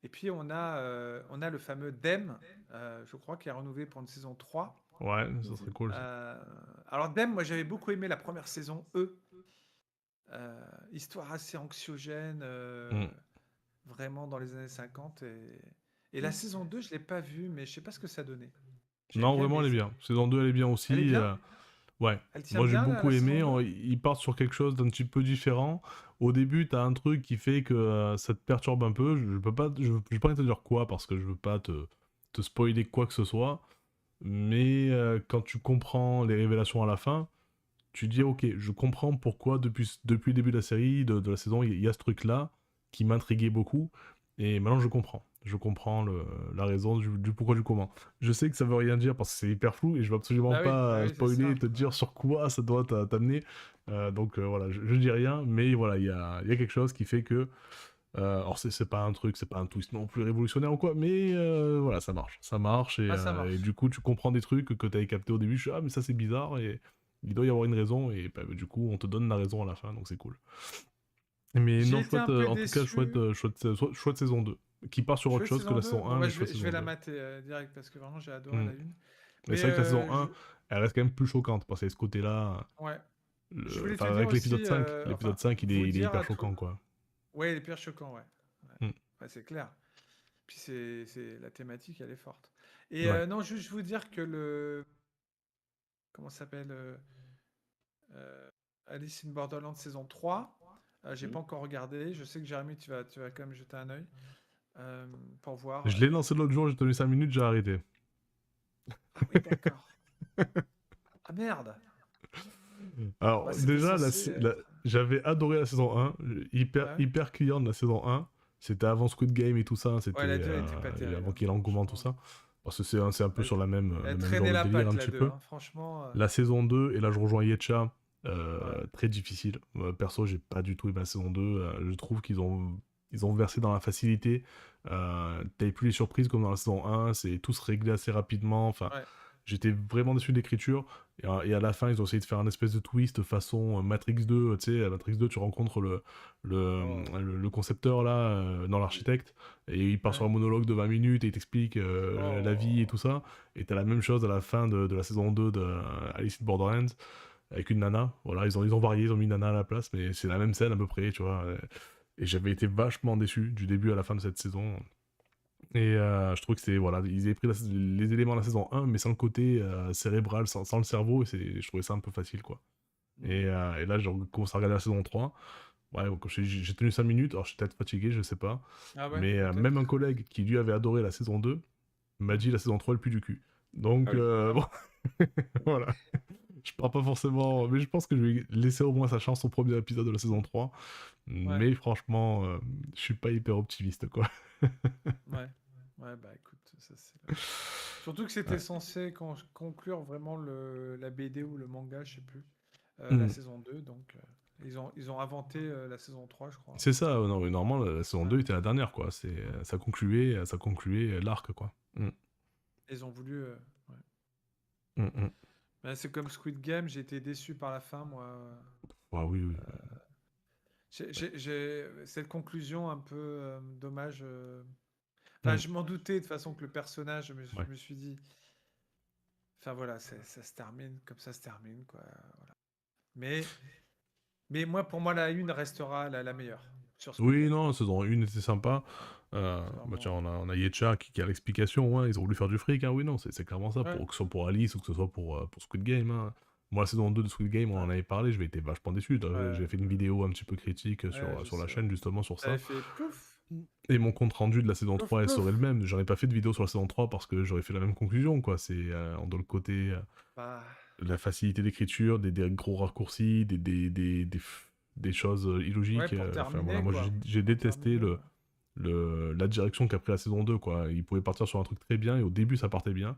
Et puis on a le fameux Dem, je crois, qui est renouvelé pour une saison 3. Ouais, ça serait Mhm. cool, ça. Alors Dem, moi j'avais beaucoup aimé la première saison, histoire assez anxiogène, Mm. vraiment dans les années 50. Et la saison 2, je l'ai pas vue, mais je sais pas ce que ça donnait. J'avais Non, bien vraiment, aimé elle est ça. bien. Saison 2 elle est bien Elle est aussi. bien? Ouais. Elle tient Moi, j'ai bien beaucoup la saison aimé. 2? Ils partent sur quelque chose d'un petit peu différent. Au début, t'as un truc qui fait que ça te perturbe un peu. Je peux pas, je peux pas te dire quoi parce que je veux pas te spoiler quoi que ce soit. Mais quand tu comprends les révélations à la fin, tu dis ok, je comprends pourquoi depuis le début de la série, de la saison, il y a ce truc-là qui m'intriguait beaucoup. Et maintenant, je comprends. Je comprends la raison du pourquoi du comment. Je sais que ça veut rien dire parce que c'est hyper flou et je veux absolument Bah pas oui, c'est spoiler ça. et te dire Ouais. sur quoi ça doit t'amener. Donc voilà, je dis rien, mais voilà, il y a quelque chose qui fait que. Alors c'est pas un truc, c'est pas un twist non plus révolutionnaire ou quoi, mais voilà, ça marche Ah, ça et marche. du coup tu comprends des trucs que t'avais capté au début. Je suis ah mais ça c'est bizarre et il doit y avoir une raison et bah, du coup on te donne la raison à la fin donc c'est cool. Mais J'ai non été chouette, un peu en tout cas déçu. chouette saison 2 qui part sur autre Chouette chose que saison la 2. saison Bon, 1 bah, mais chouette je vais saison la 2. mater direct parce que vraiment j'ai adoré Hmm. la une. Mais Mais c'est vrai que la saison 1 elle reste quand même plus choquante parce qu'il y a ce côté là, ouais. Je voulais te enfin dire avec aussi, l'épisode enfin, 5 vous il est dire hyper à tout. choquant quoi. Ouais, les pires choquants, ouais. Ouais, Hmm. ouais, c'est clair. Puis la thématique, elle est forte. Et Ouais. non, juste vous dire que comment ça s'appelle euh, Alice in Borderland saison 3, j'ai pas Mhm. encore regardé. Je sais que Jérémy, tu vas quand même jeter un œil euh, pour voir. Je l'ai lancé l'autre jour, j'ai tenu 5 minutes, j'ai arrêté. Ah oui, d'accord. Ah merde. Bah, Alors, c'était déjà, censé être. j'avais adoré la saison 1, Ah ouais? hyper client de la saison 1. C'était avant Squid Game et tout ça, Ouais, la c'était 2 était pas terrible, avant hein, qu'il y ait l'engouement, tout franchement. ça. Parce que c'est un peu Elle, sur la même, elle le même genre traînait de la délire, patte, un la petit 2, peu. hein, franchement. La saison 2, et là je rejoins Yetcha, Ouais. très difficile. Perso, j'ai pas du tout aimé la saison 2. Je trouve ils ont versé dans la facilité. T'avais plus les surprises comme dans la saison 1, tout se réglait assez rapidement. Enfin, Ouais. j'étais vraiment déçu de l'écriture. Et à la fin, ils ont essayé de faire un espèce de twist façon Matrix 2. Tu sais, à Matrix 2, tu rencontres Oh. le concepteur là, dans l'architecte, et il part sur Ouais. un monologue de 20 minutes et il t'explique la vie et Oh. tout ça. Et t'as la même chose à la fin de la saison 2 de Alice in Borderlands, avec une nana. Voilà, ils ont varié, ils ont mis nana à la place, mais c'est la même scène à peu près, tu vois. Et j'avais été vachement déçu du début à la fin de cette saison. Et je trouve que c'est, voilà, ils avaient pris les éléments de la saison 1, mais sans le côté cérébral, sans le cerveau, et je trouvais ça un peu facile, quoi. Mm. Et là, j'ai commencé à regarder la saison 3. Ouais, donc, j'ai tenu 5 minutes, alors je suis peut-être fatigué, je sais pas. Ah ouais, Mais peut-être. même un collègue qui lui avait adoré la saison 2 m'a dit la saison 3 elle pue du cul. Donc, Ah oui. bon, voilà. Je pars pas forcément, mais je pense que je vais laisser au moins sa chance au premier épisode de la saison 3. Ouais, Mais franchement, je suis pas hyper optimiste, quoi. ouais. Ouais, bah écoute, ça c'est. Surtout que c'était Ouais. censé conclure vraiment la BD ou le manga, je sais plus, la Hmm. saison 2, donc ils ont inventé la saison 3, je crois. C'est ça, non, mais normalement, la saison Ouais. 2 était la dernière, quoi. Ça concluait l'arc, quoi. Hmm. Ils ont voulu. Ouais. Hmm, hmm. Mais c'est comme Squid Game, j'ai été déçu par la fin, moi. Ouais, oui, oui. Cette conclusion un peu dommage. Enfin, Hmm. je m'en doutais de toute façon que le personnage, Ouais. je me suis dit. Enfin voilà, ça se termine comme ça se termine, quoi. Voilà. Mais moi, pour moi, la une restera la meilleure sur Squid Oui, Game. non, saison 1 était sympa. C'est Bah tiens, vraiment. on a Yetcha qui a l'explication, hein. Ils ont voulu faire du fric, hein. Oui, non, c'est clairement ça, Ouais, que ce soit pour Alice ou que ce soit pour Squid Game, hein. Moi, la saison 2 de Squid Game, on en ouais, avait parlé, j'avais été vachement déçu. ouais, J'ai fait une vidéo un petit peu critique ouais, je sur la sais. chaîne, justement, sur Ça avait ça. fait plouf, Et mon compte rendu de la saison plouf, 3 elle serait plouf. le même. J'aurais pas fait de vidéo sur la saison 3 parce que j'aurais fait la même conclusion, quoi. Dans le côté Bah, la facilité d'écriture, des gros raccourcis, des choses ouais, illogiques. pour Enfin voilà, terminer, moi quoi. j'ai Pour détesté terminer, ouais. la direction qu'a pris la saison 2, quoi. Ils pouvaient partir sur un truc très bien et au début ça partait bien.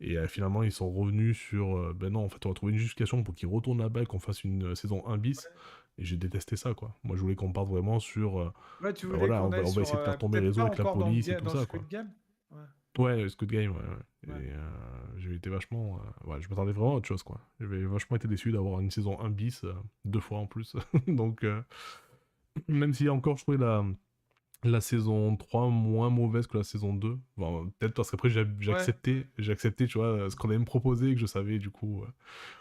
Et finalement ils sont revenus sur ben non, en fait on a trouvé une justification pour qu'ils retournent là-bas et qu'on fasse une saison 1 bis. Et j'ai détesté ça, quoi. Moi je voulais qu'on parte vraiment sur Ouais, tu ben voulais voilà, qu'on aille on va sur. essayer de faire tomber le Peut-être réseau pas avec la encore police et tout dans le ça, quoi. Squid Game. Ouais, Ouais, Squid Game, ouais. ouais. Et j'ai été vachement. Ouais, je m'attendais vraiment à autre chose, quoi. J'avais vachement été déçu d'avoir une saison 1 bis, 2 fois en plus. Donc, même si encore je trouvais la saison 3 moins mauvaise que la saison 2. Bon, peut-être parce qu'après Ouais. j'ai accepté, tu vois, ce qu'on allait me proposer et que je savais du coup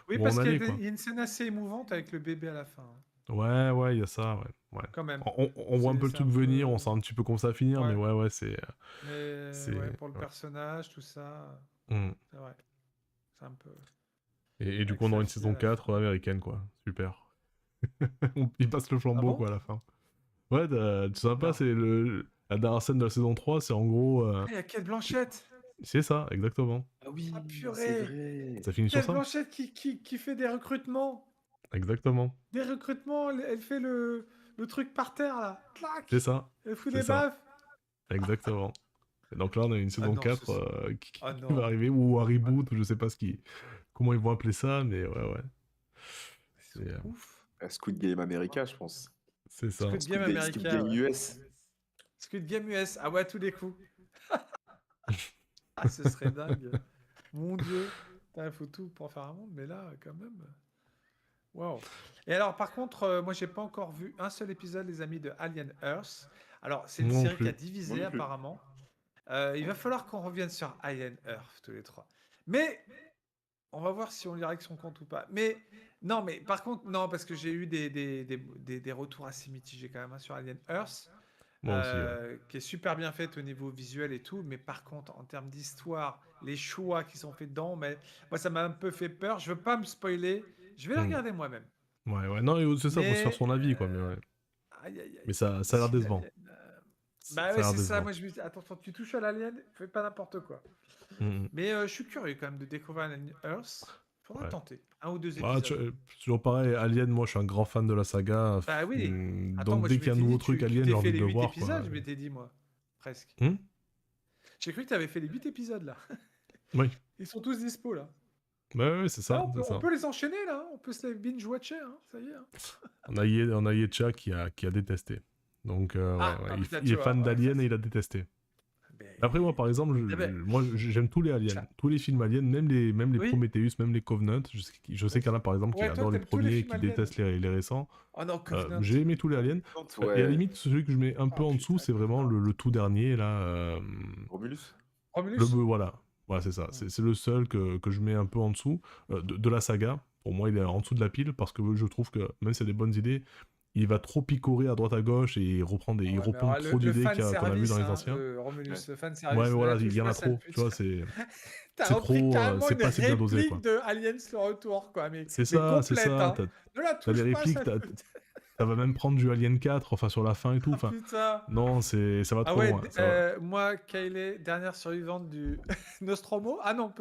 Oui, où on parce qu'il y a allait, quoi. il y a une scène assez émouvante avec le bébé à la fin, hein. Ouais, il y a ça, ouais. Quand même. On voit un peu le C'est truc un peu. venir, on sait un petit peu comment ça va finir, mais Ouais. ouais, Mais c'est. ouais, pour le Ouais. personnage, tout ça, Mm. c'est vrai. C'est un peu. Et du Avec coup, on sa aura une fille à saison la fin. 4 américaine, quoi. Super. Il passe le Ah flambeau, bon? quoi, à la fin. Ouais, tu sais pas, Non. c'est la dernière scène de la saison 3, c'est en gros. Ah, il y a Kate Blanchett! C'est ça, exactement. Ah oui, Ah c'est purée! vrai. Ça finit sur Kate ça. Blanchett qui fait des recrutements! Exactement. Des recrutements, elle fait le truc par terre là. C'est Clac! ça. Elle fout C'est des ça. baffes! Exactement. Et donc là, on a une Ah saison non, 4 ah qui va non. arriver, ou un Ouais. reboot, ou je sais pas comment ils vont appeler ça, mais ouais. Ils C'est sont euh, ouf. Squid Game America, je pense. c'est ça. Squid Game Squid America, Game ouais. US. Squid Game US, ah ouais, à tous les coups. Ah, ce serait dingue. Mon Dieu. Il faut tout pour faire un monde, mais là, quand même. Waouh. Et alors, par contre, moi, j'ai pas encore vu un seul épisode, les amis, de Alien Earth. Alors, c'est une Moi non série qui a plus. Moi divisé, non plus. apparemment. Il va falloir qu'on revienne sur Alien Earth, tous les trois. Mais, on va voir si on lui règle son compte ou pas. Mais, non, mais par contre, non, parce que j'ai eu des retours assez mitigés quand même, hein, sur Alien Earth. Moi aussi, ouais. Qui est super bien faite au niveau visuel et tout, mais par contre, en termes d'histoire, les choix qui sont faits dedans, mais moi, ça m'a un peu fait peur. Je veux pas me spoiler. Je vais la Hmm. regarder moi-même. Ouais. Non, et c'est ça, faut se faire Mais, son avis, quoi. Mais ouais. aïe, aïe, Mais aïe. ça a l'air Si décevant. l'alien. Ça Bah a ouais, l'air c'est ça. décevant. Moi, je me dis, attention, tu touches à l'alien, fais pas n'importe quoi. Hmm. Mais je suis curieux quand même de découvrir Alien Earth. Faudra Ouais. tenter. 1 ou 2 Ah, épisodes. toujours pareil, Alien, moi je suis un grand fan de la saga. Bah oui. Attends, Donc moi dès je qu'il y a un m'étais nouveau dit, truc tu Alien, j'ai t'es fait envie les de le 8 voir, quoi. épisodes, je m'étais dit, moi. Presque. Hmm. J'ai cru que tu avais fait les 8 épisodes, là. Oui, Ils sont tous dispo, là. ouais, c'est Ah, ça, c'est on ça. peut les enchaîner, là. On peut se les binge-watcher, hein. Ça y est. Hein. On a Yetcha qui a détesté. Donc, ouais, Ah, il, putain, il est tu vois. fan Ouais, ça, d'Alien et c'est... il a détesté. Mais... Après, moi, par exemple, Eh ben, moi, j'aime tous les Aliens, ça- tous les films Aliens, même les Oui. Prometheus, même les Covenant. Je sais qu'il y en a, par exemple, qui Ouais, toi, adorent les t'aimes tous les premiers et films qui aliens. détestent les récents. Oh non, Covenant. J'ai aimé tous les Aliens. Et à la Ouais. limite, celui que je mets un peu Oh, en dessous, putain, c'est vraiment Covenant. le tout dernier, là. Romulus? Romulus. Voilà. Voilà, c'est ça. C'est le seul que je mets un peu en dessous de la saga. Pour moi, il est en dessous de la pile parce que je trouve que même s'il y a des bonnes idées, il va trop picorer à droite à gauche et il reprend Ouais, mais trop alors, d'idées fan qu'on a vues service, dans les hein, anciens. Romulus, Ouais. le fan Ouais, service. mais voilà, Là, il y en a touche pas, ça me trop. Tu vois, pue. c'est T'as repris trop. carrément C'est une pas assez bien dosé, réplique quoi. de Aliens le retour, quoi. Mais C'est ça. complète, hein. Ne la T'as des touche pas, répliques, ça me pue. ça va même prendre du Alien 4, enfin sur la fin et tout. Ah Enfin, putain. non, ça va Ah trop ouais, loin. Ça va. moi, Kylie, dernière survivante du Nostromo. Ah non,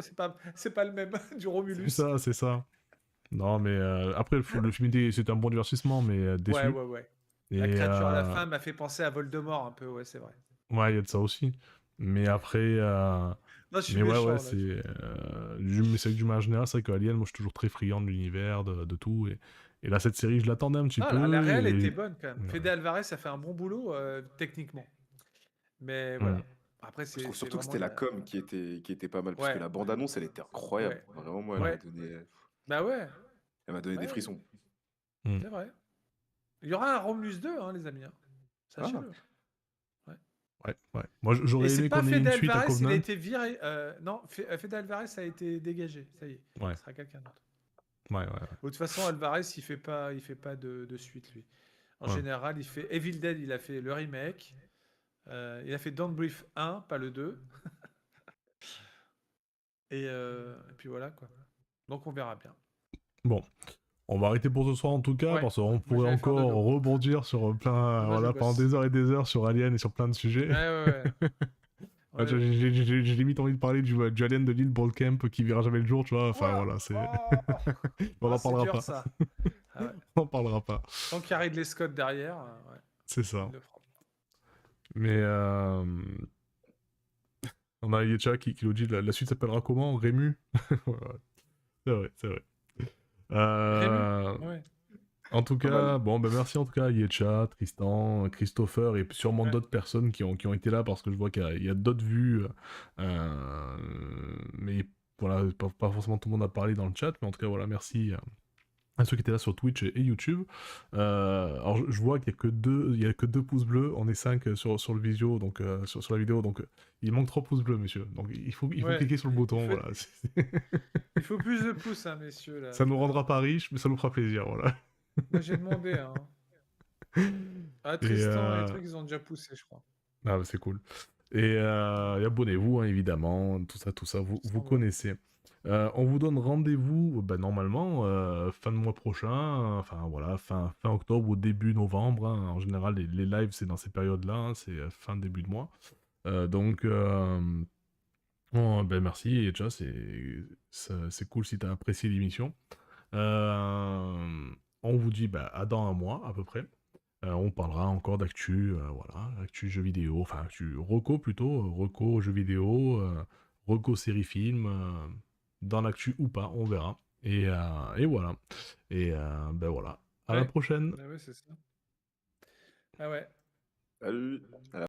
c'est pas le même, du Romulus. C'est ça. Non, mais après, le film c'était un bon divertissement, mais déçu. Ouais. La Et créature à la fin m'a fait penser à Voldemort un peu, ouais, c'est vrai. ouais, il y a de ça aussi. Mais après, Non, je suis mais méchant, ouais, là. c'est que du manière générale, c'est vrai que Alien, moi je suis toujours très friand de l'univers, de tout. Et là, cette série, je l'attendais un petit Ah, peu. la réelle et- était bonne, quand même. Ouais. Fede Alvarez a fait un bon boulot, techniquement. Mais Mm. voilà. Après, Je trouve c'est surtout que vraiment c'était la com qui était pas mal, parce que Ouais. la bande-annonce, elle était incroyable. Ouais. Vraiment, moi, Ouais. Bah ouais, elle m'a donné des Ouais. frissons. c'est vrai. Il y aura un Romulus 2, hein, les amis. Hein. Sachez-le. Ouais. Moi, Et j'aurais c'est aimé pas qu'on ait Fede une suite à Alvarez, il a Covenant. été viré. Non, Fede Alvarez a été dégagé. Ça y est. Ouais. Ce sera quelqu'un d'autre. Ouais. De toute façon, Alvarez, il fait pas de suite, lui. En Ouais. général, il fait Evil Dead, il a fait le remake. Il a fait Don't Breathe 1, pas le 2. Et puis voilà, quoi. Donc on verra bien. Bon. On va arrêter pour ce soir en tout cas, Ouais. parce qu'on Moi, pourrait j'allais faire encore dodo. rebondir sur plein, Moi, je voilà, pendant bosse. des heures et des heures sur Alien et sur plein de sujets. Ouais. Ouais, j'ai limite envie de parler du Alien de l'île Camp qui verra jamais le jour, tu vois. Enfin Ouah. voilà, c'est. Oh. On en C'est parlera dur, pas. ça. Ah ouais. On en parlera pas. Tant qu'il y a Ridley Scott derrière, ouais, C'est ça. il le fera. Mais on a Yetcha qui nous dit la suite s'appellera comment? Rému. Ouais, c'est vrai. Ouais. En tout Pas cas, mal. bon, ben merci en tout cas à Yetcha, Tristan, Christopher et sûrement Ouais. d'autres personnes qui ont été là parce que je vois qu'il y a d'autres vues. Mais voilà, pas forcément tout le monde a parlé dans le chat, mais en tout cas, voilà, merci à ceux qui étaient là sur Twitch et YouTube. Alors, je vois qu'il y a que deux pouces bleus, on est 5 sur le visio, donc sur la vidéo, donc il manque 3 pouces bleus, messieurs. Donc il faut Ouais. cliquer sur le bouton, Il faut- voilà. Il faut plus de pouces, hein, messieurs. Là. Ça nous rendra pas riches, mais ça nous fera plaisir, voilà. Moi, j'ai demandé. Hein. Ah, Et, Tristan et les trucs, ils ont déjà poussé, je crois. Ah, bah, c'est cool. Et abonnez-vous, hein, évidemment, tout ça, vous Sans connaissez. On vous donne rendez-vous, normalement, fin de mois prochain, enfin voilà, fin octobre ou début novembre. Hein. En général, les lives, c'est dans ces périodes-là, hein, c'est fin début de mois. Donc, merci, et déjà, c'est cool si tu as apprécié l'émission. On vous dit à dans un mois, à peu près. On parlera encore d'actu, voilà, actu jeux vidéo, enfin actu reco plutôt, reco jeux vidéo, reco série film, dans l'actu ou pas, on verra. Et voilà. Et voilà. À la Ouais. prochaine. Ah ouais, c'est ça. Ah ouais. Salut. À la